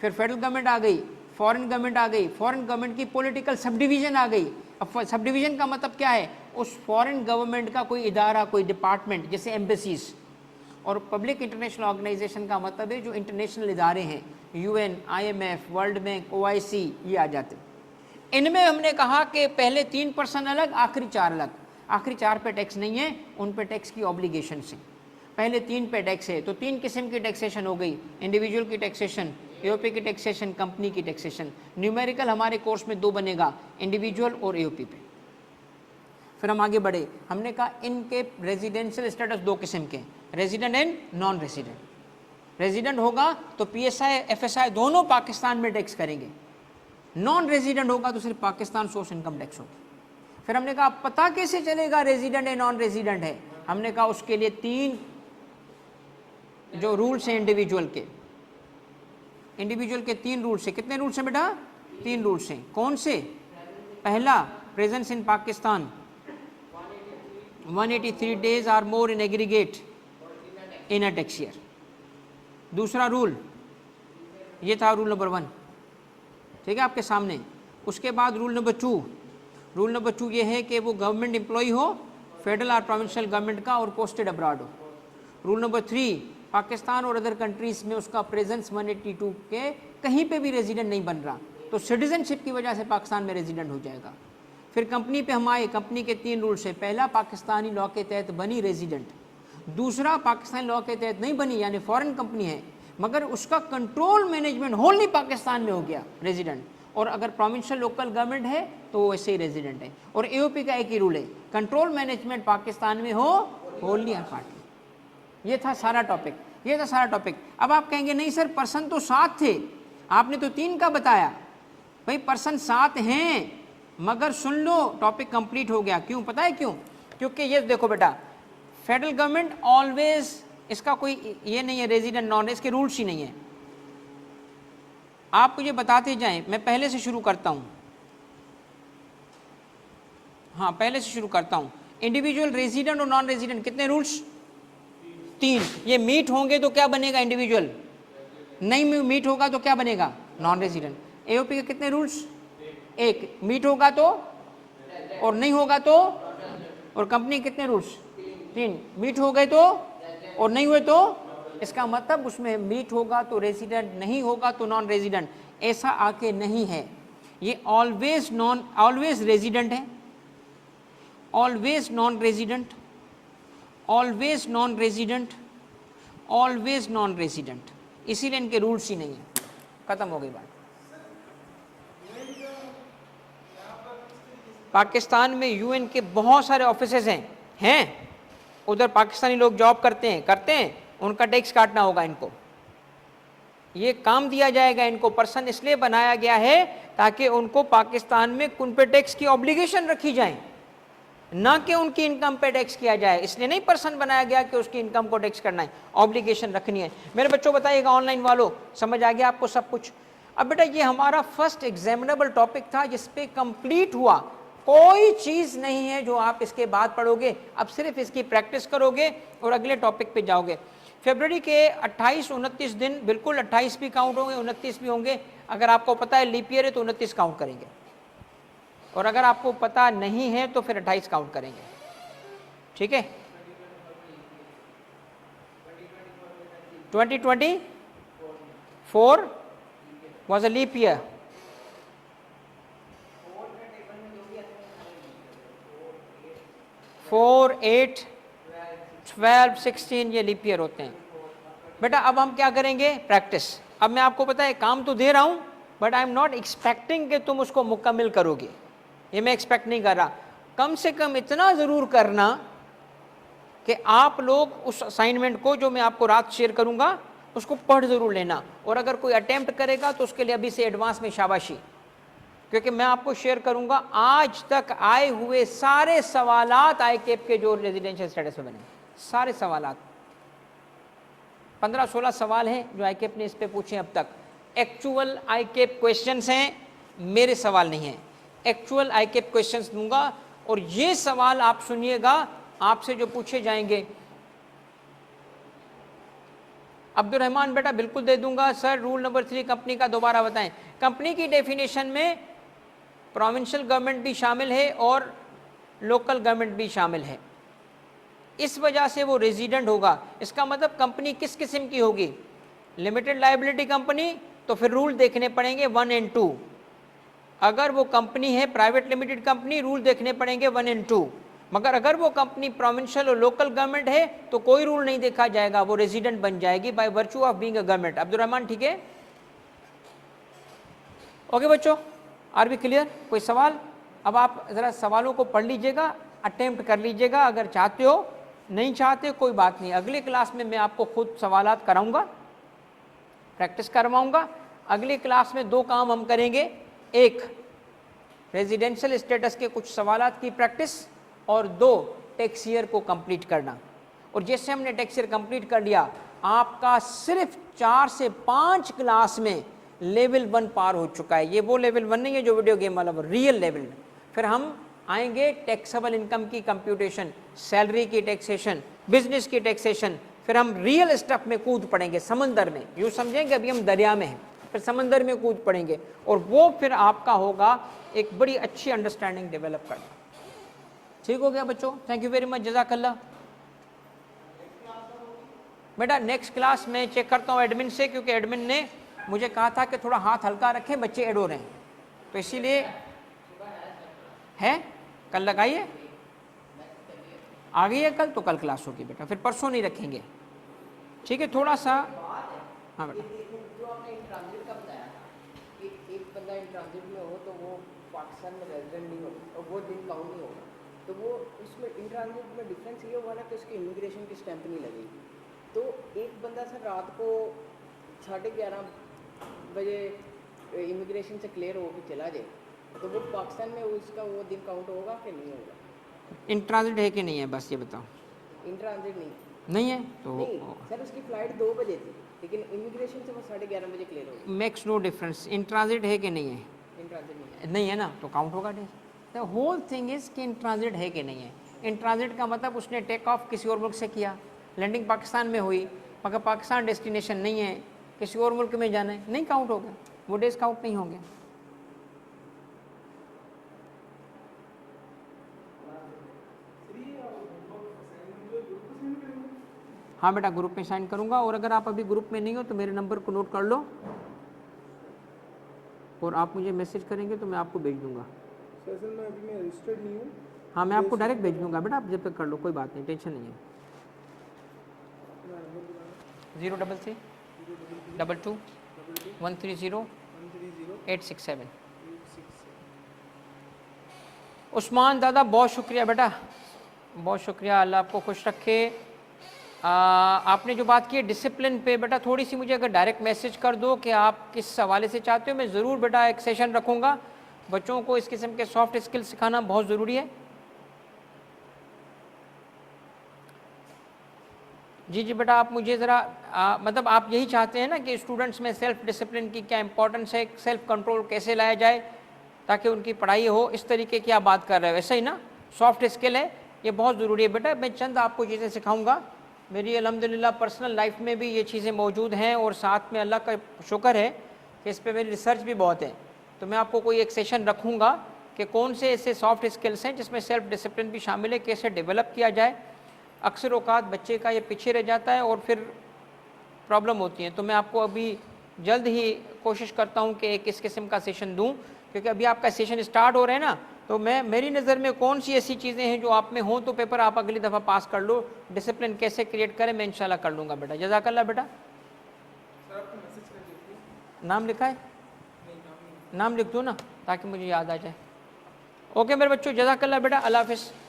A: फिर फेडरल गवर्नमेंट आ गई, फॉरेन गवर्नमेंट आ गई, फॉरेन गवर्नमेंट की पॉलिटिकल सब डिवीज़न आ गई। अब सब डिवीज़न का मतलब क्या है? उस फॉरेन गवर्नमेंट का कोई इदारा, कोई डिपार्टमेंट, जैसे एम्बेसीज। और पब्लिक इंटरनेशनल ऑर्गेनाइजेशन का मतलब है जो इंटरनेशनल इदारे हैं, UN, IMF, world bank, OIC, ये आ जाते हैं। इनमें हमने कहा कि पहले 3 पर्सन अलग, आखिरी 4 अलग। आखिरी 4 पे टैक्स नहीं है, उन पे टैक्स की ऑब्लिगेशन है। पहले 3 पे टैक्स है, तो 3 किस्म की टैक्सेशन हो गई, इंडिविजुअल की टैक्सेशन, एओपी की टैक्सेशन, कंपनी की टैक्सेशन। न्यूमेरिकल हमारे कोर्स में 2 बनेगा, इंडिविजुअल और एओपी पे। फिर हम आगे बढ़े, हमने कहा इनके रेजिडेंशियल स्टेटस 2 किस्म के, resident and non resident. Resident होगा तो पीएसआई, एफएसआई दोनों पाकिस्तान में टैक्स करेंगे। नॉन रेजिडेंट होगा तो सिर्फ पाकिस्तान सोर्स इनकम टैक्स होगी। फिर हमने कहा पता कैसे चलेगा रेजिडेंट है नॉन रेजिडेंट है? हमने कहा उसके लिए 3 जो रूल्स हैं इंडिविजुअल के, इंडिविजुअल के 3 रूल्स हैं। कितने रूल्स हैं बेटा? 3 रूल्स हैं। कौन से? पहला, presence in Pakistan 183 days or more in aggregate in a tax year. दूसरा रूल, ये था रूल नंबर 1, ठीक है आपके सामने। उसके बाद रूल नंबर 2, रूल नंबर 2 ये है कि वो गवर्नमेंट एम्प्लॉय हो, फेडरल और प्रोविंशियल गवर्नमेंट का, और पोस्टेड अब्रॉड हो। रूल नंबर 3, पाकिस्तान और अदर कंट्रीज़ में उसका प्रेजेंस 182 के कहीं पे भी रेजिडेंट नहीं बन रहा, तो सिटीजनशिप की वजह से पाकिस्तान में रेजिडेंट हो जाएगा। फिर कंपनी पे हम आए, कंपनी के 3 रूल्स हैं। पहला, पाकिस्तानी लॉ के तहत बनी रेजिडेंट। दूसरा, पाकिस्तानी लॉ के तहत नहीं बनी, यानी फॉरेन कंपनी है मगर उसका कंट्रोल मैनेजमेंट होल पाकिस्तान में हो गया, रेजिडेंट। और अगर प्रोविंशियल लोकल गवर्नमेंट है तो वो वैसे ही रेजिडेंट है। और एओपी का एक ही रूल है, कंट्रोल मैनेजमेंट पाकिस्तान में हो, होल्ली एंड पार्टली। ये था सारा टॉपिक, ये था सारा टॉपिक। अब आप कहेंगे नहीं सर पर्सन तो 7 थे, आपने तो 3 का बताया। भाई पर्सन 7 हैं मगर सुन लो टॉपिक कंप्लीट हो गया। क्यों? पता है क्यों? क्योंकि ये देखो बेटा, फेडरल गवर्नमेंट ऑलवेज, इसका कोई ये नहीं है रेजिडेंट नॉन, इसके रूल्स ही नहीं है। आप मुझे बताते जाएं, मैं पहले से शुरू करता हूं। हाँ पहले से शुरू करता हूं। इंडिविजुअल, रेजिडेंट और नॉन रेजिडेंट, कितने रूल्स? 3। ये मीट होंगे तो क्या बनेगा? इंडिविजुअल। नहीं मीट होगा तो क्या बनेगा? Non resident. एओपी के कितने रूल्स? 1। मीट होगा तो, और नहीं होगा तो। और कंपनी कितने रूल्स? 3। मीट हो गए तो और नहीं हुए तो, इसका मतलब उसमें मीट होगा तो रेजिडेंट, नहीं होगा तो नॉन रेजिडेंट। ऐसा आके नहीं है, ये ऑलवेज नॉन, ऑलवेज रेजिडेंट है, always non resident, always non resident, always non resident. इसीलिए इनके रूल्स ही नहीं है। खत्म हो गई बात। पाकिस्तान में यूएन के बहुत सारे ऑफिसेज हैं, उधर पाकिस्तानी लोग जॉब करते हैं, उनका टैक्स काटना होगा इनको। ये काम दिया जाएगा इनको। पर्सन इसलिए बनाया गया है ताकि उनको पाकिस्तान में उन पे टैक्स की ऑब्लिगेशन रखी जाए, ना कि उनकी इनकम पे टैक्स किया जाए। इसलिए नहीं पर्सन बनाया गया कि उसकी इनकम को टैक्स करना है, ऑब्लिगेशन रखनी है। मेरे बच्चों बताइएगा, ऑनलाइन वालों, समझ आ गया आपको सब कुछ? अब बेटा ये हमारा फर्स्ट एग्जामिनेबल टॉपिक था जिसपे कंप्लीट हुआ। कोई चीज़ नहीं है जो आप इसके बाद पढ़ोगे, अब सिर्फ इसकी प्रैक्टिस करोगे और अगले टॉपिक पे जाओगे। फरवरी के 28-29 दिन, बिल्कुल 28 भी काउंट होंगे, 29 भी होंगे। अगर आपको पता है लीप ईयर है तो 29 काउंट करेंगे, और अगर आपको पता नहीं है तो फिर 28 काउंट करेंगे, ठीक है? 2024 was a leap year। 4, 8, 12, 16 ये लीप ईयर होते हैं। बेटा अब हम क्या करेंगे? प्रैक्टिस। अब मैं आपको पता है काम तो दे रहा हूँ, but I am not expecting कि तुम उसको मुकम्मल करोगे, ये मैं एक्सपेक्ट नहीं कर रहा। कम से कम इतना ज़रूर करना कि आप लोग उस असाइनमेंट को जो मैं आपको रात शेयर करूँगा उसको पढ़ ज़रूर लेना, और अगर कोई अटेम्प्ट करेगा तो उसके लिए अभी से एडवांस में शाबाशी, क्योंकि मैं आपको शेयर करूंगा आज तक आए हुए सारे सवालात ICAP के जो रेजिडेंशियल स्टेटस में बने, सारे सवालात 15-16 सवाल हैं जो ICAP ने इस पे पूछे अब तक। एक्चुअल ICAP क्वेश्चंस हैं, मेरे सवाल नहीं हैं, एक्चुअल ICAP क्वेश्चंस दूंगा, और ये सवाल आप सुनिएगा आपसे जो पूछे जाएंगे। अब्दुल रहमान बेटा बिल्कुल दे दूंगा सर। रूल नंबर 3 कंपनी का दोबारा बताएं। कंपनी की डेफिनेशन में प्रोविंशियल गवर्नमेंट भी शामिल है और लोकल गवर्नमेंट भी शामिल है, इस वजह से वो रेजिडेंट होगा। इसका मतलब कंपनी किस किस्म की होगी? लिमिटेड लायबिलिटी कंपनी, तो फिर रूल देखने पड़ेंगे 1 और 2। अगर वो कंपनी है प्राइवेट लिमिटेड कंपनी, रूल देखने पड़ेंगे 1 और 2। मगर अगर वो कंपनी प्रोविंशियल और लोकल गवर्नमेंट है तो कोई रूल नहीं देखा जाएगा, वो रेजिडेंट बन जाएगी by virtue of being a government. Abdul Rahman ठीक है? ओके बच्चों, आर बी क्लियर? कोई सवाल? अब आप ज़रा सवालों को पढ़ लीजिएगा, अटेम्प्ट कर लीजिएगा, अगर चाहते हो, नहीं चाहते कोई बात नहीं। अगली क्लास में मैं आपको खुद सवालात कराऊंगा, प्रैक्टिस करवाऊंगा। अगली क्लास में 2 काम हम करेंगे, एक रेजिडेंशियल स्टेटस के कुछ सवालात की प्रैक्टिस, और 2 टैक्स ईयर को कंप्लीट करना। और जैसे हमने टैक्स ईयर कंप्लीट कर लिया, आपका सिर्फ 4 से 5 क्लास में लेवल 1 पार हो चुका है। ये वो लेवल 1 नहीं है जो वीडियो गेम वाला, वो रियल लेवल। फिर हम आएंगे टैक्सेबल इनकम की कंप्यूटेशन, सैलरी की टैक्सेशन, बिजनेस की टैक्सेशन, फिर हम रियल स्टफ में कूद पड़ेंगे समंदर में। यूँ समझेंगे अभी हम दरिया में हैं, फिर समंदर में कूद पड़ेंगे, और वो फिर आपका होगा एक बड़ी अच्छी अंडरस्टैंडिंग डेवलप करना। ठीक हो गया बच्चों? थैंक यू वेरी मच, जज़ाकल्लाह। बेटा नेक्स्ट क्लास में चेक करता हूँ एडमिन से, क्योंकि एडमिन ने मुझे कहा था कि थोड़ा हाथ हल्का रखें, बच्चे ऐड हो रहे हैं, तो इसीलिए है। कल लगाइए, आ गई है कल तो कल क्लास होगी बेटा, फिर परसों नहीं रखेंगे, ठीक है? थोड़ा सा हाँ बेटा।
B: जो आपने इन ट्रांजिट का बताया कि एक बंदा इन ट्रांजिट में हो तो वो पाकिस्तान में रेजिडेंट नहीं होगा और वो दिन काउंट नहीं होगा, तो वो उसमें इन ट्रांजिट में डिफरेंस ये हुआ ना कि उसकी इमिग्रेशन की स्टैंप नहीं लगेगी। तो एक बंदा सर रात को 11:30 बजे इमिग्रेशन से क्लियर होकर चला जाए, तो वो पाकिस्तान में उसका वो दिन काउंट होगा कि नहीं होगा?
A: इन ट्रांजिट है कि नहीं है, बस ये बताओ।
B: इन ट्रांजिट
A: नहीं है तो
B: नहीं सर, उसकी फ़्लाइट 2 बजे थी, लेकिन इमिग्रेशन से वो 11:30 बजे क्लियर हो गई।
A: Makes no difference. In transit है कि नहीं है?
B: इन ट्रांजिट
A: नहीं है ना, तो काउंट होगा। द होल थिंग इज कि इन ट्रांजिट है कि नहीं है। इन ट्रांजिट का मतलब उसने टेक ऑफ किसी और मुल्क से किया, लैंडिंग पाकिस्तान में हुई, मगर पाकिस्तान डेस्टिनेशन नहीं है, किसी और मुल्क में जाना है, नहीं काउंट होगा, वो डेज काउंट नहीं होंगे। हाँ बेटा, ग्रुप में साइन करूँगा, और अगर आप अभी ग्रुप में नहीं हो तो मेरे नंबर को नोट कर लो, और आप मुझे मैसेज करेंगे तो मैं आपको भेज दूँगा।
C: सर मैं अभी मैं रजिस्टर्ड नहीं हूँ।
A: हाँ, मैं आपको डायरेक्ट भेज दूँगा बेटा, आप जब तक कर लो, कोई बात नहीं, टेंशन नहीं है। 033 22 130 867। उस्मान दादा बहुत शुक्रिया बेटा, बहुत शुक्रिया, अल्लाह आपको खुश रखे। आपने जो बात की है डिसिप्लिन पे बेटा, थोड़ी सी मुझे अगर डायरेक्ट मैसेज कर दो कि आप किस हवाले से चाहते हो, मैं ज़रूर बेटा एक सेशन रखूँगा। बच्चों को इस किस्म के सॉफ्ट स्किल सिखाना बहुत ज़रूरी है। जी जी बेटा, आप मुझे ज़रा मतलब आप यही चाहते हैं ना कि स्टूडेंट्स में सेल्फ डिसिप्लिन की क्या इंपॉर्टेंस है, सेल्फ कंट्रोल कैसे लाया जाए ताकि उनकी पढ़ाई हो, इस तरीके की आप बात कर रहे हो, ऐसा ही ना? सॉफ्ट स्किल है, ये बहुत ज़रूरी है बेटा। मैं चंद आपको चीज़ें सिखाऊंगा, मेरी अल्हम्दुलिल्लाह पर्सनल लाइफ में भी ये चीज़ें मौजूद हैं, और साथ में अल्लाह का शुक्र है कि इस पर मेरी रिसर्च भी बहुत है। तो मैं आपको कोई एक सेशन रखूँगा कि कौन से ऐसे सॉफ्ट स्किल्स हैं जिसमें सेल्फ डिसिप्लिन भी शामिल है, कैसे डेवलप किया जाए। अक्सर औकात बच्चे का ये पीछे रह जाता है और फिर प्रॉब्लम होती है। तो मैं आपको अभी जल्द ही कोशिश करता हूँ कि एक इस किस्म का सेशन दूँ, क्योंकि अभी आपका सेशन स्टार्ट हो रहे हैं ना, तो मैं मेरी नज़र में कौन सी ऐसी चीज़ें हैं जो आप में हों तो पेपर आप अगली दफ़ा पास कर लो, डिसिप्लिन कैसे क्रिएट करें मैं इंशाल्लाह कर लूँगा बेटा। जज़ाकल्लाह बेटा। नाम लिखा है? नाम लिख दो ना ताकि मुझे याद आ जाए। ओके मेरे बच्चों, जज़ाकल्लाह बेटा, अल्लाह हाफ़िज़।